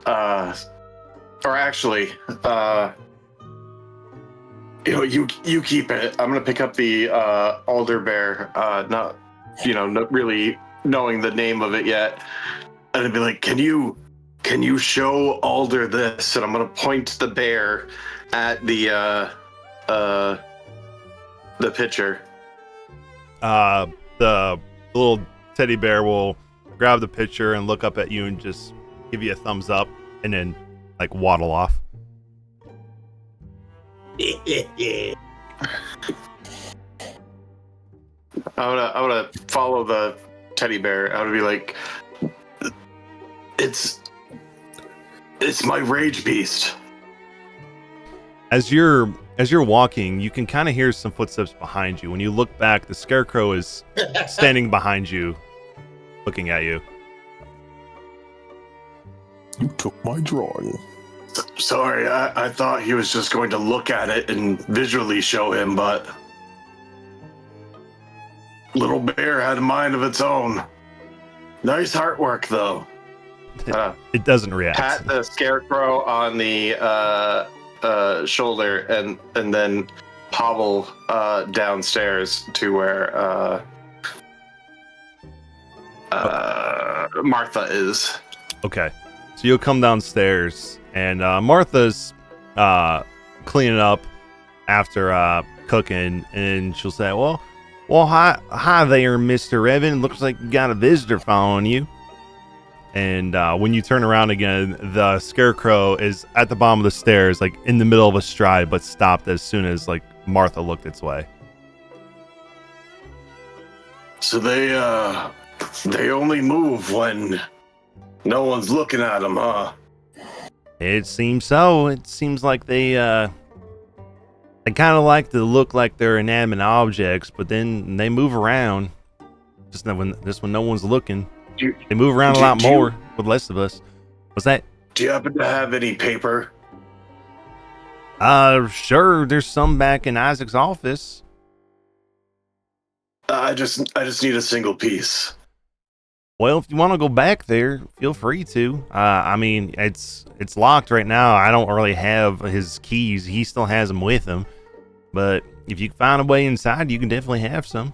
Or actually, you keep it. I'm gonna pick up the alder bear, not really knowing the name of it yet, and I'd be like, can you show Alder this? And I'm gonna point the bear at the picture. The little teddy bear will grab the picture and look up at you and just give you a thumbs up, and then waddle off. I would follow the teddy bear. I would be like, it's my rage beast. As you're walking, you can kind of hear some footsteps behind you. When you look back, the scarecrow is standing behind you, looking at you. You took my drawing. Sorry, I thought he was just going to look at it and visually show him, but Little Bear had a mind of its own. Nice artwork, though. It doesn't react. Pat the scarecrow on the shoulder and then hobble downstairs to where Martha is. Okay. So you'll come downstairs, and Martha's cleaning up after cooking, and she'll say, well, hi there, Mr. Evan. Looks like you got a visitor following you. And when you turn around again, the scarecrow is at the bottom of the stairs, like in the middle of a stride, but stopped as soon as like Martha looked its way. So they only move when no one's looking at them, huh? It seems so. It seems like they kind of like to look like they're inanimate objects, but then they move around. Just when no one's looking. They move around a lot more with less of us. What's that? Do you happen to have any paper? Sure. There's some back in Isaac's office. I just need a single piece. Well, if you want to go back there, feel free to. I mean, it's locked right now. I don't really have his keys. He still has them with him. But if you find a way inside, you can definitely have some.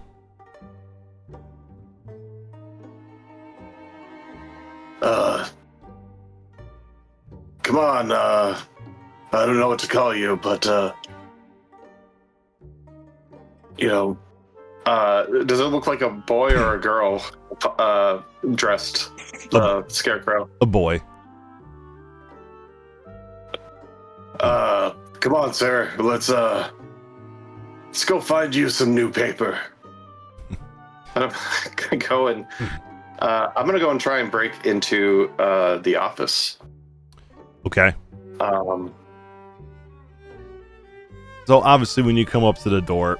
Come on, I don't know what to call you, but, does it look like a boy or a girl, dressed, scarecrow? A boy. Come on, sir, let's go find you some new paper. I'm gonna go and try and break into, the office. Okay. So obviously when you come up to the door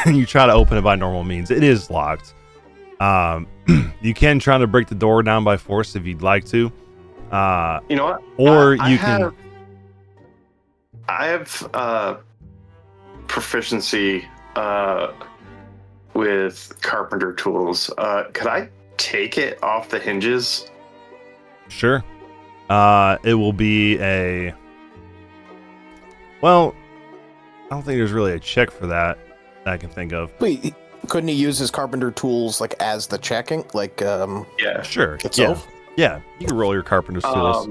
and you try to open it by normal means, it is locked. You can try to break the door down by force if you'd like to. You know what? Or I you can... have proficiency with carpenter tools. Could I take it off the hinges? Sure. It will be a... Well, I don't think there's really a check for that I can think of. Wait, couldn't he use his carpenter tools like as the checking? Like, yeah. Sure. Itself? Yeah. You can roll your carpenter's tools.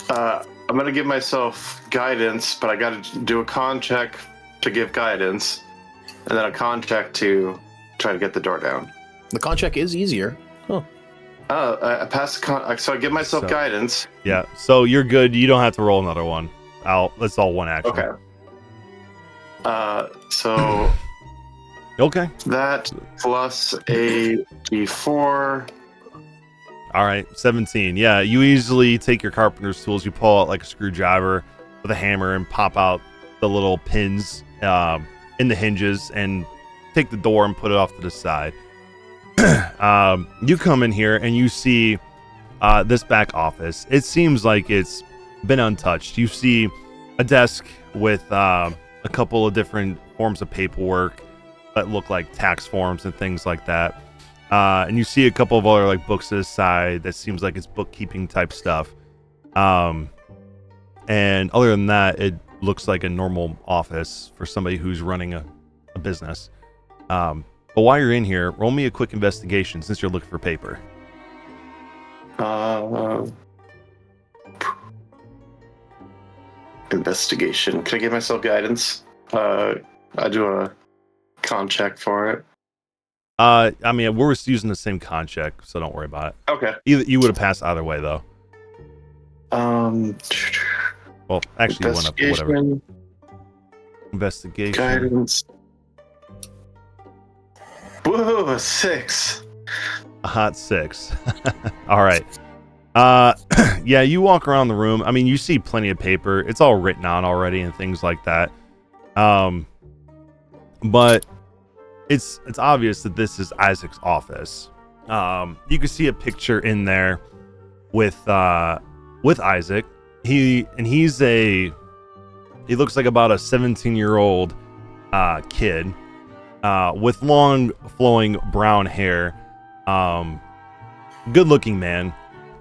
I'm going to give myself guidance, but I got to do a con check to give guidance, and then a con check to try to get the door down. The con check is easier. Oh. I passed the con, so I give myself guidance. Yeah, so you're good. You don't have to roll another one. That's all one action. Okay. So okay. That plus a d4. All right, 17. Yeah, you easily take your carpenter's tools. You pull out like a screwdriver with a hammer and pop out the little pins in the hinges and take the door and put it off to the side. You come in here and you see this back office. It seems like it's been untouched. You see a desk with a couple of different forms of paperwork that look like tax forms and things like that. And you see a couple of other like books to the side that seems like it's bookkeeping type stuff. And other than that, it looks like a normal office for somebody who's running a business. But while you're in here, roll me a quick investigation since you're looking for paper. Investigation. Can I give myself guidance? I do a con check for it. I mean, we're using the same con check, so don't worry about it. Okay. You would have passed either way, though. Well, actually, you went up, whatever. Investigation. Guidance. Whoa, a 6. A hot 6. All right. Yeah, you walk around the room. I mean, you see plenty of paper. It's all written on already and things like that. But it's obvious that this is Isaac's office. You can see a picture in there with Isaac. He looks like about a 17-year-old kid with long flowing brown hair. Good looking man.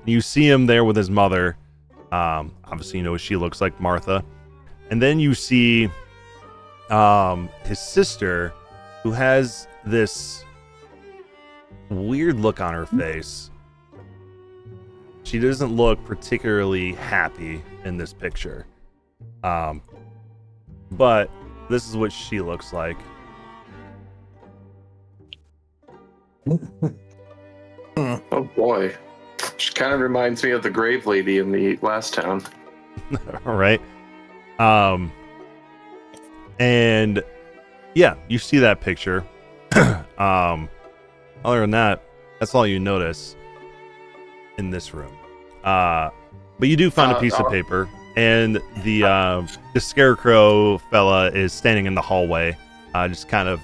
You see him there with his mother. Obviously, you know what she looks like, Martha. And then you see his sister, who has this weird look on her face. She doesn't look particularly happy in this picture. But this is what she looks like. Oh boy. She kind of reminds me of the grave lady in the last town. All right. And yeah, you see that picture. Other than that, that's all you notice in this room. But you do find a piece of paper, and the scarecrow fella is standing in the hallway, just kind of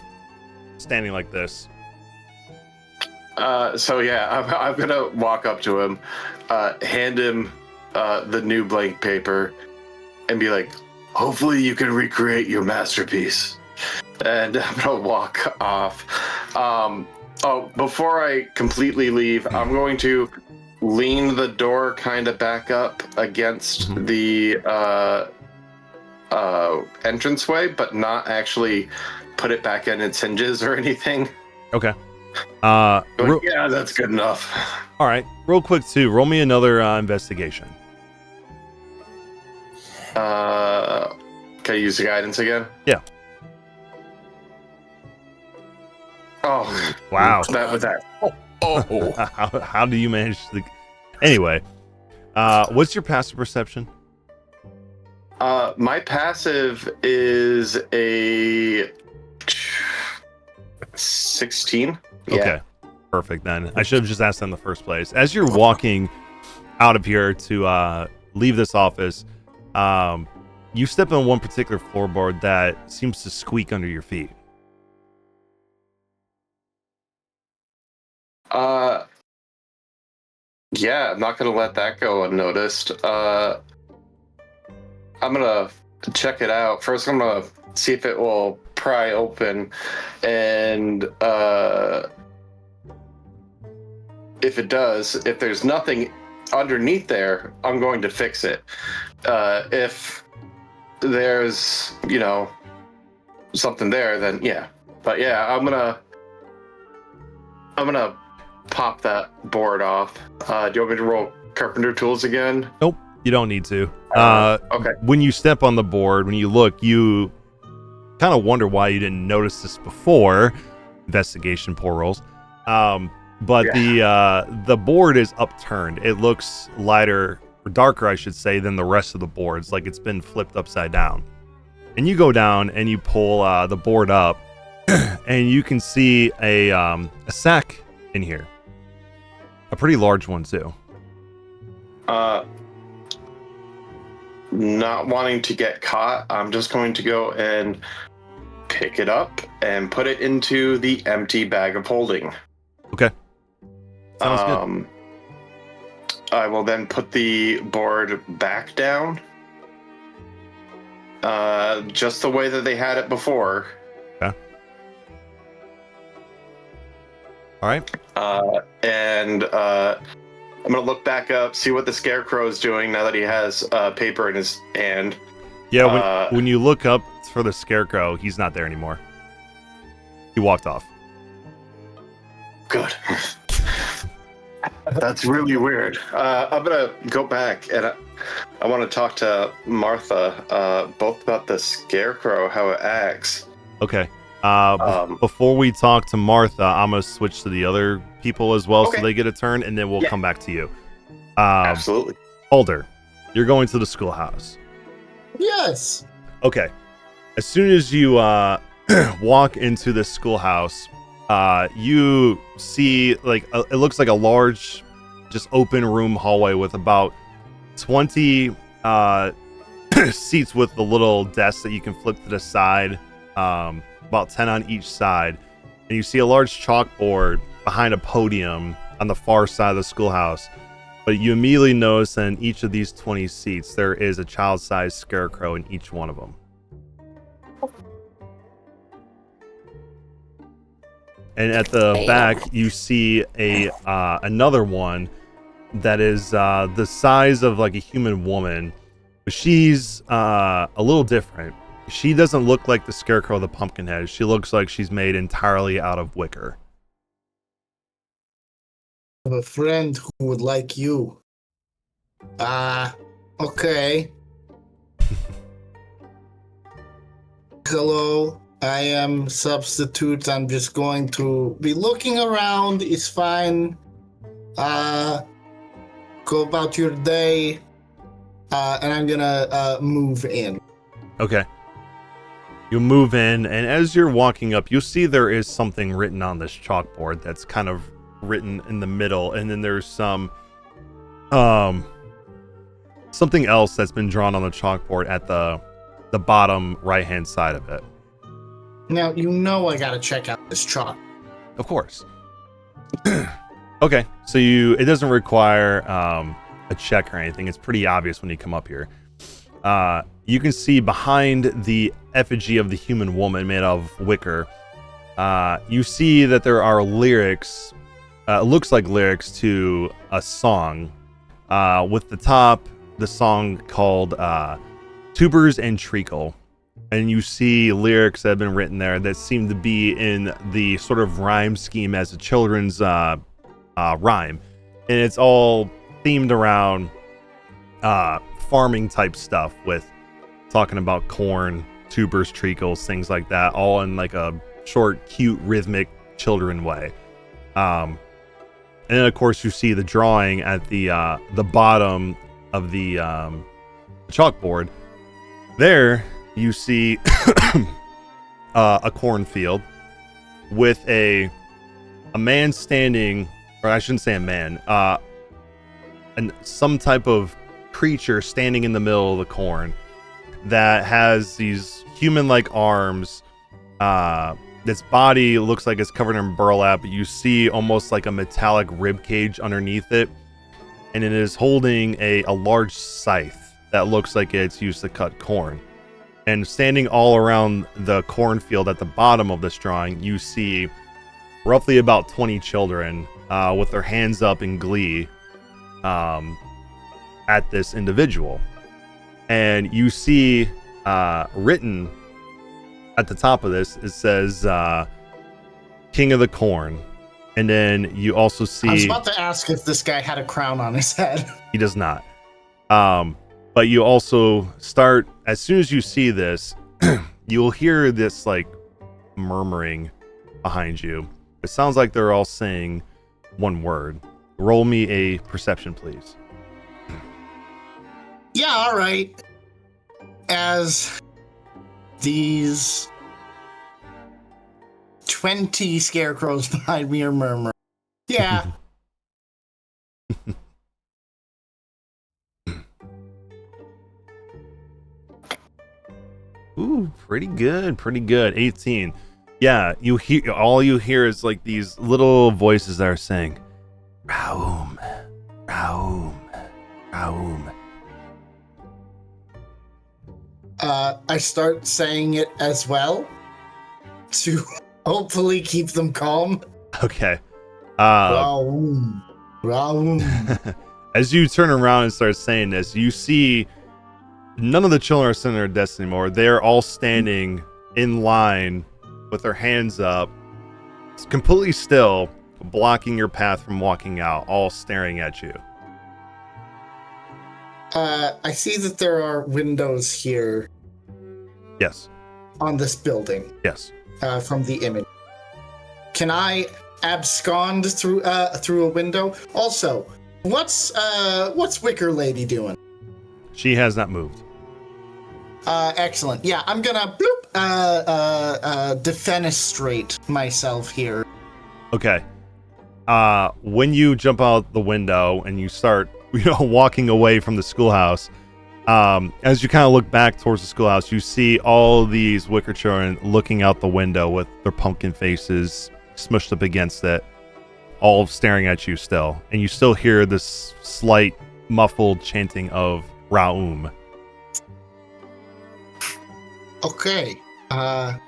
standing like this. So yeah, I'm gonna walk up to him, hand him the new blank paper, and be like, "Hopefully you can recreate your masterpiece." And I'm gonna walk off. Before I completely leave, I'm going to lean the door kind of back up against the entranceway, but not actually put it back in its hinges or anything. Okay. Yeah, that's good enough. All right. Real quick, too. Roll me another investigation. Can I use the guidance again? Yeah. Oh, wow. That was that. How do you manage to? Anyway, what's your passive perception? My passive is a 16. Okay, perfect. Then I should have just asked that in the first place. As you're walking out of here to leave this office, you step on one particular floorboard that seems to squeak under your feet. Yeah, I'm not gonna let that go unnoticed. I'm gonna check it out. First, I'm gonna see if it will pry open, and if it does, if there's nothing underneath there, I'm going to fix it. If there's, something there, then yeah. But yeah, I'm gonna pop that board off. Do you want me to roll carpenter tools again? Nope, you don't need to. Okay. When you step on the board, when you look, you kind of wonder why you didn't notice this before. Investigation, poor rolls. But yeah. The board is upturned. It looks lighter, or darker, I should say, than the rest of the boards, like it's been flipped upside down. And you go down and you pull the board up, and you can see a sack in here. A pretty large one, too. Not wanting to get caught, I'm just going to go and pick it up and put it into the empty bag of holding. Okay. Sounds good. I will then put the board back down, just the way that they had it before. Okay. All right. And I'm gonna look back up, see what the scarecrow is doing now that he has paper in his hand. Yeah, when you look up for the scarecrow, he's not there anymore. He walked off. Good. That's really weird. I'm gonna go back and I want to talk to Martha, both about the scarecrow, how it acts. Okay. Before we talk to Martha, I'm gonna switch to the other people as well, so they get a turn, and then we'll come back to you. Absolutely. Alder, you're going to the schoolhouse. Yes. Okay. as soon as you walk into the schoolhouse, you see like it looks like a large, just open room hallway with about 20 seats with the little desks that you can flip to the side, about 10 on each side. And you see a large chalkboard behind a podium on the far side of the schoolhouse. But you immediately notice that in each of these 20 seats, there is a child-sized scarecrow in each one of them. And at the back, you see another one that is the size of like a human woman. But she's a little different. She doesn't look like the scarecrow of the Pumpkinhead. She looks like she's made entirely out of wicker. I have a friend who would like you. Okay. Hello, I am Substitute. I'm just going to be looking around. It's fine. Go about your day. And I'm gonna move in. Okay. You move in, and as you're walking up, you'll see there is something written on this chalkboard that's kind of written in the middle, and then there's some something else that's been drawn on the chalkboard at the bottom right hand side of it. Now you know I gotta check out this chalk. Of course. Okay, so it doesn't require a check or anything. It's pretty obvious when you come up here. You can see behind the effigy of the human woman made of wicker, you see that there are lyrics. It looks like lyrics to a song, with the song called Tubers and Treacle. And you see lyrics that have been written there that seem to be in the sort of rhyme scheme as a children's rhyme. And it's all themed around farming type stuff, with talking about corn, tubers, treacles, things like that, all in like a short, cute, rhythmic children way. And then of course you see the drawing at the bottom of the chalkboard. There you see a cornfield with a man standing, or I shouldn't say a man, and some type of creature standing in the middle of the corn that has these human-like arms. This body looks like it's covered in burlap, but you see almost like a metallic rib cage underneath it, and it is holding a large scythe that looks like it's used to cut corn. And standing all around the cornfield at the bottom of this drawing, you see roughly about 20 children with their hands up in glee at this individual. And you see written at the top of this, it says King of the Corn. And then you also see, I was about to ask if this guy had a crown on his head. He does not. But you also start, as soon as you see this, you'll hear this like murmuring behind you. It sounds like they're all saying one word. Roll me a perception, please. Yeah, all right. As these 20 scarecrows behind me are murmuring. Yeah. Ooh, pretty good, pretty good. 18. Yeah, all you hear is like these little voices that are saying, Raum, Raum, Raum. I start saying it as well to hopefully keep them calm. Okay. Raum, Raum. As you turn around and start saying this, you see none of the children are sitting at their desks anymore. They're all standing in line with their hands up, completely still, blocking your path from walking out, all staring at you. I see that there are windows here. Yes. On this building. Yes. From the image. Can I abscond through a window? Also, what's Wicker Lady doing? She has not moved. Excellent. Yeah, I'm gonna defenestrate myself here. Okay. When you jump out the window and you start, walking away from the schoolhouse, as you kind of look back towards the schoolhouse, you see all these wicker children looking out the window with their pumpkin faces smushed up against it, all staring at you still. And you still hear this slight muffled chanting of Raum. Okay. I'm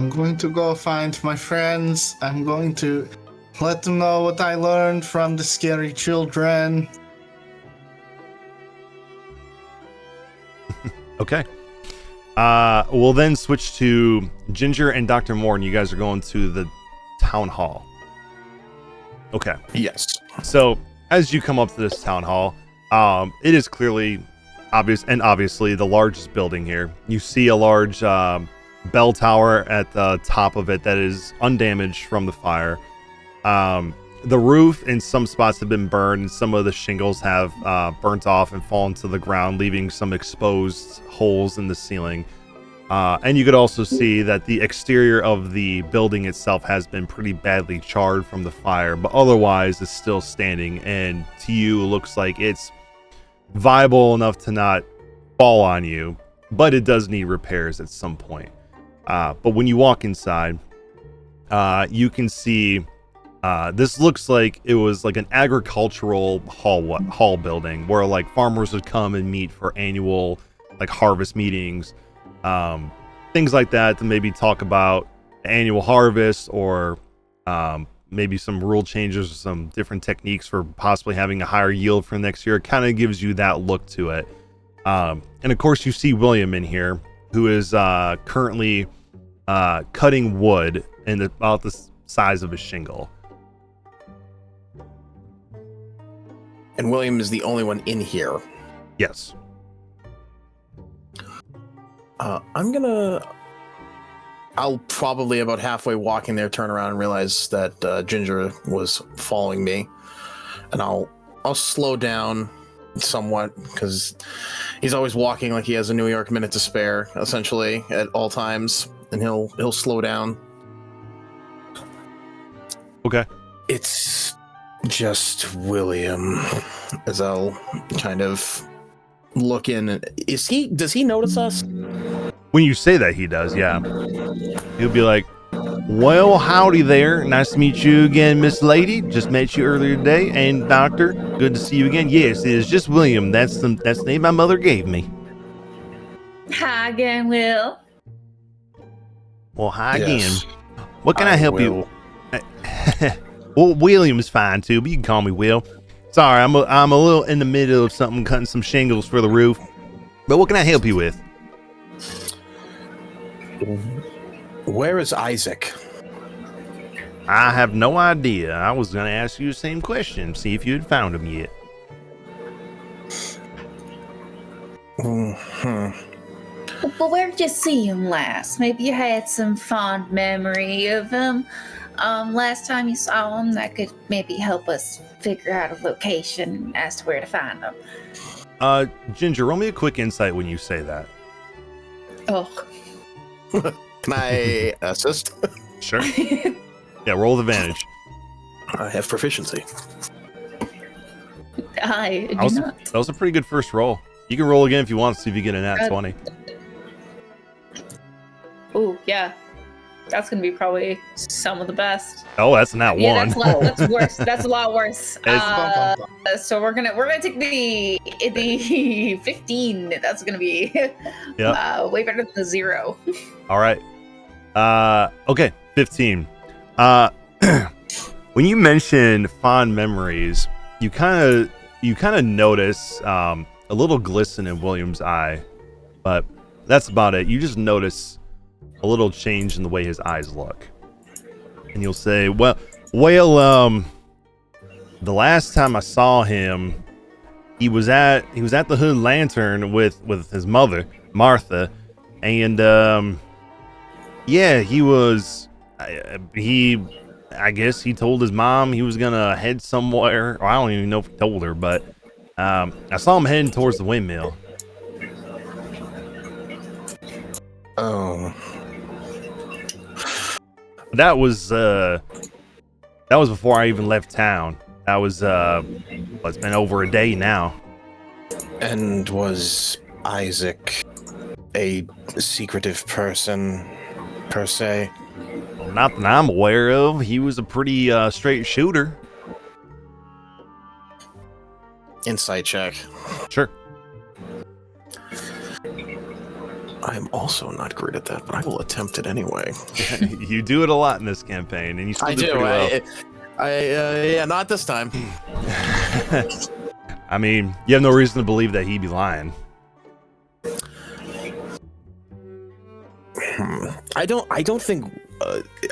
going to go find my friends. I'm going to let them know what I learned from the scary children. Okay. We'll then switch to Ginger and Dr. Moore, and you guys are going to the town hall. Okay. Yes. So as you come up to this town hall, it is clearly obviously the largest building here. You see a large bell tower at the top of it that is undamaged from the fire. The roof in some spots have been burned, and some of the shingles have burnt off and fallen to the ground, leaving some exposed holes in the ceiling. And you could also see that the exterior of the building itself has been pretty badly charred from the fire, but otherwise is still standing, and to you looks like it's viable enough to not fall on you, but it does need repairs at some point. But when you walk inside, you can see this looks like it was like an agricultural hall building where like farmers would come and meet for annual like harvest meetings, things like that, to maybe talk about annual harvest or maybe some rule changes or some different techniques for possibly having a higher yield for next year. It kind of gives you that look to it. And of course you see William in here, who is currently cutting wood in about the size of a shingle. And William is the only one in here. Yes. I'll probably about halfway walking there turn around and realize that Ginger was following me, and I'll slow down somewhat because he's always walking like he has a New York minute to spare, essentially at all times, and he'll slow down. Okay. It's just William, as I'll kind of look in. Does he notice us? When you say that, he does, yeah. He'll be like, well, howdy there. Nice to meet you again, Miss Lady. Just met you earlier today. And Doctor, good to see you again. Yes, it is just William. That's the name my mother gave me. Hi again, Will. Well, hi Yes. again. What can I help you? Well, William's fine too, but you can call me Will. Sorry, I'm a little in the middle of something, cutting some shingles for the roof. But what can I help you with? Where is Isaac? I have no idea. I was going to ask you the same question, see if you had found him yet. Well, where did you see him last? Maybe you had some fond memory of him last time you saw him that could maybe help us figure out a location as to where to find him. Ginger, roll me a quick insight when you say that. Oh. Can I assist? Sure. Yeah, roll with advantage. I have proficiency. I do not. That was a pretty good first roll. You can roll again if you want to see if you get a nat 20. Oh, yeah. That's going to be probably some of the best. Oh, that's not Yeah, one. that's low. That's worse. That's a lot worse. So we're gonna take the 15. That's gonna be way better than the 0. All right. Okay, 15. When you mention fond memories, you kind of notice a little glisten in William's eye, but that's about it. You just notice a little change in the way his eyes look, and you'll say, well, the last time I saw him, he was at the Hood Lantern with his mother, Martha, and yeah, he was. I guess he told his mom he was gonna head somewhere. Or I don't even know if he told her, but I saw him heading towards the windmill. Oh. That was before I even left town. That was it's been over a day now. And was Isaac a secretive person, per se? Not that I'm aware of. He was a pretty straight shooter. Insight check. Sure. I'm also not great at that, but I will attempt it anyway. You do it a lot in this campaign, and you still I do do. pretty well. Yeah, not this time. I mean, you have no reason to believe that he'd be lying. I don't think,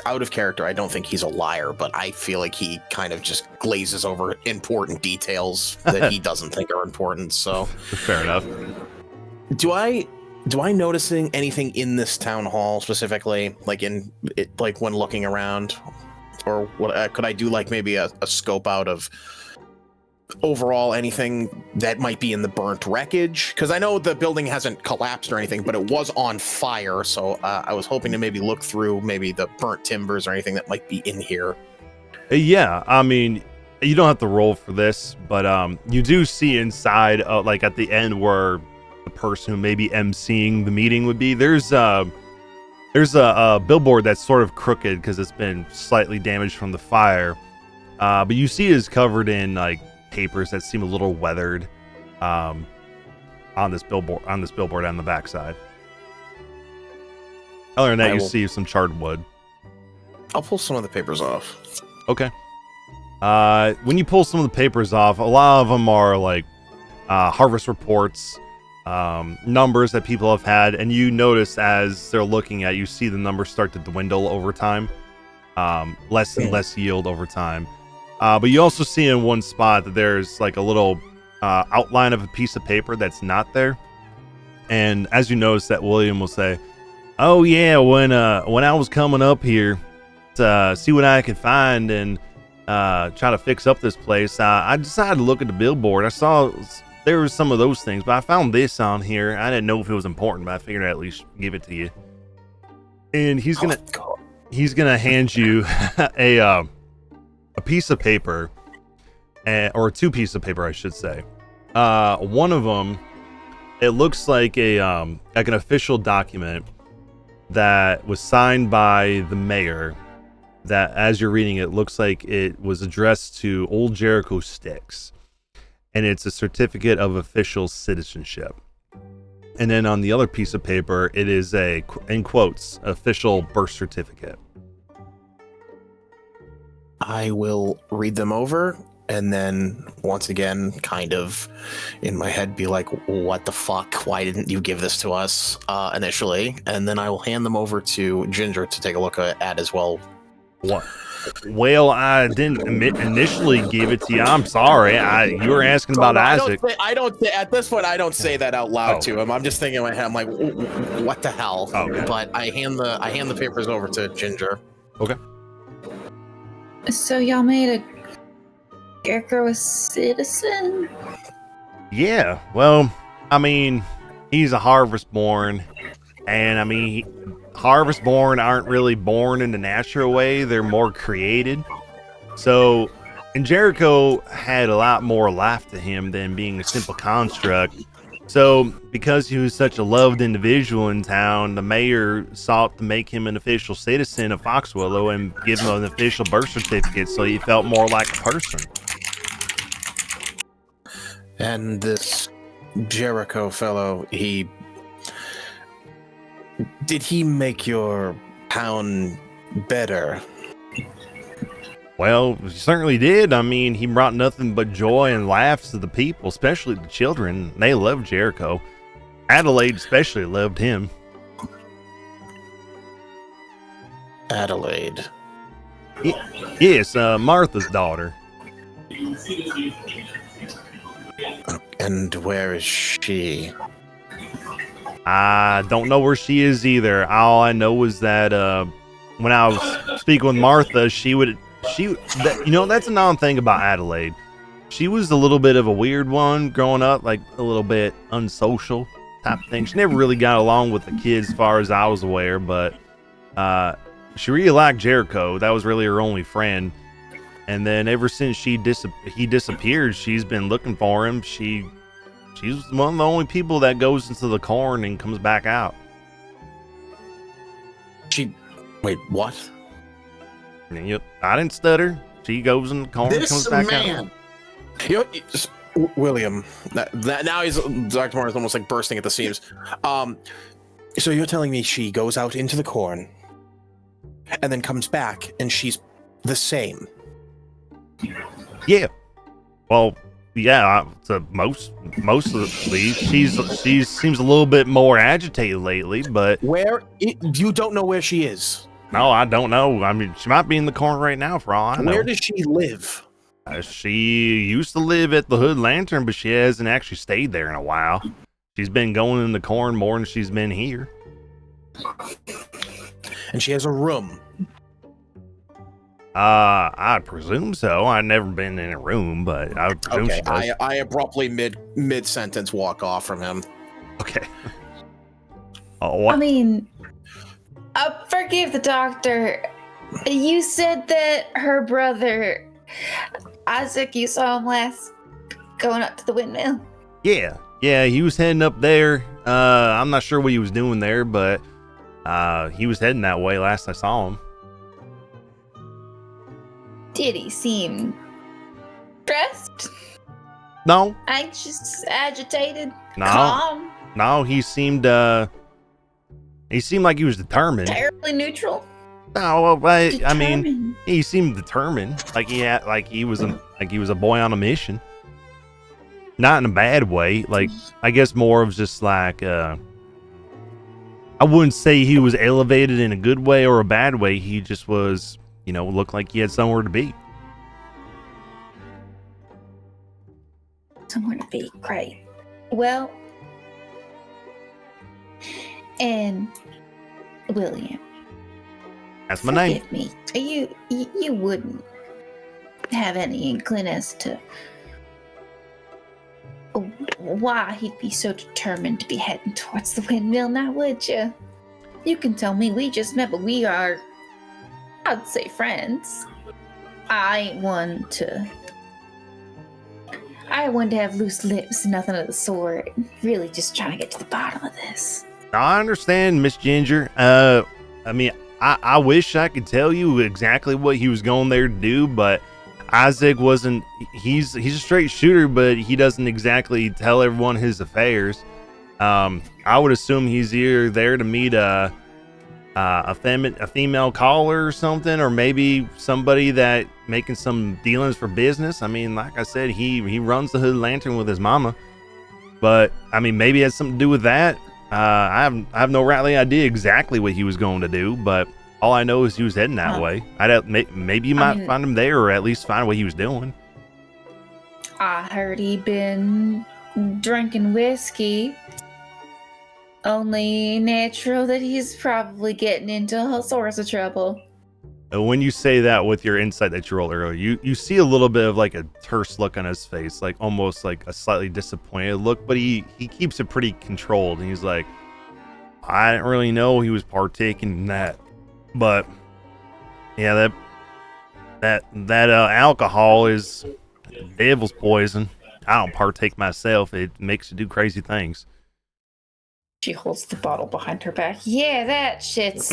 out of character, I don't think he's a liar, but I feel like he kind of just glazes over important details that he doesn't think are important. So fair enough. Do I noticing anything in this town hall specifically, like when looking around, or what could I do, like maybe a scope out of overall anything that might be in the burnt wreckage? Because I know the building hasn't collapsed or anything, but it was on fire, so I was hoping to maybe look through maybe the burnt timbers or anything that might be in here. Yeah, I mean, you don't have to roll for this, but you do see inside, like at the end where the person who may be emceeing the meeting would be. There's a billboard that's sort of crooked because it's been slightly damaged from the fire, but you see it is covered in like papers that seem a little weathered on this billboard on the backside. Other than that, you see some charred wood. I'll pull some of the papers off. Okay. When you pull some of the papers off, a lot of them are like harvest reports, numbers that people have had, and you notice as they're looking at, you see the numbers start to dwindle over time, less and less yield over time. But you also see in one spot that there's like a little outline of a piece of paper that's not there. And as you notice that, William will say, "Oh yeah, when I was coming up here to see what I could find and try to fix up this place, I decided to look at the billboard. I saw there was some of those things, but I found this on here. I didn't know if it was important, but I figured I'd at least give it to you." And he's gonna hand you a piece of paper, or two pieces of paper, I should say. One of them, it looks like an official document that was signed by the mayor. That, as you're reading it, looks like it was addressed to Old Jericho Sticks, and it's a certificate of official citizenship. And then on the other piece of paper, it is a, in quotes, official birth certificate. I will read them over and then once again kind of in my head be like, what the fuck? Why didn't you give this to us initially? And then I will hand them over to Ginger to take a look at as well. What? Well, I didn't initially give it to you. I'm sorry. You were asking about Isaac. I don't at this point, I don't say that out loud to him. I'm just thinking in my head, I'm like, what the hell? Okay. But I hand the papers over to Ginger. Okay. So y'all made a Scarecrow a citizen? Yeah, well, I mean, he's a harvest-born, and I mean, harvest-born aren't really born in the natural way. They're more created. So, and Jericho had a lot more life to him than being a simple construct. So, because he was such a loved individual in town, the mayor sought to make him an official citizen of Foxwillow and give him an official birth certificate so he felt more like a person. And this Jericho fellow, did he make your town better? Well, he certainly did. I mean, he brought nothing but joy and laughs to the people, especially the children. They loved Jericho. Adelaide especially loved him. Adelaide. Yes, Martha's daughter. And where is she? I don't know where she is either. All I know is that when I was speaking with Martha, that's a known thing about Adelaide. She was a little bit of a weird one growing up, like a little bit unsocial. type of thing. She never really got along with the kids as far as I was aware, but she really liked Jericho. That was really her only friend. And then ever since he disappeared, she's been looking for him. She's one of the only people that goes into the corn and comes back out. Wait, what? Yep, I didn't stutter. She goes in the corn and comes back out. William, that now he's Dr. Martin's almost like bursting at the seams. So you're telling me she goes out into the corn and then comes back and she's the same? Yeah. Well, yeah. So mostly she seems a little bit more agitated lately, but you don't know where she is? No, I don't know. I mean, she might be in the corn right now for all I know. Where does she live? She used to live at the Hood Lantern, but she hasn't actually stayed there in a while. She's been going in the corn more than she's been here. And she has a room. I presume so. I've never been in a room, but I would presume she does. I abruptly mid sentence walk off from him. Okay. What? I mean, forgive the doctor. You said that her brother Isaac, you saw him last going up to the windmill. Yeah, he was heading up there. I'm not sure what he was doing there, but he was heading that way last I saw him. Did he seem stressed? No. Anxious, agitated, No. calm? No, he seemed like he was determined. Terribly neutral? No, but I mean, he seemed determined. Like he was a boy on a mission. Not in a bad way. Like, I guess more of just like I wouldn't say he was elevated in a good way or a bad way. He just was, looked like he had somewhere to be. Somewhere to be, great. Well, and William. That's my name. Forgive me. You wouldn't have any inkling as to why he'd be so determined to be heading towards the windmill now, would you? You can tell me. We just met, but we are, I'd say, friends. I ain't one to have loose lips, nothing of the sort. Really just trying to get to the bottom of this. I understand, Miss Ginger. I mean, I wish I could tell you exactly what he was going there to do, but Isaac wasn't. He's a straight shooter, but he doesn't exactly tell everyone his affairs. I would assume he's either there to meet a female caller or something, or maybe somebody that making some dealings for business. I mean, like I said, he runs the Hood Lantern with his mama, but I mean, maybe it has something to do with that. I have no rightly idea exactly what he was going to do, but all I know is he was heading that way. Maybe you might find him there, or at least find what he was doing. I heard he'd been drinking whiskey. Only natural that he's probably getting into all sorts of trouble. When you say that with your insight that you rolled earlier, you see a little bit of like a terse look on his face, like almost like a slightly disappointed look, but he keeps it pretty controlled, and he's like, I didn't really know he was partaking in that, but yeah, that alcohol is devil's poison. I don't partake myself. It makes you do crazy things. She holds the bottle behind her back. Yeah, that shit's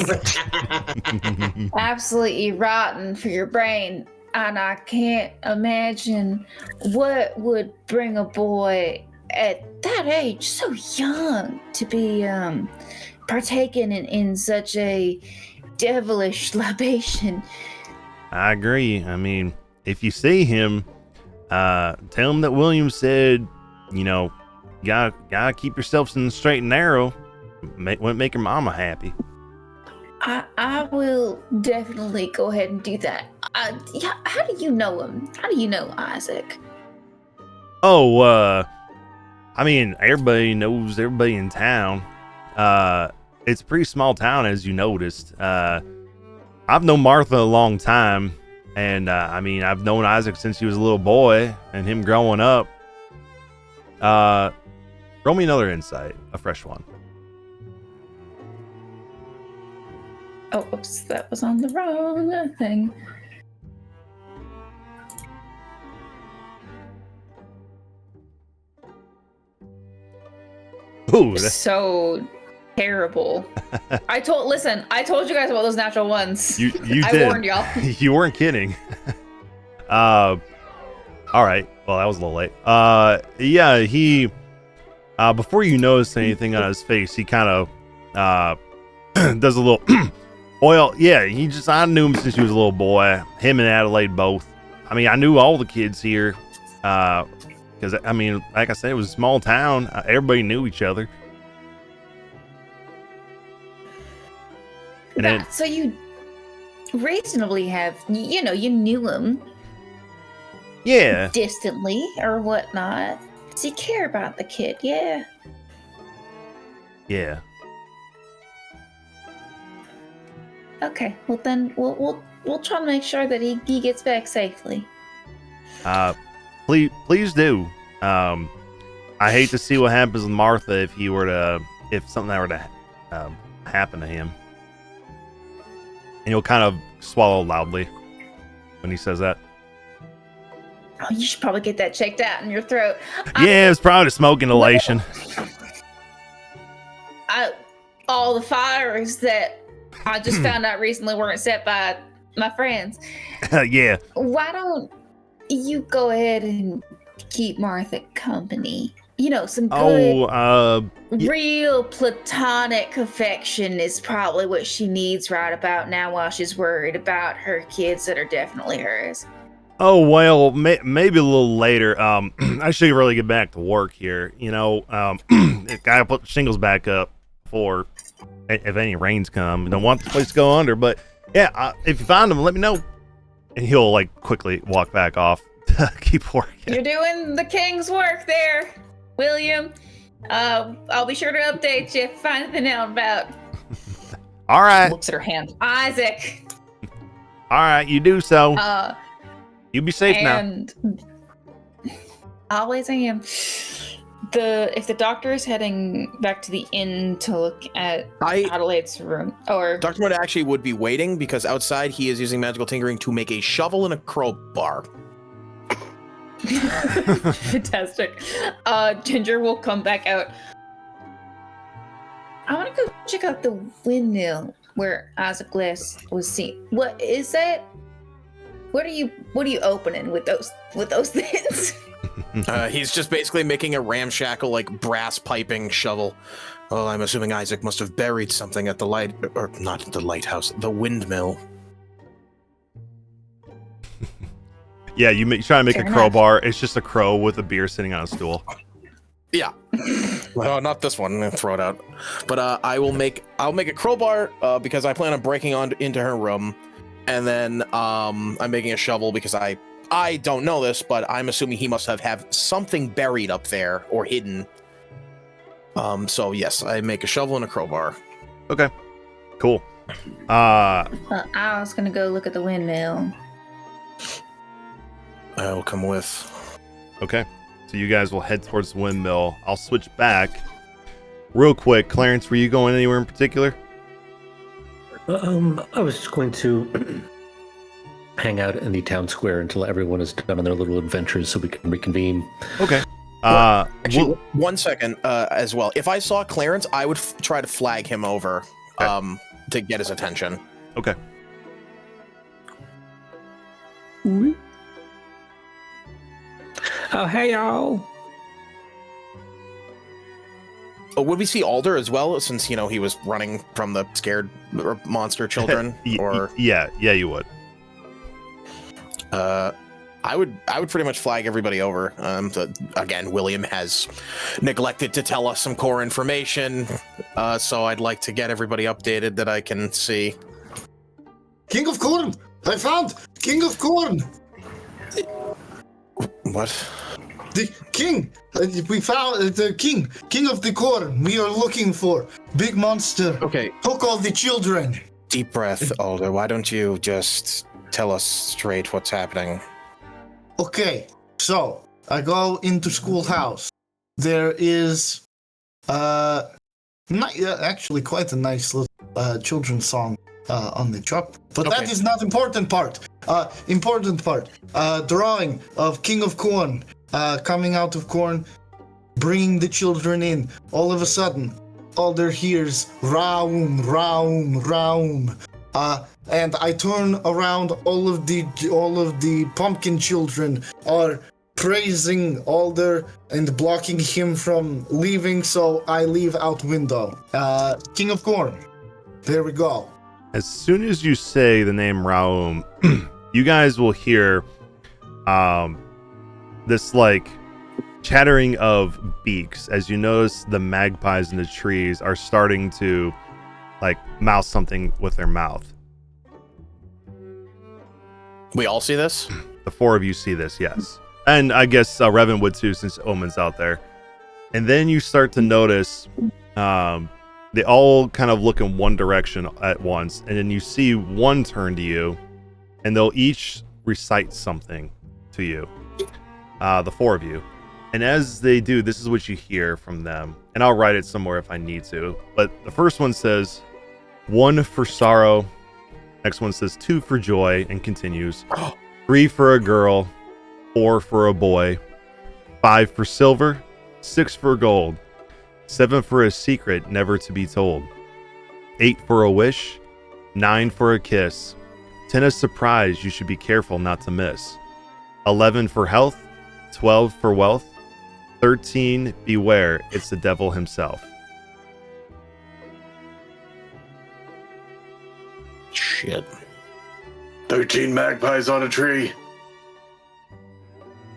absolutely rotten for your brain. And I can't imagine what would bring a boy at that age, so young, to be partaking in such a devilish libation. I agree. I mean, if you see him, tell him that William said, gotta keep yourselves in the straight and narrow. Make your mama happy. I will definitely go ahead and do that. How do you know him? How do you know Isaac? Oh, I mean, everybody knows everybody in town. It's a pretty small town, as you noticed. I've known Martha a long time, and I mean, I've known Isaac since he was a little boy, and him growing up. Roll me another insight, a fresh one. Oh, oops, that was on the wrong thing. Ooh, So terrible. I told you guys about those natural ones. you I did. warned y'all. You weren't kidding. All right. Well, that was a little late. Yeah, he before you notice anything on his face, he kind of does a little oil. Yeah, I knew him since he was a little boy. Him and Adelaide both. I mean, I knew all the kids here. Because, I mean, like I said, it was a small town. Everybody knew each other. And then, So you reasonably have, you knew him yeah. distantly or whatnot. So you care about the kid, yeah. Yeah. Okay, well then we'll try to make sure that he gets back safely. Please do. I hate to see what happens with Martha if something that were to happen to him. And he'll kind of swallow loudly when he says that. Oh, you should probably get that checked out in your throat. Yeah, it's probably the smoke inhalation. All the fires that I just found out recently weren't set by my friends. Yeah. Why don't you go ahead and keep Martha company? Some good, real platonic affection is probably what she needs right about now while she's worried about her kids that are definitely hers. Oh, well, maybe a little later. I should really get back to work here. Gotta put the shingles back up before, if any rains come. I don't want this place to go under, but yeah, if you find them, let me know. And he'll quickly walk back off to keep working. You're doing the king's work there, William. I'll be sure to update you if I find anything out about. All right. Looks at her hand. Isaac. All right, you do so. You be safe now. Always am. If the doctor is heading back to the inn to look at Adelaide's room, or Dr. Mudd actually would be waiting because outside he is using magical tinkering to make a shovel and a crowbar. Fantastic. Ginger will come back out. I want to go check out the windmill where Isaac Glass was seen. What is that? What are you opening with those things? He's just basically making a ramshackle, brass piping shovel. Well, I'm assuming Isaac must have buried something at the not the lighthouse, the windmill. Yeah, you try to make Fair a crowbar. It's just a crow with a beer sitting on a stool. Yeah. Well, not this one. Throw it out. But I'll make a crowbar because I plan on breaking into her room, and then I'm making a shovel because I don't know this, but I'm assuming he must have something buried up there or hidden. So yes, I make a shovel and a crowbar. Okay, cool. I was gonna go look at the windmill. I'll come with. Okay, so you guys will head towards the windmill. I'll switch back real quick. Clarence, were you going anywhere in particular? I was just going to hang out in the town square until everyone is done on their little adventures so we can reconvene. Okay. Actually, 1 second as well. If I saw Clarence, I would try to flag him over to get his attention. Okay. Oh, hey, y'all. Oh, would we see Alder as well, since he was running from the scared monster children? Or yeah, you would. I would pretty much flag everybody over. Again, William has neglected to tell us some core information, so I'd like to get everybody updated that I can see. King of Corn! I found King of Corn! What? The king! We found the king of the corn we are looking for. Big monster. Okay. Took all the children. Deep breath, Alder. Why don't you just tell us straight what's happening? Okay, so I go into schoolhouse. There is Actually, quite a nice little children's song on the chalk. But Okay. that is not important part. Drawing of King of Corn coming out of corn, bringing the children in. All of a sudden, all they hear is Raum, Raum, Raum. And I turn around. All of the pumpkin children are praising Alder and blocking him from leaving, so I leave out window. King of Corn. There we go. As soon as you say the name Raum, you guys will hear this like chattering of beaks as you notice the magpies in the trees are starting to like mouth something with their mouth. We all see this? The four of you see this, yes. And I guess Revan would too, since Omen's out there. And then you start to notice they all kind of look in one direction at once. And then you see one turn to you, and they'll each recite something to you, the four of you. And as they do, this is what you hear from them. And I'll write it somewhere if I need to. But the first one says, 1 for sorrow. Next one says 2 for joy, and continues. 3 for a girl. 4 for a boy. 5 for silver. 6 for gold. 7 for a secret never to be told. 8 for a wish. 9 for a kiss. 10 a surprise you should be careful not to miss. 11 for health. 12 for wealth. 13 beware, it's the devil himself. Shit. 13 magpies on a tree.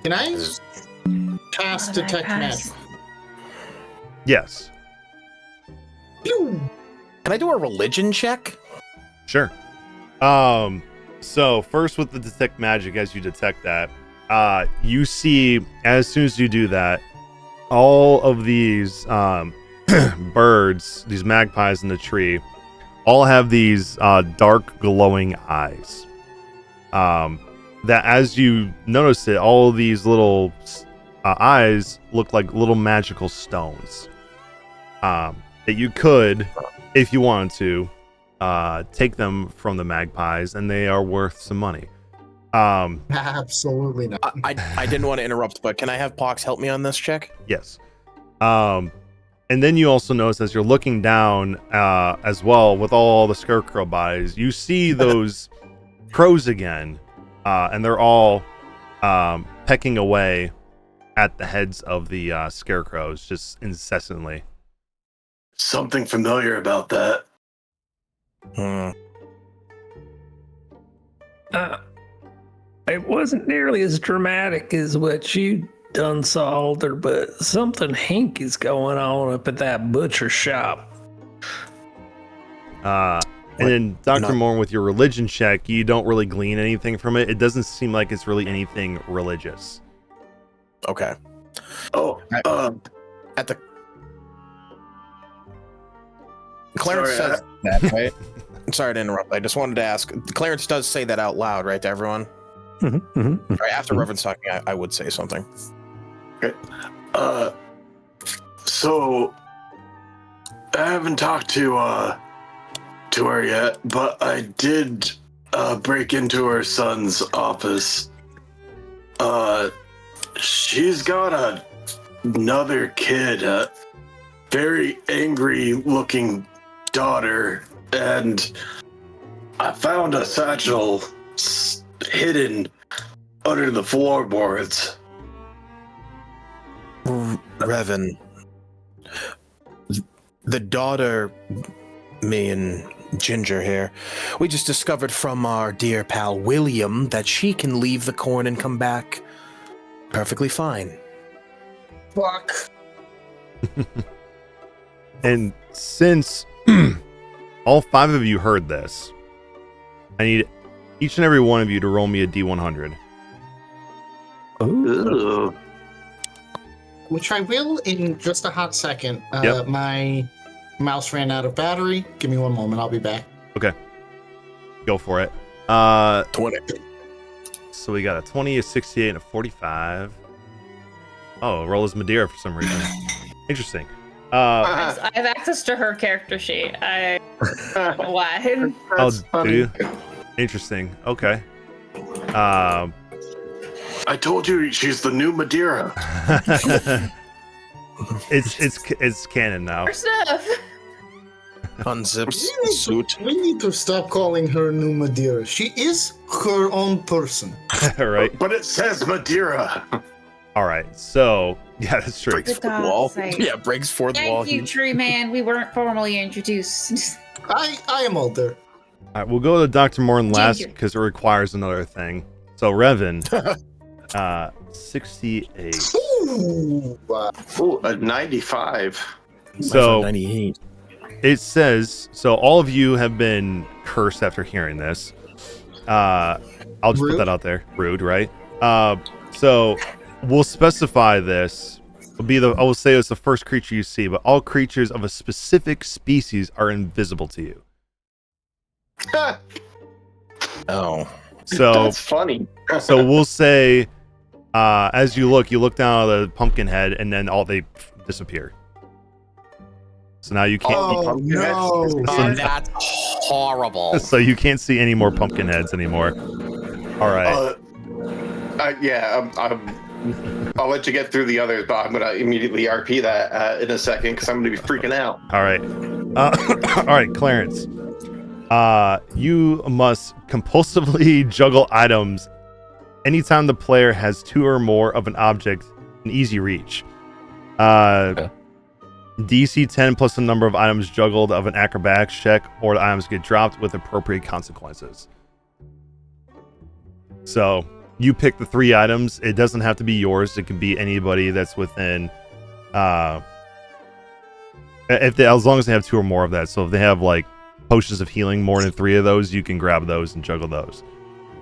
Can I cast Detect Magic? Yes. Pew! Can I do a religion check? Sure. So first with the detect magic, as you detect that, you see as soon as you do that, all of these birds, these magpies in the tree, all have these dark glowing eyes. That as you notice it, all of these little eyes look like little magical stones. That you could, if you wanted to, take them from the magpies, and they are worth some money. Absolutely not. I didn't want to interrupt, but can I have Pox help me on this check? Yes. And then you also notice as you're looking down as well with all the scarecrow bodies, you see those crows again, and they're all pecking away at the heads of the scarecrows just incessantly. Something familiar about that. It wasn't nearly as dramatic as what you done saw, Alder, but something hinky is going on up at that butcher shop. And then Dr. Morn, with your religion check, you don't really glean anything from it. It doesn't seem like it's really anything religious. Okay. Oh, At the Clarence Sorry, says that, right? I'm sorry to interrupt. I just wanted to ask. Clarence does say that out loud, right, to everyone? Right, after Reverend's talking, I would say something. Okay. So I haven't talked to her yet, but I did break into her son's office. She's got another kid, a very angry looking daughter, and I found a satchel hidden under the floorboards. Revan, the daughter, me and Ginger here, we just discovered from our dear pal William that she can leave the corn and come back perfectly fine. Fuck. And since all 5 of you heard this, I need each and every one of you to roll me a D100. Ugh. Which I will in just a hot second. Yep. My mouse ran out of battery. Give me one moment. I'll be back. Okay. Go for it. 20. So we got a 20, a 68, and a 45. Oh, roll as Madeira for some reason. Interesting. I have access to her character sheet. Why? That's do funny. you? Interesting. Okay. I told you she's the new Madeira. it's canon now. Her stuff. Unzips suit. We need to stop calling her New Madeira. She is her own person. Right. But it says Madeira. All right. So yeah, that's true. Breaks fourth wall. Yeah, breaks fourth wall. Thank you, Tree Man. We weren't formally introduced. I am older. All right, we'll go to Dr. Morn last Ginger. because it requires another thing. So Revan, 68. Ooh, Ooh, a 95. So 98. it says, so all of you have been cursed after hearing this. I'll just put Rude. that out there. Rude, right? So we'll specify this. I will say it's the first creature you see, but all creatures of a specific species are invisible to you. Oh. So That's funny. so we'll say, as you look down at the pumpkin head, and then they disappear. So now you can't. Oh no! So, That's horrible. so you can't see any more pumpkin heads anymore. All right. I'll let you get through the others, but I'm gonna immediately RP that in a second because I'm gonna be freaking out. All right. All right, Clarence. You must compulsively juggle items anytime the player has two or more of an object in easy reach. DC 10 plus the number of items juggled of an acrobatics check, or the items get dropped with appropriate consequences. So you pick the 3 items. It doesn't have to be yours. It can be anybody that's within. As long as they have 2 or more of that. So if they have like potions of healing, more than 3 of those, you can grab those and juggle those.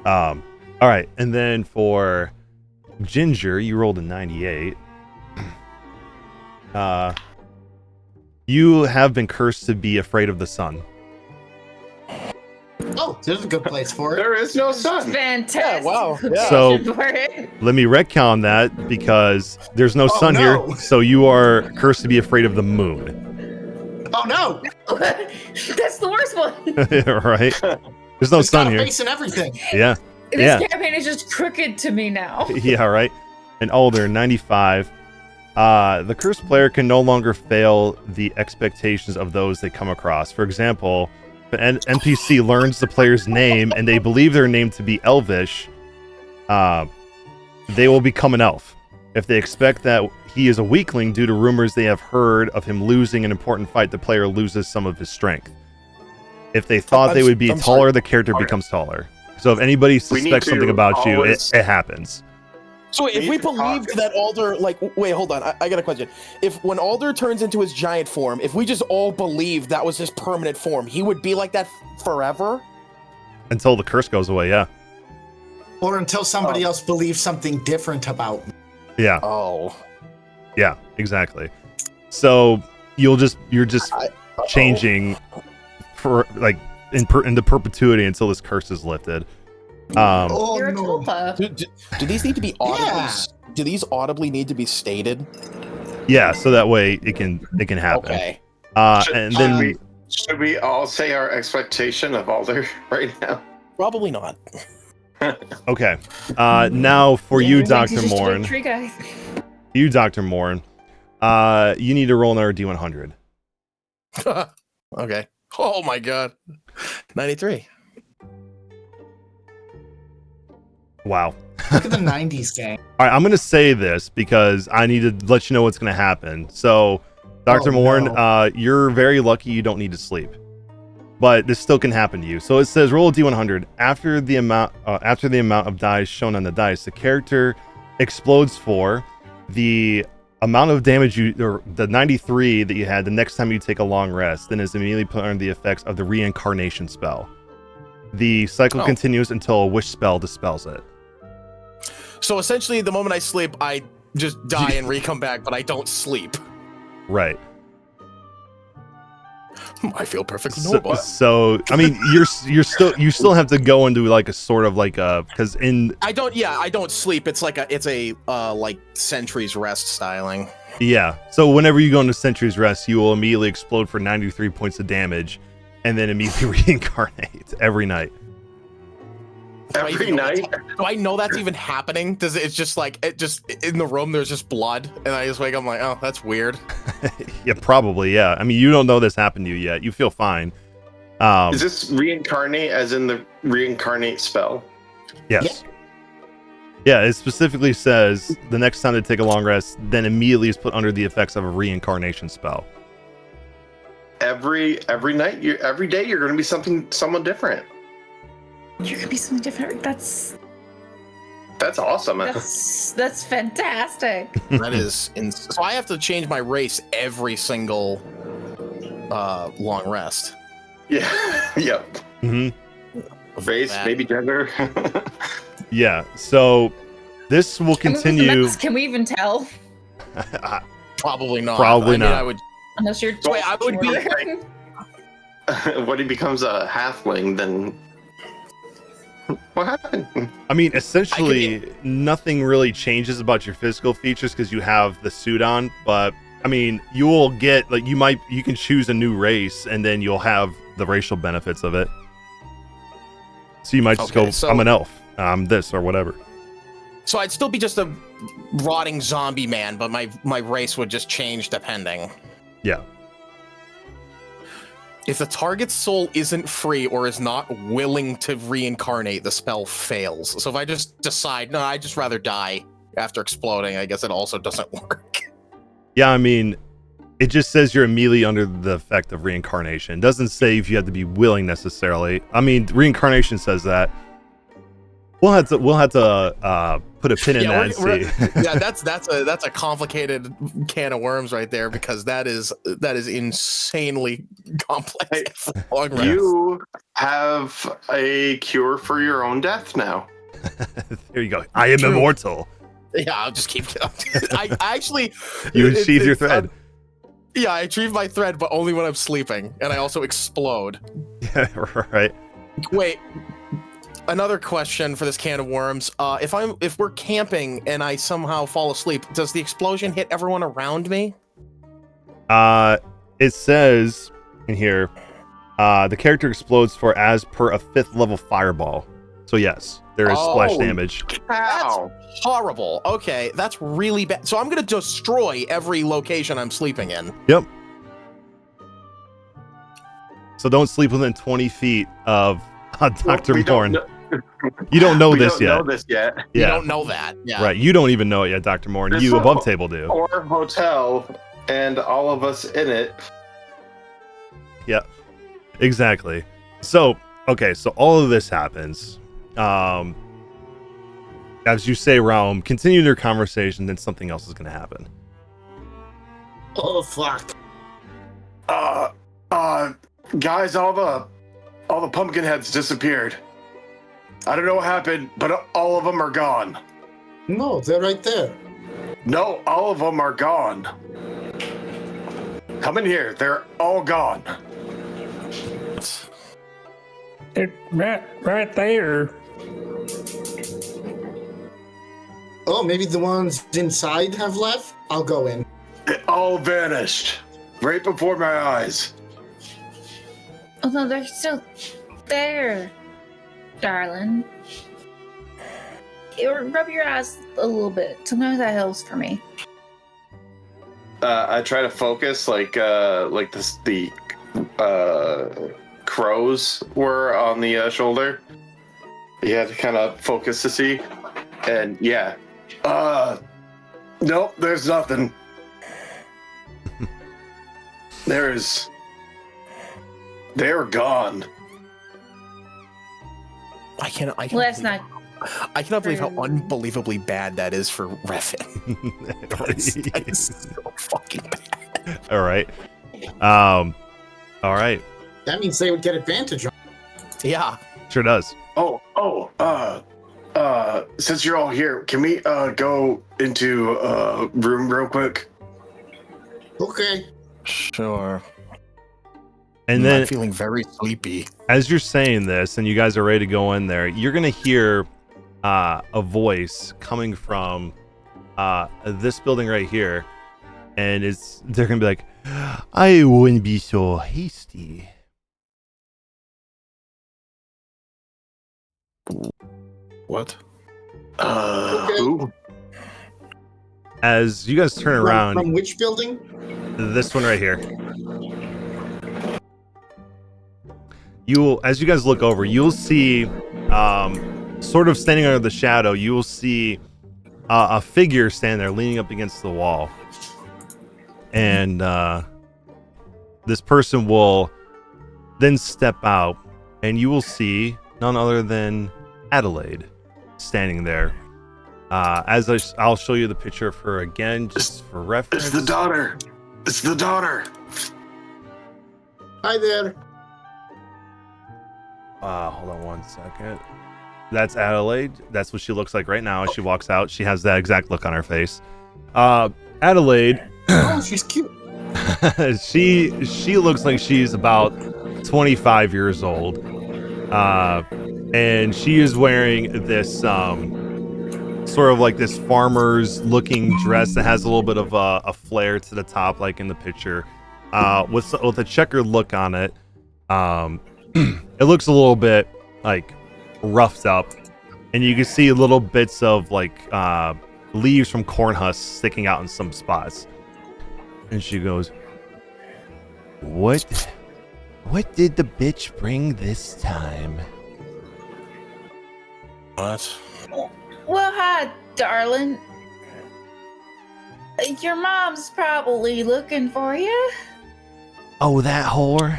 All right, and then for Ginger, you rolled a 98. You have been cursed to be afraid of the sun. Oh, there's a good place for it. There is no sun. Fantastic. Yeah, wow. Yeah. So for it. let me retcon that because there's no sun no. here. So you are cursed to be afraid of the moon. Oh no! That's the worst one. Right? There's no It's sun got a here. face and everything. Yeah. This Yeah. campaign is just crooked to me now. Yeah, right. And older, 95. The cursed player can no longer fail the expectations of those they come across. For example, if an NPC learns the player's name and they believe their name to be Elvish, they will become an elf. If they expect that he is a weakling due to rumors they have heard of him losing an important fight, the player loses some of his strength. If they thought they would be taller, the character becomes taller. So if anybody suspects something about you, it happens. So if we believed that Alder, wait, hold on, I got a question. If when Alder turns into his giant form, if we just all believed that was his permanent form, he would be like that forever? Until the curse goes away, yeah. Or until somebody else believes something different about me. Yeah. Oh. Yeah, exactly. So you're just changing for into perpetuity until this curse is lifted. Oh You're a no! tulpa. Do these need to be audibly? Yeah. Do these audibly need to be stated? Yeah, so that way it can happen. Okay. And then Should we all say our expectation of Alder right now? Probably not. okay. Now for you, Everyone's Dr. just a Morn. tree guy. You, Dr. Morn. You need to roll another D100. Okay. Oh my god. 93. Wow. Look at the '90s gang. All right, I'm going to say this because I need to let you know what's going to happen. So, Dr. Oh, Morn, no. you're very lucky you don't need to sleep. But this still can happen to you. So it says roll a D100. After the amount of dice shown on the dice, the character explodes for the amount of damage or the 93 that you had the next time you take a long rest, then is immediately put under the effects of the reincarnation spell. The cycle continues until a wish spell dispels it. So essentially, the moment I sleep, I just die and re-come back, but I don't sleep. Right. I feel perfectly So, normal. so I mean, you still have to go into like a sort of like a because in I don't sleep. It's a like Sentry's Rest styling. yeah. So whenever you go into Sentry's Rest, you will immediately explode for 93 points of damage, and then immediately reincarnate every night. Every night? Do I know that's even happening? Does it's just like it just in the room? There's just blood, and I just wake up. I'm like, oh, that's weird. Yeah, probably. Yeah. I mean, you don't know this happened to you yet. You feel fine. Is this reincarnate as in the reincarnate spell? Yes. Yeah, it specifically says the next time they take a long rest, then immediately is put under the effects of a reincarnation spell. Every night, every day, you're going to be someone different. You're gonna be something different. That's awesome. that's fantastic. That is. So I have to change my race every single long rest. Yeah. Yep. Mm-hmm. Race, maybe gender. Yeah. So this will continue. Can we even tell? Probably not. Probably not. I would. Unless you're. Wait, I would be. When he becomes a halfling, then what happened? I mean, essentially, nothing really changes about your physical features because you have the suit on. But I mean, you will get like you can choose a new race, and then you'll have the racial benefits of it. So you might just go, I'm an elf, I'm this or whatever. So I'd still be just a rotting zombie man, but my race would just change depending. Yeah. If the target's soul isn't free or is not willing to reincarnate, the spell fails. So if I just decide, no, I'd just rather die after exploding, I guess it also doesn't work. Yeah, I mean, it just says you're immediately under the effect of reincarnation. It doesn't say if you have to be willing necessarily. I mean, reincarnation says that. We'll have to put a pin in that and see. Yeah, that's a complicated can of worms right there because that is insanely complex. You have a cure for your own death now. There you go. I am immortal. Yeah, I'll just keep. I actually. You unsheathe your thread. Yeah, I retrieve my thread, but only when I'm sleeping, and I also explode. Yeah, right. Wait. Another question for this can of worms. If we're camping and I somehow fall asleep, does the explosion hit everyone around me? It says in here, the character explodes for as per a 5th level fireball. So yes, there is splash damage. That's horrible. Okay, that's really bad. So I'm gonna destroy every location I'm sleeping in. Yep. So don't sleep within 20 feet of Dr. Morn. You don't know this yet. Yeah. You don't know that. Yeah. Right. You don't even know it yet, Dr. Morn. You above table do. Or hotel, and all of us in it. Yeah. Exactly. So, okay. So all of this happens. As you say, Realm, continue their conversation, then something else is going to happen. Oh, fuck. Guys, all the pumpkin heads disappeared. I don't know what happened, but all of them are gone. No, they're right there. No, all of them are gone. Come in here. They're all gone. They're right there. Oh, maybe the ones inside have left? I'll go in. It all vanished. Right before my eyes. Oh no, they're still there, darling. Rub your eyes a little bit. Sometimes that helps for me. I try to focus like the crows were on the shoulder. You had to kind of focus to see, and yeah, nope, there's nothing. They're gone. I cannot Last night. I cannot believe how unbelievably bad that is for Revan. That is so fucking bad. All right. All right. That means they would get advantage on. Yeah. Sure does. Since you're all here, can we go into room real quick? Okay. Sure. And I'm then feeling very sleepy. as you're saying this and you guys are ready to go in there, you're going to hear a voice coming from this building right here. And they're going to be like, I wouldn't be so hasty. What? Who? As you guys turn around, From which building? this one right here. As you guys look over, you'll see, sort of standing under the shadow, you will see a figure standing there leaning up against the wall. And this person will then step out, and you will see none other than Adelaide standing there. I'll show you the picture of her again, just for reference. It's the daughter. It's the daughter. Hi there. Hold on one second. That's Adelaide. That's what she looks like right now as she walks out. She has that exact look on her face. Adelaide. Oh, she's cute. she looks like she's about 25 years old. And she is wearing this sort of like this farmer's looking dress that has a little bit of a flare to the top, like in the picture, with a checkered look on it. It looks a little bit like roughed up, and you can see little bits of like leaves from corn husks sticking out in some spots. And she goes, What did the bitch bring this time? What? Well, hi, darling. Your mom's probably looking for you. Oh, that whore?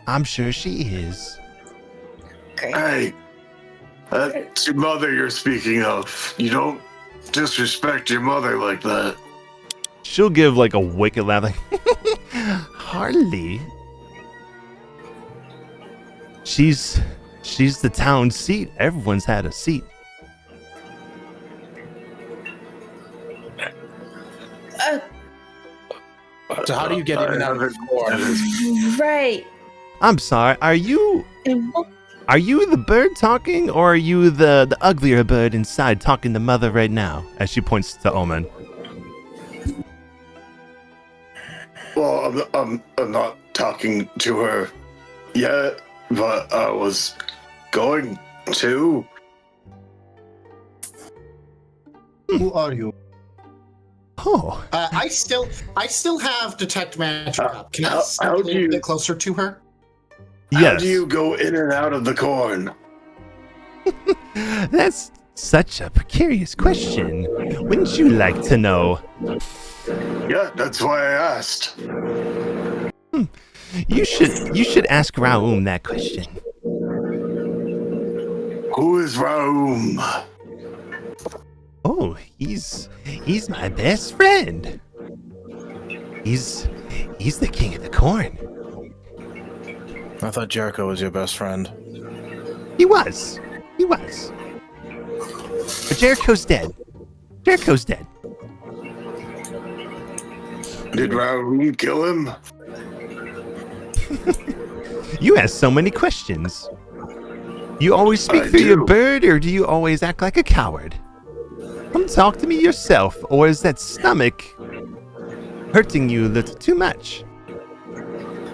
I'm sure she is. Great. Hey, that's your mother you're speaking of. You don't disrespect your mother like that. She'll give like a wicked laugh, like, hardly. She's the town seat. Everyone's had a seat. So how do you get in and out of the corn? Right. I'm sorry. Are you the bird talking, or are you the uglier bird inside talking to mother right now? As she points to Omen. Well, I'm not talking to her yet, but I was going to. Who are you? Oh. I still have detect magic up. Can I how step a do little you- bit closer to her? How Yes. do you go in and out of the corn? That's such a precarious question. Wouldn't you like to know? Yeah, that's why I asked. You should ask Raoum that question. Who is Raoum? Oh, he's my best friend. He's the king of the corn. I thought Jericho was your best friend. He was. But Jericho's dead. Did Raoum kill him? You ask so many questions. You always speak I through your do. bird, or do you always act like a coward? Come talk to me yourself, or is that stomach hurting you a little too much?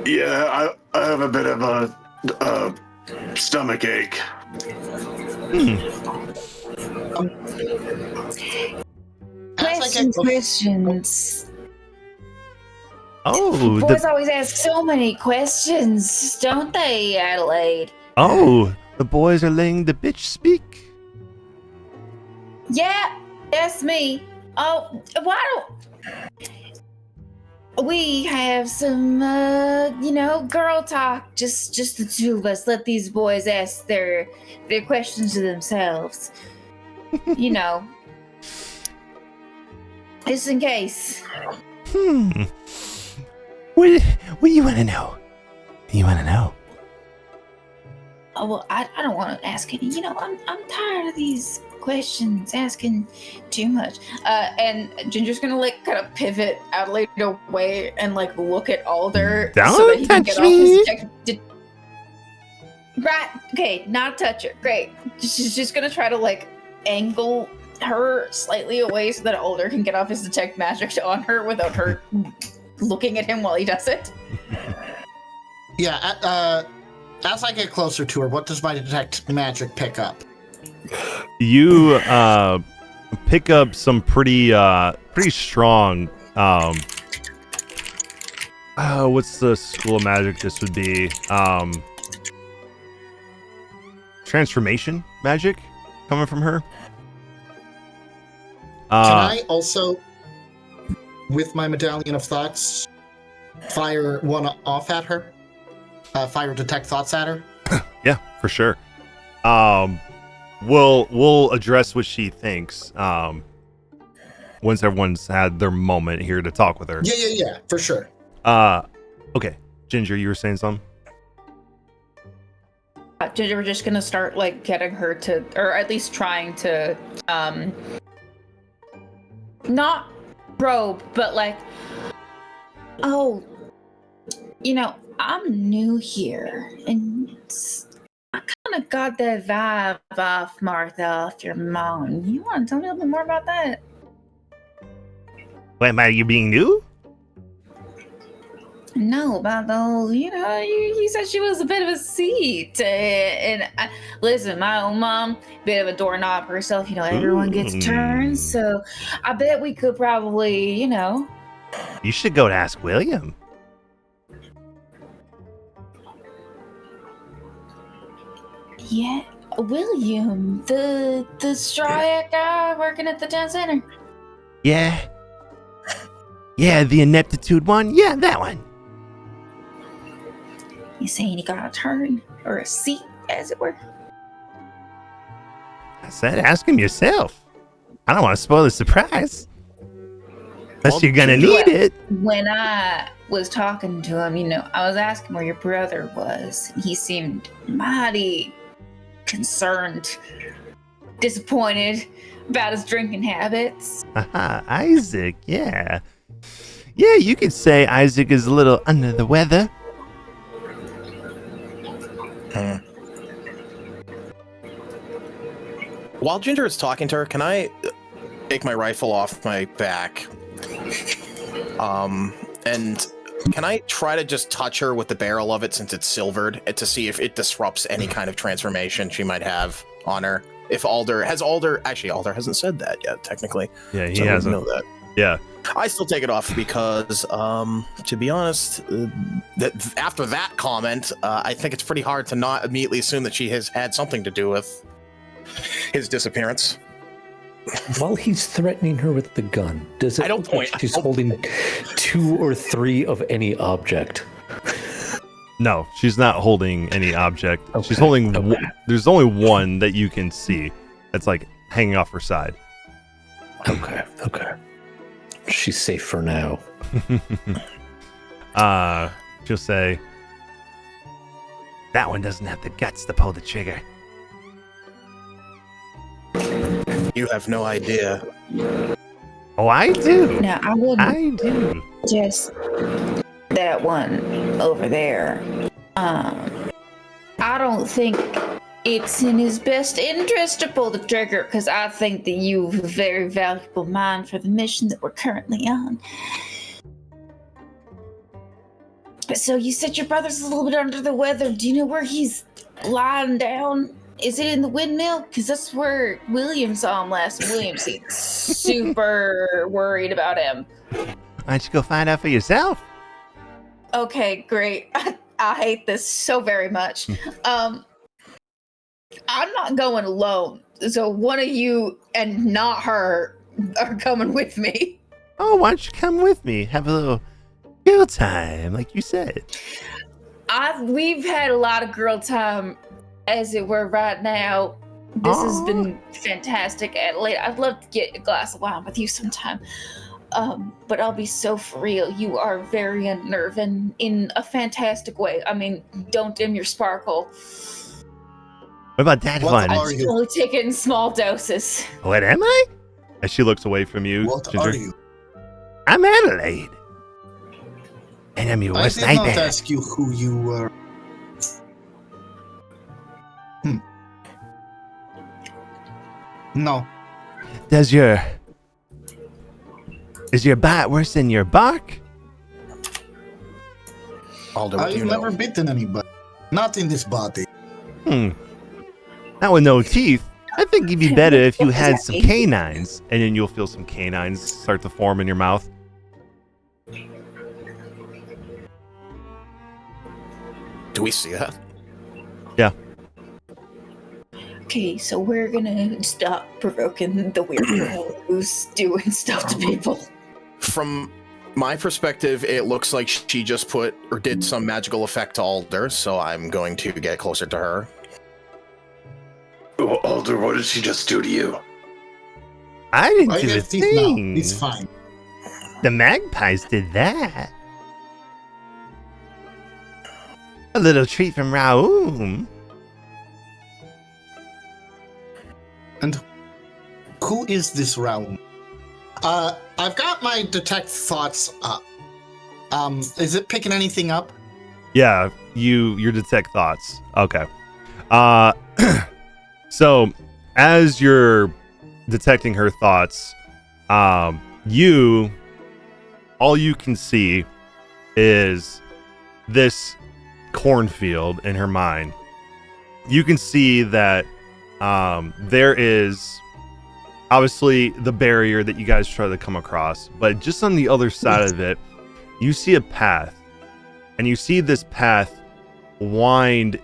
Yeah, I have a bit of a stomach ache. Questions. Oh, Boys always ask so many questions, don't they, Adelaide? the boys are letting the bitch speak. Yeah, that's me. Oh, why don't we have some, girl talk? Just the two of us. Let these boys ask their questions to themselves. Just in case. What do you want to know? well, I don't want to ask any. I'm tired of these questions, asking too much. And Ginger's gonna like kind of pivot Adelaide away and like look at Alder so that he can get off his Right. Okay. Not a toucher. Great. She's just gonna try to like angle her slightly away so that Alder can get off his detect magic on her without her looking at him while he does it. Yeah. As I get closer to her, what does my detect magic pick up? You pick up some pretty strong. What's the school of magic? This would be transformation magic coming from her. Can I also, with my medallion of thoughts, fire one off at her? Fire detect thoughts at her? Yeah, for sure. We'll address what she thinks once everyone's had their moment here to talk with her. Yeah, for sure. Okay, Ginger, you were saying something? Ginger, we're just gonna start like getting her to, or at least trying to, not probe, but like, oh, I'm new here, and I kind of got that vibe off Martha, off your mom. You want to tell me a little bit more about that? Wait, am I you being new? No, about the whole, you said she was a bit of a seat. Listen, my own mom, bit of a doorknob herself. Everyone gets turns, so I bet we could probably, You should go to ask William. Yeah, William, the straw-hat guy working at the town center. Yeah, the ineptitude one. Yeah, that one. You saying he got a turn or a seat, as it were? I said, ask him yourself. I don't want to spoil the surprise. Unless you're gonna need it. When I was talking to him, I was asking where your brother was. He seemed mighty concerned, disappointed about his drinking habits. Isaac, yeah. Yeah, you could say Isaac is a little under the weather. While Ginger is talking to her, can I take my rifle off my back? And can I try to just touch her with the barrel of it since it's silvered to see if it disrupts any kind of transformation she might have on her? If Alder hasn't said that yet, technically. Yeah, he so hasn't. I know that. Yeah. I still take it off because, to be honest, that after that comment, I think it's pretty hard to not immediately assume that she has had something to do with his disappearance. While he's threatening her with the gun, does it look like she's holding 2 or 3 of any object? No, she's not holding any object. Okay. She's holding. There's only one that you can see that's like hanging off her side. Okay. She's safe for now. She'll say, that one doesn't have the guts to pull the trigger. You have no idea. Oh, I do. No, I wouldn't. I do. Just that one over there. I don't think it's in his best interest to pull the trigger, because I think that you have a very valuable mind for the mission that we're currently on. So you said your brother's a little bit under the weather. Do you know where he's lying down? Is it in the windmill? Because that's where William saw him last. William seemed super worried about him. Why don't you go find out for yourself? Okay, great. I hate this so very much. I'm not going alone. So one of you and not her are coming with me. Oh, why don't you come with me? Have a little girl time, like you said. We've had a lot of girl time, as it were, right now. This has been fantastic, Adelaide. I'd love to get a glass of wine with you sometime. But I'll be so for real. You are very unnerving in a fantastic way. I mean, don't dim your sparkle. What about that What one? are you? Only take it in small doses. What am I? As she looks away from you, What Ginger. are you? I'm Adelaide. And I'm your I worst did not nightmare. ask you who you were. No. Is your bite worse than your bark? Alder, what do I've you never know? bitten anybody. Not in this body. Not with no teeth. I think it'd be better if you had some canines. And then you'll feel some canines start to form in your mouth. Do we see that? Yeah. Okay, so we're gonna stop provoking the weird girl who's doing stuff to people. From my perspective, it looks like she just put or did some magical effect to Alder, so I'm going to get closer to her. Oh, Alder, what did she just do to you? I didn't I do a have teeth now. thing. It's fine. The magpies did that. A little treat from Raoum. And who is this realm? I've got my detect thoughts up. Is it picking anything up? Yeah, you detect thoughts. Okay. So as you're detecting her thoughts, all you can see is this cornfield in her mind. You can see that there is obviously the barrier that you guys try to come across, but just on the other side of it, you see a path, and you see this path wind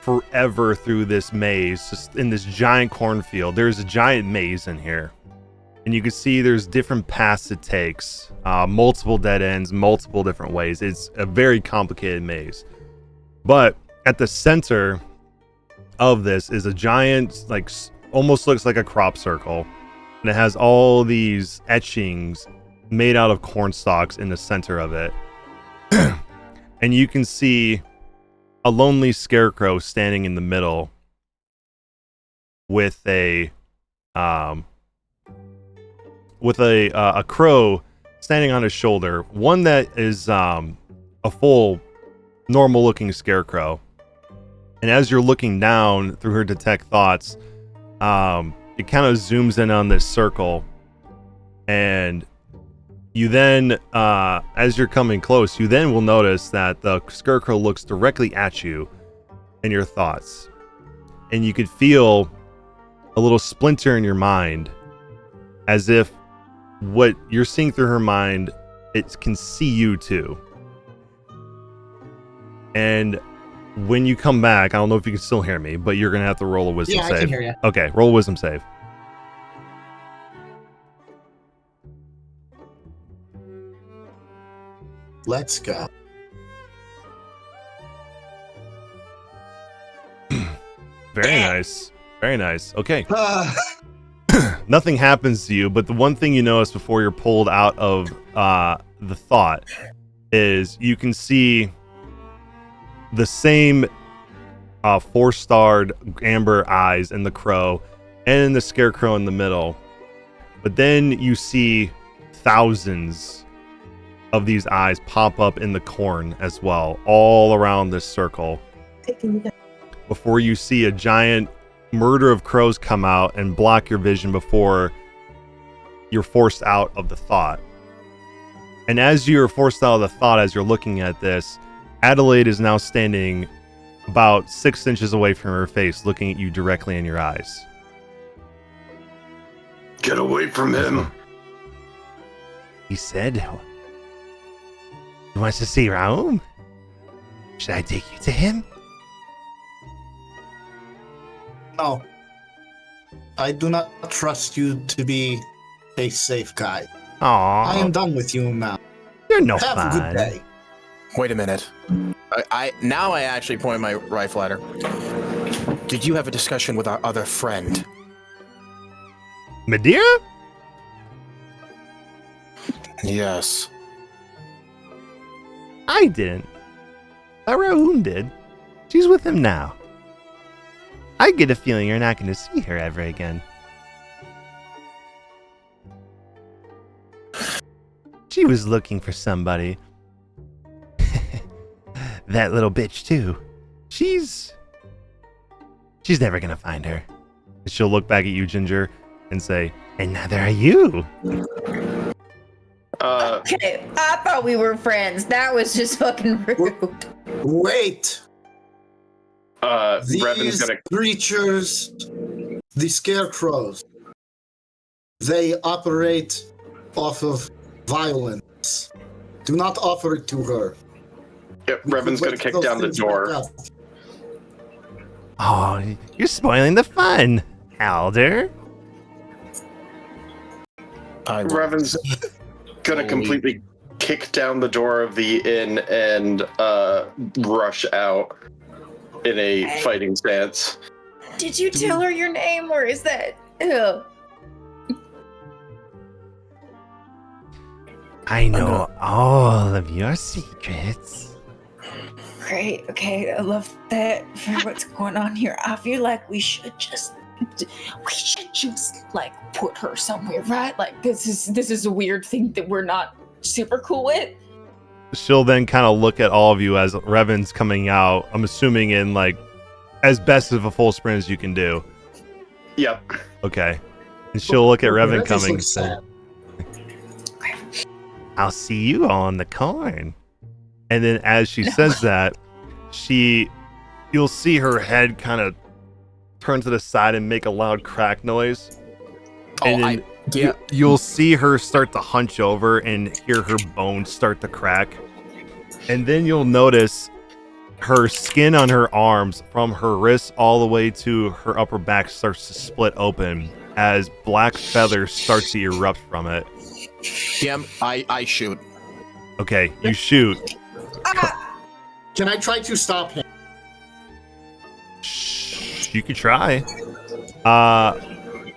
forever through this maze, just in this giant cornfield. There's a giant maze in here, and you can see there's different paths it takes, multiple dead ends, multiple different ways. It's a very complicated maze, but at the center of this is a giant, like, almost looks like a crop circle, and it has all these etchings made out of corn stalks in the center of it. And you can see a lonely scarecrow standing in the middle with a crow standing on his shoulder, one that is a full normal looking scarecrow. And as you're looking down through her detect thoughts, it kind of zooms in on this circle, and you then, as you're coming close, you then will notice that the scarecrow looks directly at you in your thoughts, and you could feel a little splinter in your mind, as if what you're seeing through her mind, it can see you too. And when you come back, I don't know if you can still hear me, but you're gonna have to roll a wisdom save. I can hear you. Okay, roll a wisdom save. Let's go. Very nice. Very nice. Okay. Nothing happens to you, but the one thing you notice before you're pulled out of the thought is you can see the same 4-starred amber eyes in the crow and the scarecrow in the middle. But then you see thousands of these eyes pop up in the corn as well, all around this circle. Before you see a giant murder of crows come out and block your vision before you're forced out of the thought. And as you're forced out of the thought, as you're looking at this, Adelaide is now standing about 6 inches away from her face, looking at you directly in your eyes. Get away from him. He said he wants to see Raoum. Should I take you to him? No. I do not trust you to be a safe guy. Aww. I am done with you now. You're no Have fun. a good day. Wait a minute. I actually point my rifle at her. Did you have a discussion with our other friend? Madeira? Yes. I didn't. Raoum did. She's with him now. I get a feeling you're not going to see her ever again. She was looking for somebody. That little bitch, too. She's never going to find her. She'll look back at you, Ginger, and say, and neither are you. Okay, I thought we were friends. That was just fucking rude. Wait. Revan's These gonna. creatures, the scarecrows, they operate off of violence. Do not offer it to her. Yep, We Revan's could gonna wake kick those down the things back door. up. Oh, you're spoiling the fun, Alder. Revan's gonna completely kick down the door of the inn and rush out in a fighting stance. Did you tell her your name, or is that? Ugh. I know all of your secrets. Great. Okay, I love that for what's going on here. I feel like we should just like put her somewhere, right? Like this is a weird thing that we're not super cool with. She'll then kind of look at all of you as Revan's coming out. I'm assuming in like as best of a full sprint as you can do. Yep. Okay. And she'll look at Revan That just coming. looks sad. I'll see you on the corn. And then as she says that, you'll see her head kind of turn to the side and make a loud crack noise. And then you'll see her start to hunch over and hear her bones start to crack. And then you'll notice her skin on her arms from her wrists all the way to her upper back starts to split open as black feathers start to erupt from it. DM, I shoot. Okay, you shoot. Can I try to stop him? You could try.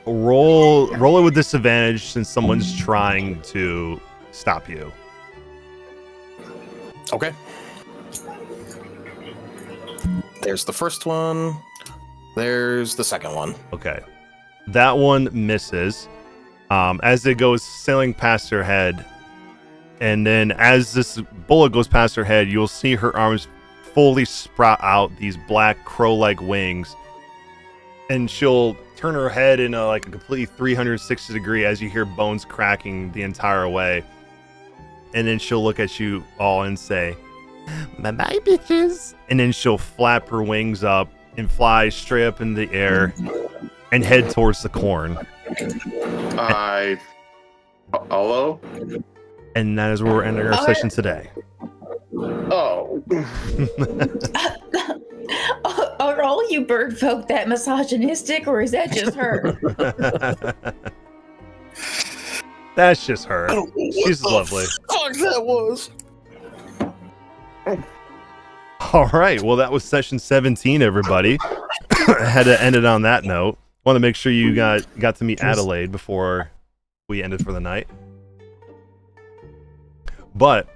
Roll it with disadvantage since someone's trying to stop you. Okay. There's the first one. There's the second one. Okay. That one misses. As it goes sailing past her head. And then as this bullet goes past her head, you'll see her arms fully sprout out these black crow-like wings. And she'll turn her head in a completely 360 degree as you hear bones cracking the entire way. And then she'll look at you all and say, bye-bye, bitches. And then she'll flap her wings up and fly straight up in the air and head towards the corn. Hello? And that is where we're ending our session today. Oh. Are all you bird folk that misogynistic, or is that just her? That's just her. She's lovely. Fuck that was. All right. Well, that was session 17, everybody. I had to end it on that note. Want to make sure you got to meet Adelaide before we ended for the night. But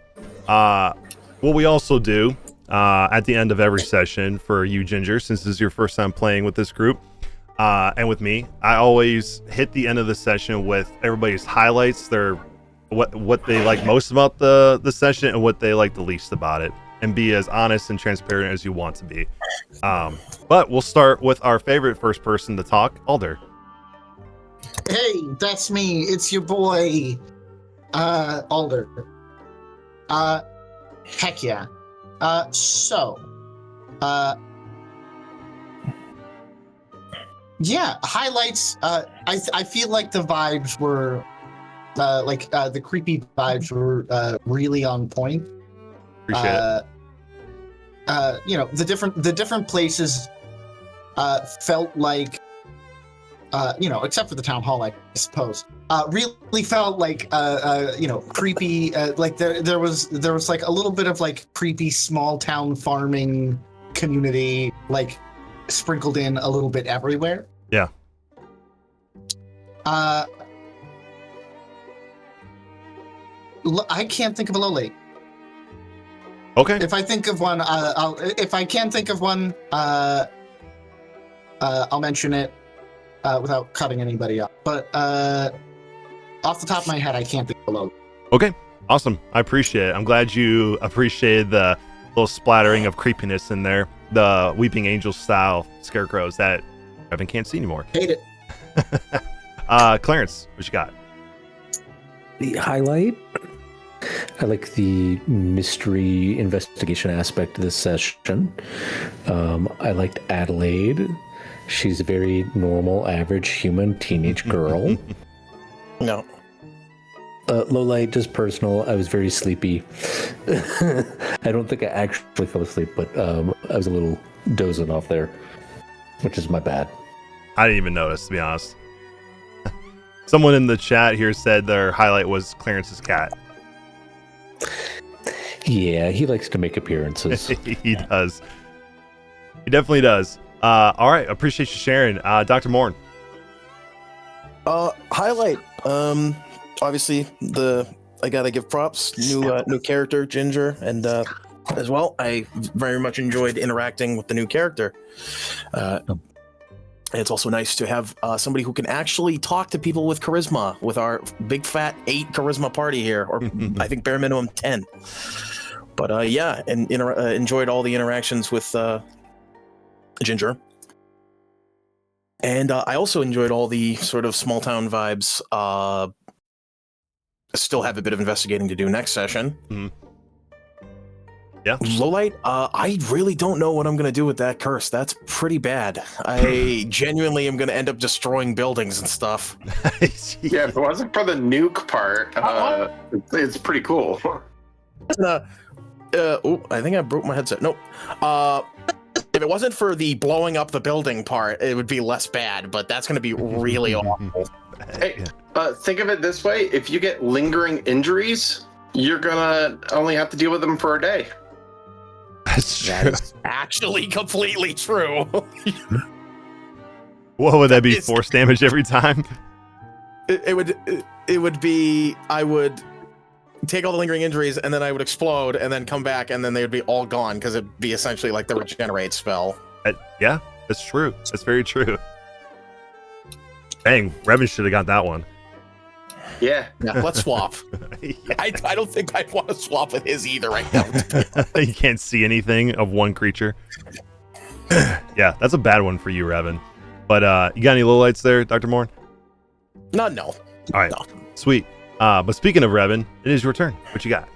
what we also do at the end of every session for you, Ginger, since this is your first time playing with this group and with me, I always hit the end of the session with everybody's highlights, their what they like most about the session and what they like the least about it, and be as honest and transparent as you want to be. But we'll start with our favorite first person to talk, Alder. Hey, that's me. It's your boy, Alder. Heck yeah. Yeah, highlights. I feel like the vibes were, the creepy vibes were really on point. Appreciate it. The different places felt like, except for the town hall, I suppose, really felt like, creepy. Like there was like a little bit of like creepy small town farming community, like sprinkled in a little bit everywhere. Yeah. I can't think of a low lake. Okay. If I think of one, if I can think of one, I'll mention it without cutting anybody up. But off the top of my head, I can't think of a logo. Okay, awesome. I appreciate it. I'm glad you appreciated the little splattering of creepiness in there. The Weeping Angel style scarecrows that Evan can't see anymore. Hate it. Clarence, what you got? The highlight. I like the mystery investigation aspect of this session. I liked Adelaide. She's a very normal, average human teenage girl. No. Low light, just personal. I was very sleepy. I don't think I actually fell asleep, but I was a little dozing off there, which is my bad. I didn't even notice, to be honest. Someone in the chat here said their highlight was Clarence's cat. Yeah, he likes to make appearances. He does. He definitely does. All right, appreciate you sharing. Dr. Morn. Highlight. Obviously, I gotta give props. New character, Ginger, and as well, I very much enjoyed interacting with the new character. It's also nice to have somebody who can actually talk to people with charisma, with our big fat 8 charisma party here, or I think bare minimum 10. But yeah, and enjoyed all the interactions with Ginger. And I also enjoyed all the sort of small town vibes. I still have a bit of investigating to do next session. Mm-hmm. Yeah. Lowlight, I really don't know what I'm going to do with that curse. That's pretty bad. I genuinely am going to end up destroying buildings and stuff. Yeah, if it wasn't for the nuke part, it's pretty cool. I think I broke my headset. Nope. If it wasn't for the blowing up the building part, it would be less bad, but that's going to be really awful. Hey, think of it this way. If you get lingering injuries, you're going to only have to deal with them for a day. That's true. That is actually completely true. What would that be? Force damage every time? It would be, I would take all the lingering injuries and then I would explode and then come back and then they would be all gone because it'd be essentially like the regenerate spell. Yeah, that's true. That's very true. Dang, Revan should have got that one. Yeah. Let's swap. Yeah. I don't think I'd want to swap with his either right now. You can't see anything of one creature. Yeah, that's a bad one for you, Revan. But you got any lowlights there, Dr. Morn? No. All right, No. Sweet. But speaking of Revan, it is your turn. What you got?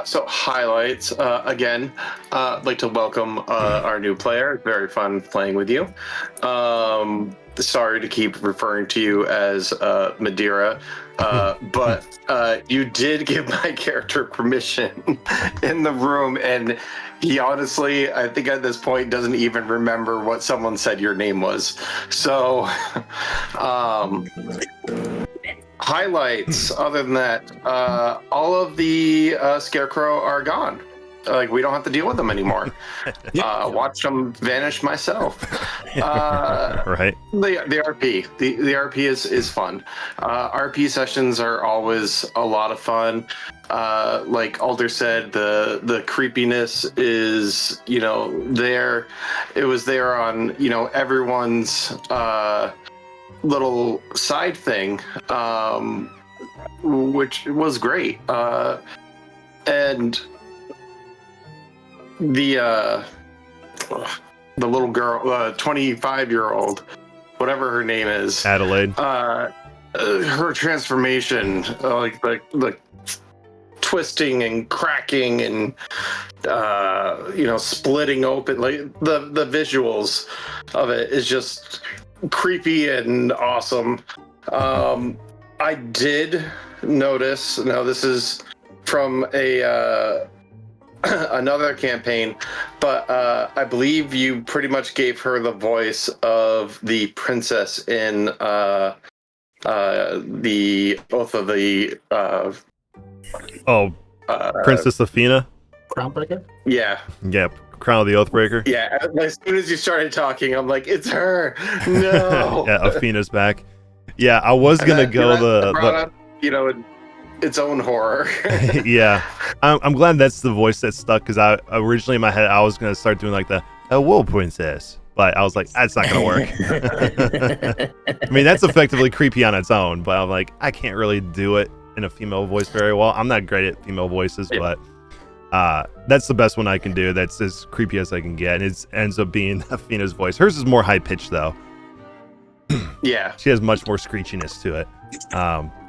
So highlights, again, I'd like to welcome our new player. Very fun playing with you. Sorry to keep referring to you as Madeira, but you did give my character permission in the room, and he honestly, I think at this point, doesn't even remember what someone said your name was. So, highlights, other than that, all of the Scarecrow are gone. Like, we don't have to deal with them anymore. Watch them vanish myself. Right. The RP. The RP is fun. RP sessions are always a lot of fun. Like Alder said, the creepiness is, there. It was there on, everyone's little side thing, which was great. And the little girl, 25-year-old, whatever her name is, Adelaide. Her transformation, like twisting and cracking and splitting open, like the visuals of it is just creepy and awesome. I did notice, now this is from another campaign, but I believe you pretty much gave her the voice of the princess in the Oath of the Princess Athena. Crownbreaker? Yeah, Crown of the Oathbreaker. yeah. As soon as you started talking, I'm like, it's her. No. Yeah, Athena's back. Yeah, I was gonna go brought up, its own horror. Yeah, I'm glad that's the voice that stuck, because I originally in my head I was gonna start doing like the "Hello, princess," but I was like, that's not gonna work. I mean, that's effectively creepy on its own, but I'm like, I can't really do it in a female voice very well. I'm not great at female voices, but that's the best one I can do. That's as creepy as I can get, and it ends up being Athena's voice. Hers is more high pitched though. Yeah. She has much more screechiness to it.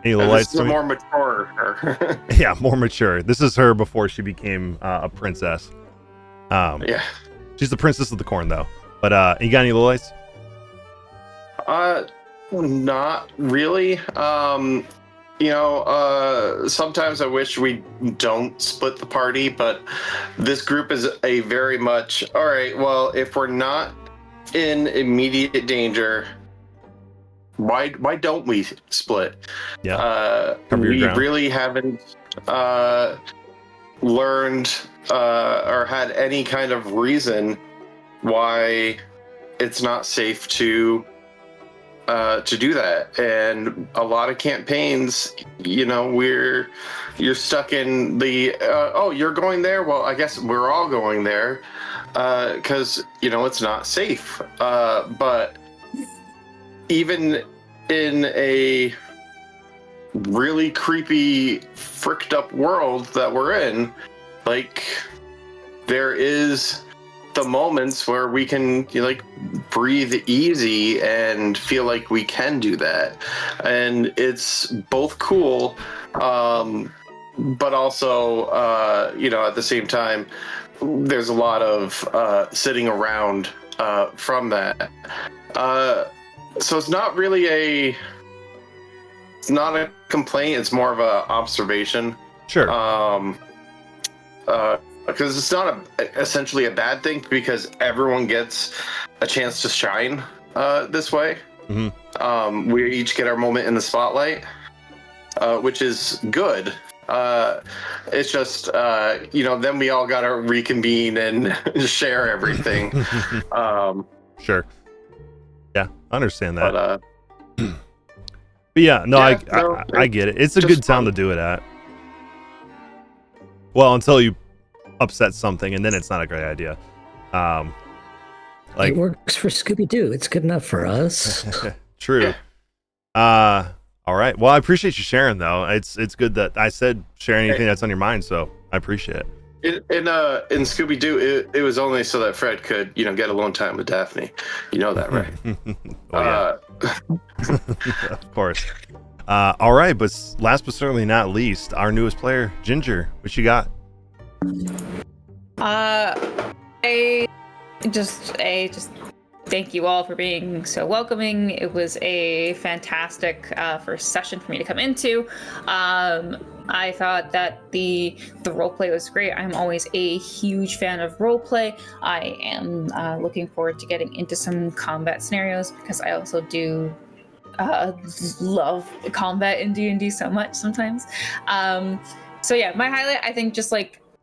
Any lights? This is more mature. Yeah, more mature. This is her before she became a princess. Yeah. She's the princess of the corn though. But you got any little lights? Not really. Sometimes I wish we don't split the party, but this group is a very much, all right, well, if we're not in immediate danger, why don't we split? Yeah. Cover your We ground. really haven't learned or had any kind of reason why it's not safe to do that. And a lot of campaigns, you're stuck in the oh, you're going there, well, I guess we're all going there because it's not safe. But even in a really creepy, fricked up world that we're in, like, there is the moments where we can breathe easy and feel like we can do that, and it's both cool, but also at the same time there's a lot of sitting around from that, so it's not really it's not a complaint, it's more of a observation. Sure. Because it's not essentially a bad thing, because everyone gets a chance to shine this way. Mm-hmm. We each get our moment in the spotlight, which is good. It's just, then we all got to reconvene and share everything. Sure. Yeah, I understand that. But yeah, no, I get it. It's a good town to do it at. Well, until you upset something, and then it's not a great idea. It works for Scooby-Doo. It's good enough for us. True. All right. Well, I appreciate you sharing, though. It's good that I said share anything that's on your mind, so I appreciate it. In Scooby-Doo, it was only so that Fred could, get alone time with Daphne. You know that, right? Oh, yeah. Of course. All right, but last but certainly not least, our newest player, Ginger. What you got? I just thank you all for being so welcoming. It was a fantastic first session for me to come into. I thought that the roleplay was great. I'm always a huge fan of roleplay. I am looking forward to getting into some combat scenarios, because I also do love combat in D&D so much sometimes. So yeah, my highlight, I think,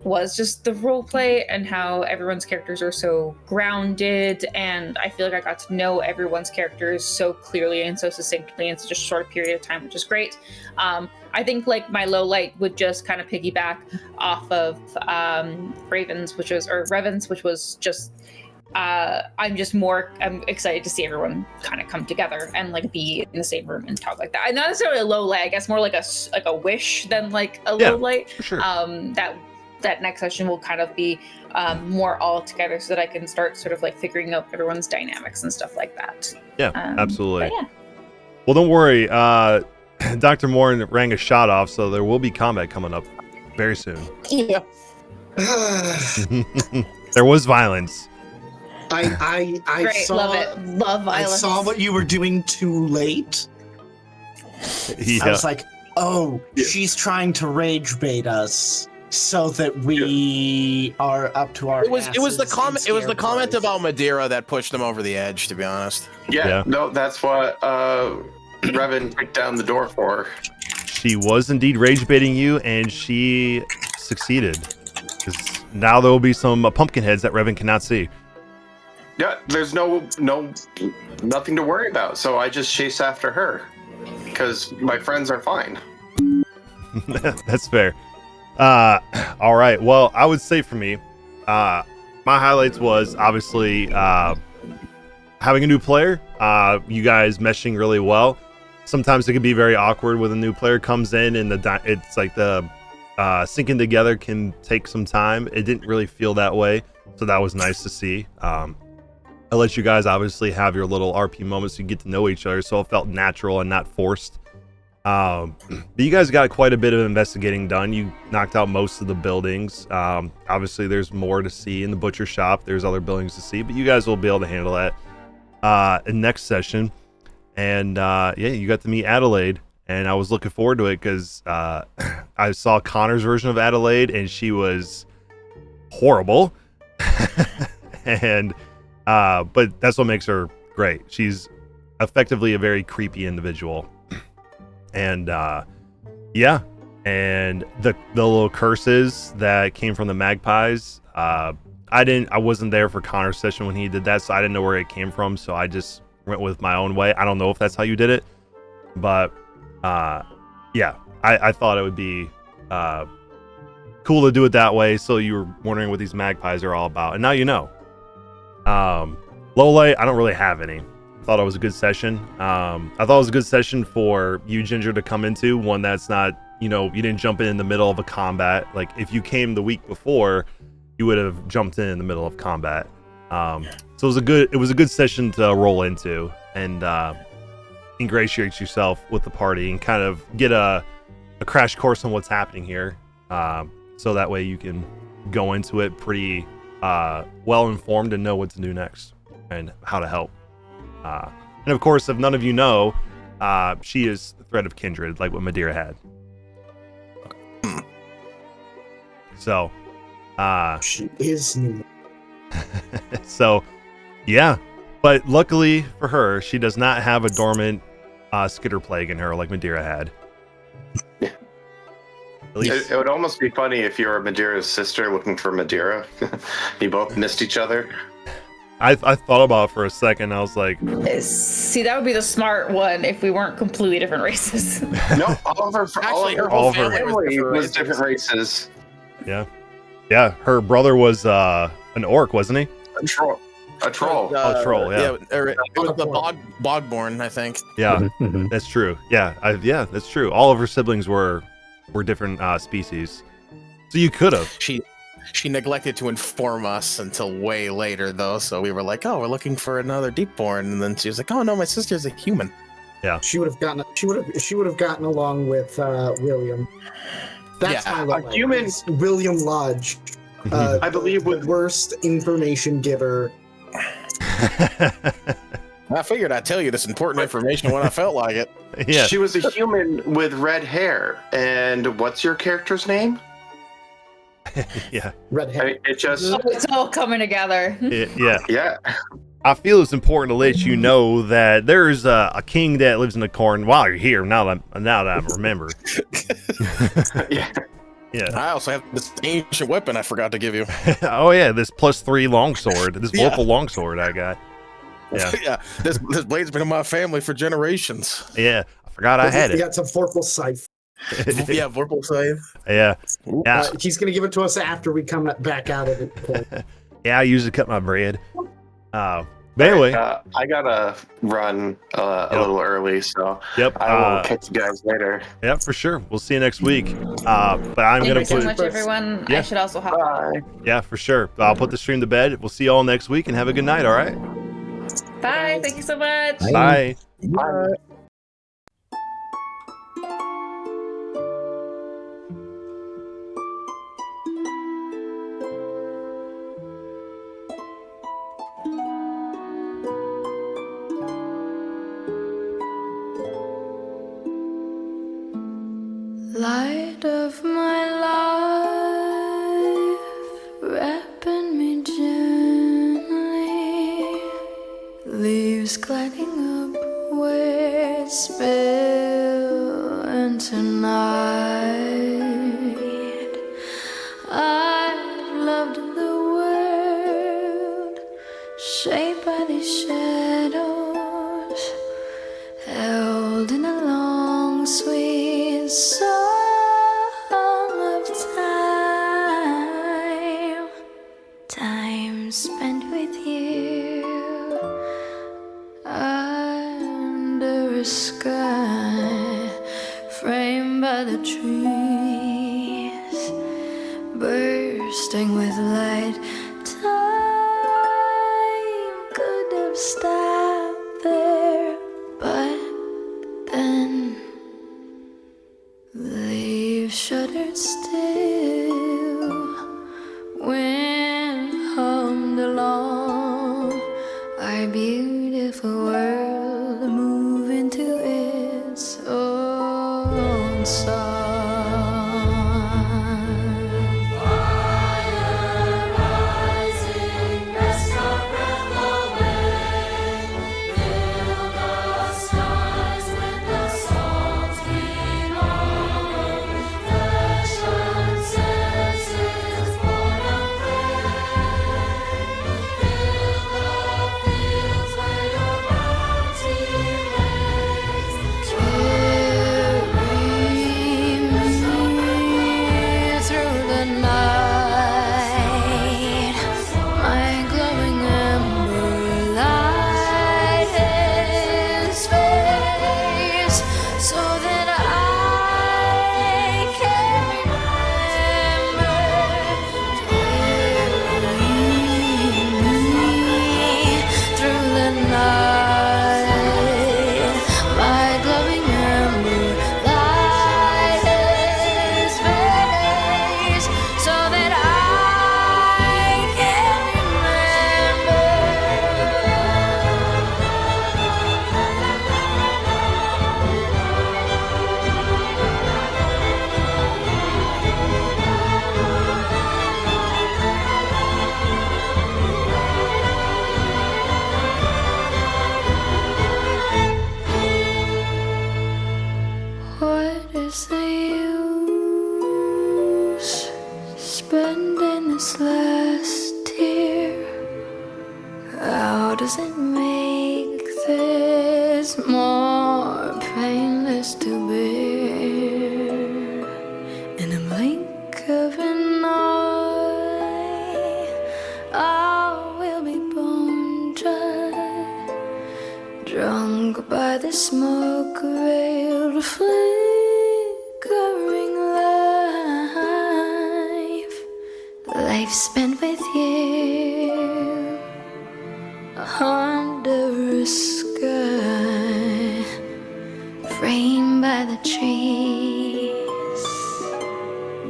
was just the roleplay and how everyone's characters are so grounded, and I feel like I got to know everyone's characters so clearly and so succinctly in such a short period of time, which is great. I think my low light would just kind of piggyback off of Reven's, which was just I'm excited to see everyone kind of come together and be in the same room and talk like that. And not necessarily a low light, I guess more like a wish than low light. For sure. That next session will kind of be more all together, so that I can start sort of figuring out everyone's dynamics and stuff like that. Yeah, absolutely. Yeah. Well, don't worry. Dr. Moore rang a shot off, so there will be combat coming up very soon. Yeah. There was violence. I Great, saw love it. Love violence. I saw what you were doing too late. Yeah. I was like, oh, she's trying to rage bait us so that we are up to our It was the asses comment. in It was the comment scare about Madeira that pushed them over the edge. To be honest. Yeah. No, that's what Revan kicked down the door for. She was indeed rage baiting you, and she succeeded. Because now there will be some pumpkin heads that Revan cannot see. Yeah, there's nothing to worry about. So I just chase after her because my friends are fine. That's fair. All right. Well, I would say for me, my highlights was obviously having a new player, you guys meshing really well. Sometimes it can be very awkward when a new player comes in and it's like the syncing together can take some time. It didn't really feel that way, so that was nice to see. I let you guys obviously have your little RP moments to get to know each other, so it felt natural and not forced. But you guys got quite a bit of investigating done. You knocked out most of the buildings. Obviously, there's more to see in the butcher shop. There's other buildings to see, but you guys will be able to handle that in next session. And yeah, you got to meet Adelaide, and I was looking forward to it because I saw Connor's version of Adelaide, and she was horrible. And but that's what makes her great. She's effectively a very creepy individual. And yeah, and the little curses that came from the magpies, I wasn't there for Connor's session when he did that, so I didn't know where it came from, so I just went with my own way. I don't know if that's how you did it, but yeah, I thought it would be cool to do it that way, so you were wondering what these magpies are all about, and now you know. Low light, I don't really have any. I thought it was a good session. I thought it was a good session for you, Ginger, to come into, one that's not, you didn't jump in the middle of a combat. Like, if you came the week before, you would have jumped in the middle of combat. So it was a good session to roll into and ingratiate yourself with the party and kind of get a crash course on what's happening here. So that way you can go into it pretty well informed and know what to do next and how to help. And of course, if none of you know, she is Thread of Kindred, like what Madeira had. So, she is new. So, yeah. But luckily for her, she does not have a dormant skitter plague in her like Madeira had. It would almost be funny if you were Madeira's sister looking for Madeira. You both missed each other. I thought about it for a second. I was like, see, that would be the smart one if we weren't completely different races. No, all of her family was different races. Yeah. Yeah, her brother was an orc, wasn't he? A troll. A troll. A troll, yeah. It was the Bogborn, I think. Yeah, that's true. Yeah, that's true. All of her siblings were different species. So you could have. She neglected to inform us until way later, though. So we were like, "Oh, we're looking for another Deepborn," and then she was like, "Oh no, my sister's a human." Yeah, she would have gotten along with William. That's my a human. William Lodge. I believe the worst information giver. I figured I'd tell you this important information when I felt like it. Yeah, she was a human with red hair. And what's your character's name? Yeah, red hair. It's all coming together. Yeah. I feel it's important to let you know that there's a king that lives in the corn. While you're here, now that I remember. Yeah. I also have this ancient weapon I forgot to give you. Oh yeah, this +3 longsword, this Vorpal longsword I got. Yeah. Yeah. This blade's been in my family for generations. Yeah, I forgot I had it. You got some Vorpal scythe. Yeah, Vorpal scythe. Yeah. Yeah. He's gonna give it to us after we come back out of it. Yeah, I usually cut my bread. But anyway, I gotta run a little early, so I will catch you guys later. Yeah, for sure. We'll see you next week. But I'm gonna put. Thank you so much, everyone. Yeah. I should also hop on. Yeah, for sure. I'll put the stream to bed. We'll see you all next week and have a good night. All right. Bye. Thank you so much. Bye. Bye. Light of my life, wrapping me gently, leaves gliding up where it spill into night. I've loved the world, shaped by these shadows, held in a long sweet song of time, time spent with you, trees, bursting with light. Time could have stopped there, but then leaves shuddered still. Wind hummed along our beautiful world, moving to its own song. What is the use spending this last tear? How does it make this more painless to bear? In a blink of an eye, I will be bone dry, drunk by the smoke-veiled flickering life spent with you under a sky framed by the trees,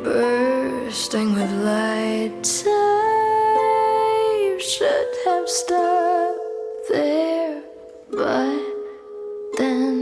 bursting with light. Time should have stopped there, but then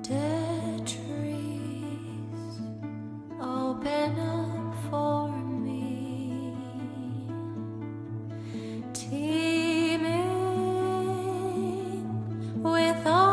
dead trees open up for me, teeming with all